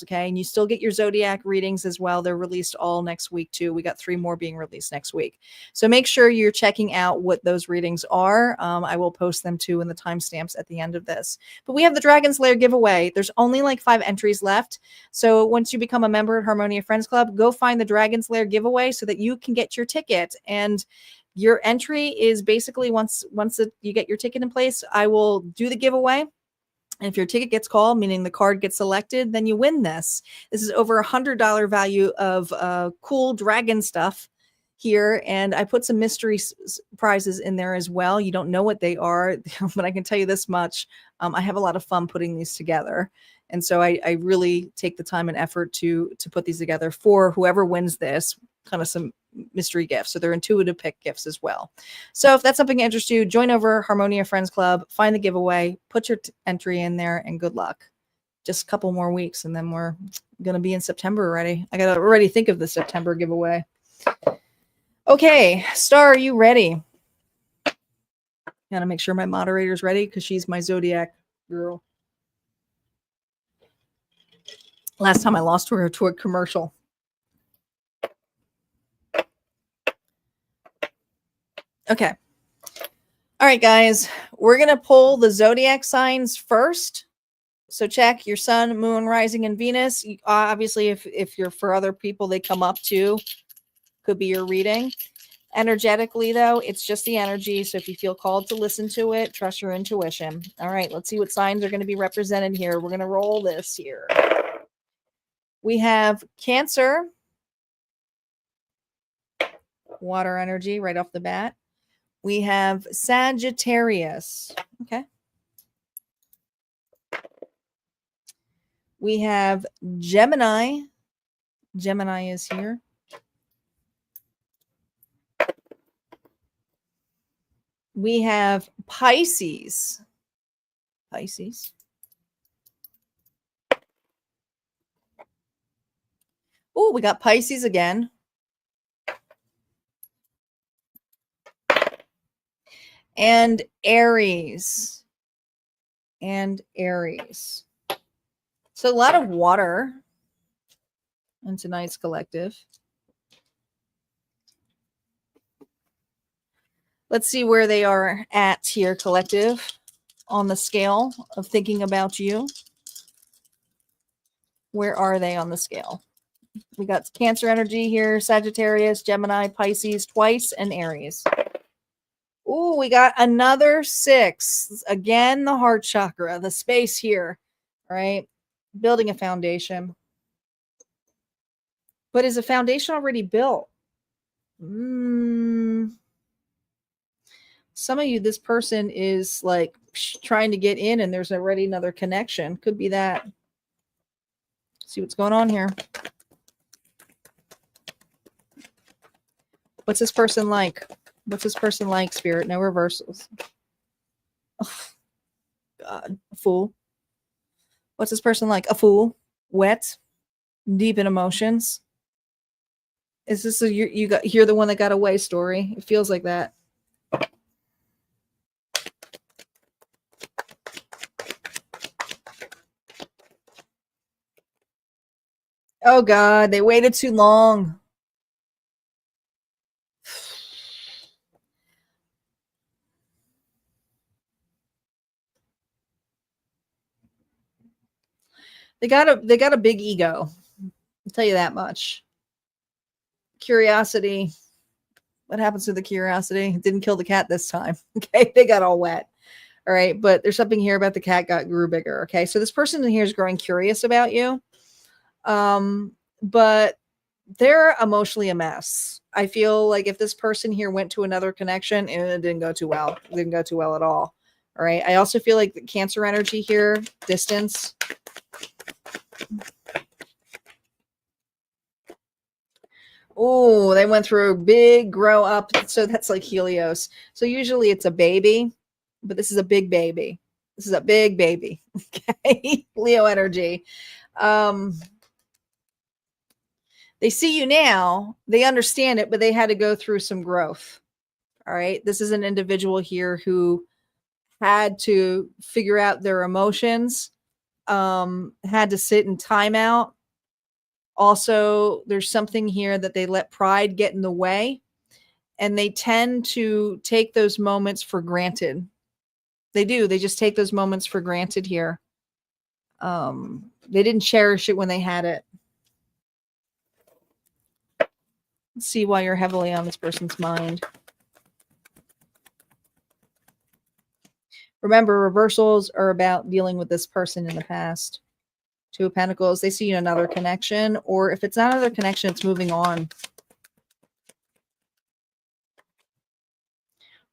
okay? And you still get your Zodiac readings as well. They're released all next week too. We got 3 more being released next week. So make sure you're checking out what those readings are. I will post them too in the timestamps at the end of this. But we have the Dragon's Lair giveaway. There's only like 5 entries left. So once you become a member at Harmonia Friends Club, go find the Dragon's Lair giveaway so that you can get your ticket. And your entry is basically once you get your ticket in place, I will do the giveaway. And if your ticket gets called, meaning the card gets selected, then you win this. This is over $100 value of cool dragon stuff here. And I put some mystery prizes in there as well. You don't know what they are, but I can tell you this much. I have a lot of fun putting these together. And so I really take the time and effort to put these together for whoever wins this, kind of some mystery gifts. So they're intuitive pick gifts as well. So if that's something that interests you, join over Harmonia Friends Club, find the giveaway, put your entry in there, and good luck. Just a couple more weeks, and then we're going to be in September already. I got to already think of the September giveaway. Okay, Star, are you ready? Got to make sure my moderator's ready because she's my Zodiac girl. Last time I lost her to a commercial. Okay. All right, guys. We're going to pull the Zodiac signs first. So check your sun, moon, rising, and Venus. Obviously, if you're for other people, they come up too. Could be your reading. Energetically, though, it's just the energy. So if you feel called to listen to it, trust your intuition. All right, let's see what signs are going to be represented here. We're going to roll this here. We have Cancer. Water energy right off the bat. We have Sagittarius. Okay. We have Gemini. Gemini is here. We have Pisces. Pisces. Oh, we got Pisces again. And Aries. And Aries. So a lot of water in tonight's collective. Let's see where they are at here, collective, on the scale of thinking about you. Where are they on the scale? We got Cancer energy here, Sagittarius, Gemini, Pisces twice, and Aries. Ooh, we got another 6. Again, the heart chakra, the space here, right? Building a foundation. But is a foundation already built? Some of you, this person is like trying to get in and there's already another connection. Could be that. See what's going on here. What's this person like? What's this person like, Spirit? No reversals. Oh, God, a fool. What's this person like? A fool. Wet. Deep in emotions. Is this you're the one that got away story? It feels like that. Oh God, they waited too long. They got a big ego. I'll tell you that much. Curiosity. What happens to the curiosity? It didn't kill the cat this time. Okay, they got all wet. All right, but there's something here about the cat grew bigger. Okay, so this person in here is growing curious about you, but they're emotionally a mess. I feel like if this person here went to another connection, it didn't go too well. It didn't go too well at all. All right, I also feel like the Cancer energy here, distance. Oh, they went through a big grow up. So that's like Helios. So usually it's a baby, but this is a big baby. This is a big baby. Okay. Leo energy. They see you now. They understand it, but they had to go through some growth. All right. This is an individual here who had to figure out their emotions, had to sit in timeout. Also, there's something here that they let pride get in the way, and they tend to take those moments for granted. They do. They just take those moments for granted here. They didn't cherish it when they had it. Let's see why you're heavily on this person's mind. Remember, reversals are about dealing with this person in the past. 2 of Pentacles, they see another connection, or if it's not another connection, it's moving on.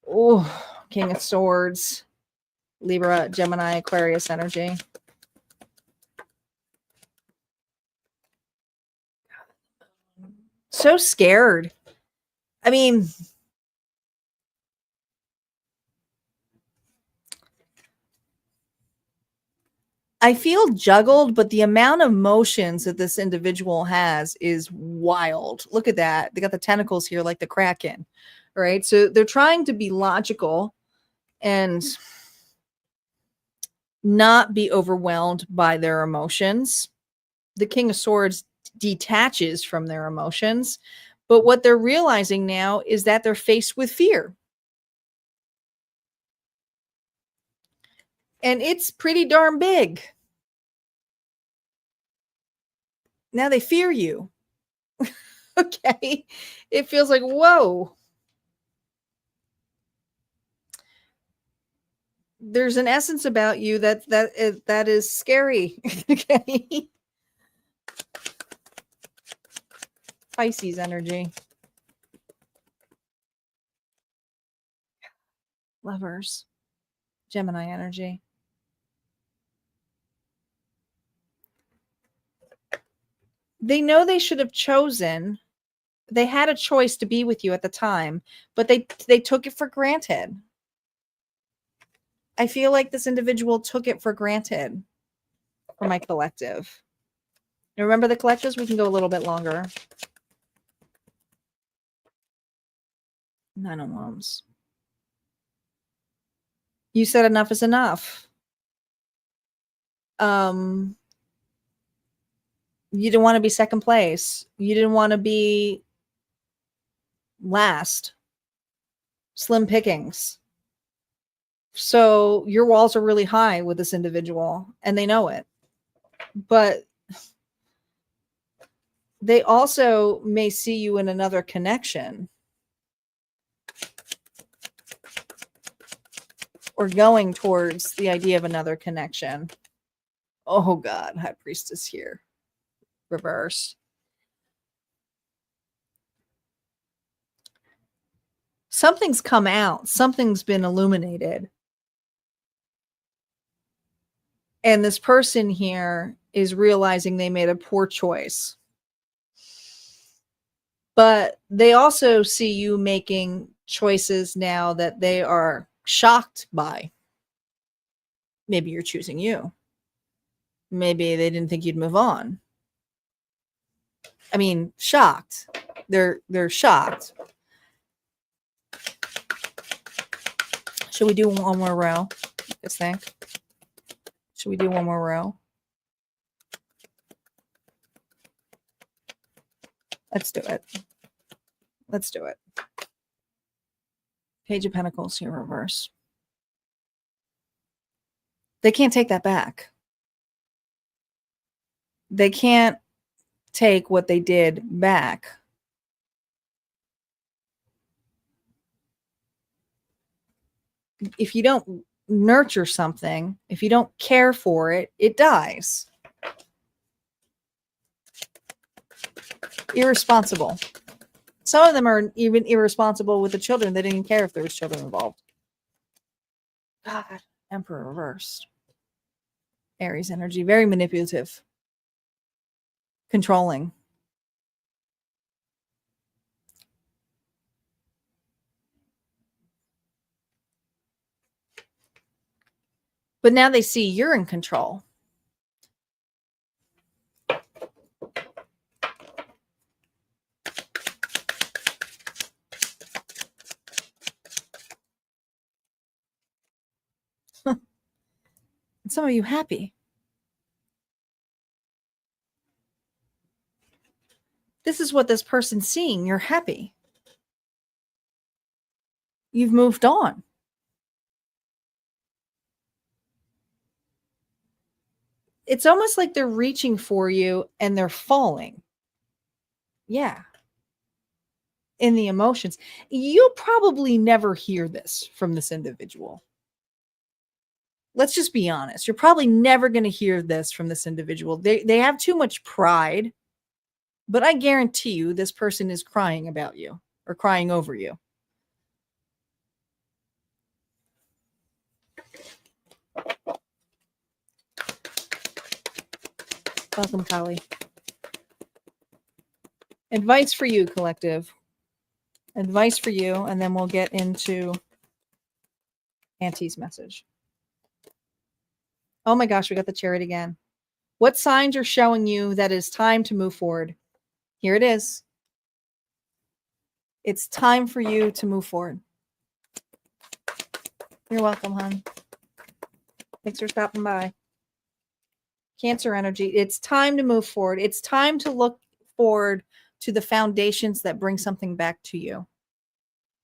Oh, King of Swords, Libra, Gemini, Aquarius energy. So scared. I mean, I feel juggled, but the amount of emotions that this individual has is wild. Look at that. They got the tentacles here like the Kraken, right? So they're trying to be logical and not be overwhelmed by their emotions. The King of Swords detaches from their emotions, but what they're realizing now is that they're faced with fear. And it's pretty darn big. Now they fear you. Okay. It feels like, whoa. There's an essence about you that is scary. Okay. Pisces energy. Lovers. Gemini energy. They know they should have chosen. They had a choice to be with you at the time, but they took it for granted. I feel like this individual took it for granted for my collective. Now remember the collectives? We can go a little bit longer. 9 of Wands. You said enough is enough. You didn't want to be second place. You didn't want to be last. Slim pickings. So your walls are really high with this individual, and they know it. But they also may see you in another connection. or going towards the idea of another connection. Oh God, High Priestess here. Reverse. Something's come out. Something's been illuminated. And this person here is realizing they made a poor choice. But they also see you making choices now that they are shocked by. Maybe you're choosing you. Maybe they didn't think you'd move on. I mean, shocked. They're shocked. Should we do one more row? You guys think? Should we do one more row? Let's do it. Let's do it. Page of Pentacles here, reverse. They can't take that back. They can't take what they did back. If you don't nurture something, if you don't care for it, it dies. Irresponsible. Some of them are even irresponsible with the children. They didn't care if there was children involved. God, Emperor reversed. Aries energy, very manipulative. Controlling. But now they see you're in control. And some of you happy. This is what this person's seeing. You're happy. You've moved on. It's almost like they're reaching for you and they're falling. Yeah. In the emotions. You'll probably never hear this from this individual. Let's just be honest. You're probably never going to hear this from this individual. They have too much pride, but I guarantee you this person is crying about you or crying over you. Welcome, Kali. Advice for you, collective. Advice for you, and then we'll get into Auntie's message. Oh my gosh, we got the Chariot again. What signs are showing you that it's time to move forward? Here it is. It's time for you to move forward. You're welcome, hon. Thanks for stopping by. Cancer energy. It's time to move forward. It's time to look forward to the foundations that bring something back to you.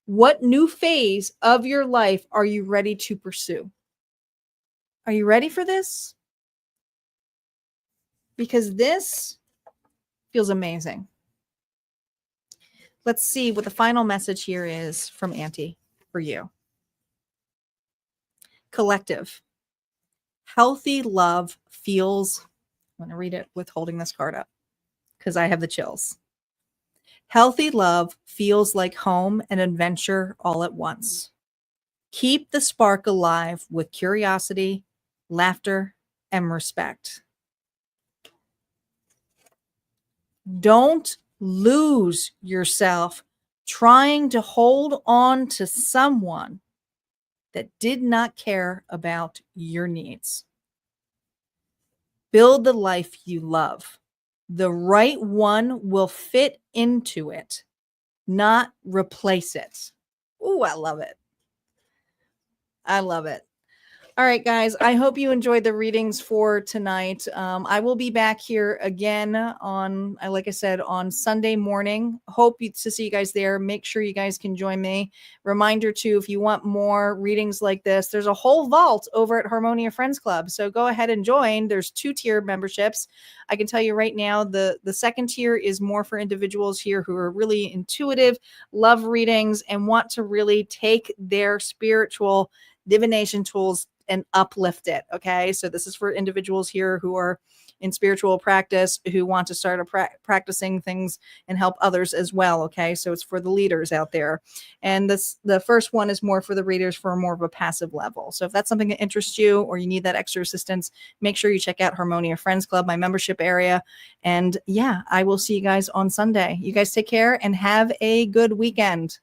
What new phase of your life are you ready to pursue? Are you ready for this? Because this feels amazing. Let's see what the final message here is from Auntie for you. Collective. Healthy love feels, I'm going to read it with holding this card up because I have the chills. Healthy love feels like home and adventure all at once. Keep the spark alive with curiosity, laughter, and respect. Don't lose yourself trying to hold on to someone that did not care about your needs. Build the life you love. The right one will fit into it, not replace it. Ooh, I love it. I love it. All right, guys, I hope you enjoyed the readings for tonight. I will be back here again on, like I said, on Sunday morning. Hope to see you guys there. Make sure you guys can join me. Reminder too, if you want more readings like this, there's a whole vault over at Harmonia Friends Club. So go ahead and join. There's 2-tier memberships. I can tell you right now, the second tier is more for individuals here who are really intuitive, love readings, and want to really take their spiritual divination tools and uplift it. Okay. So this is for individuals here who are in spiritual practice, who want to start practicing things and help others as well. Okay. So it's for the leaders out there. And the first one is more for the readers for more of a passive level. So if that's something that interests you or you need that extra assistance, make sure you check out Harmonia Friends Club, my membership area. And yeah, I will see you guys on Sunday. You guys take care and have a good weekend.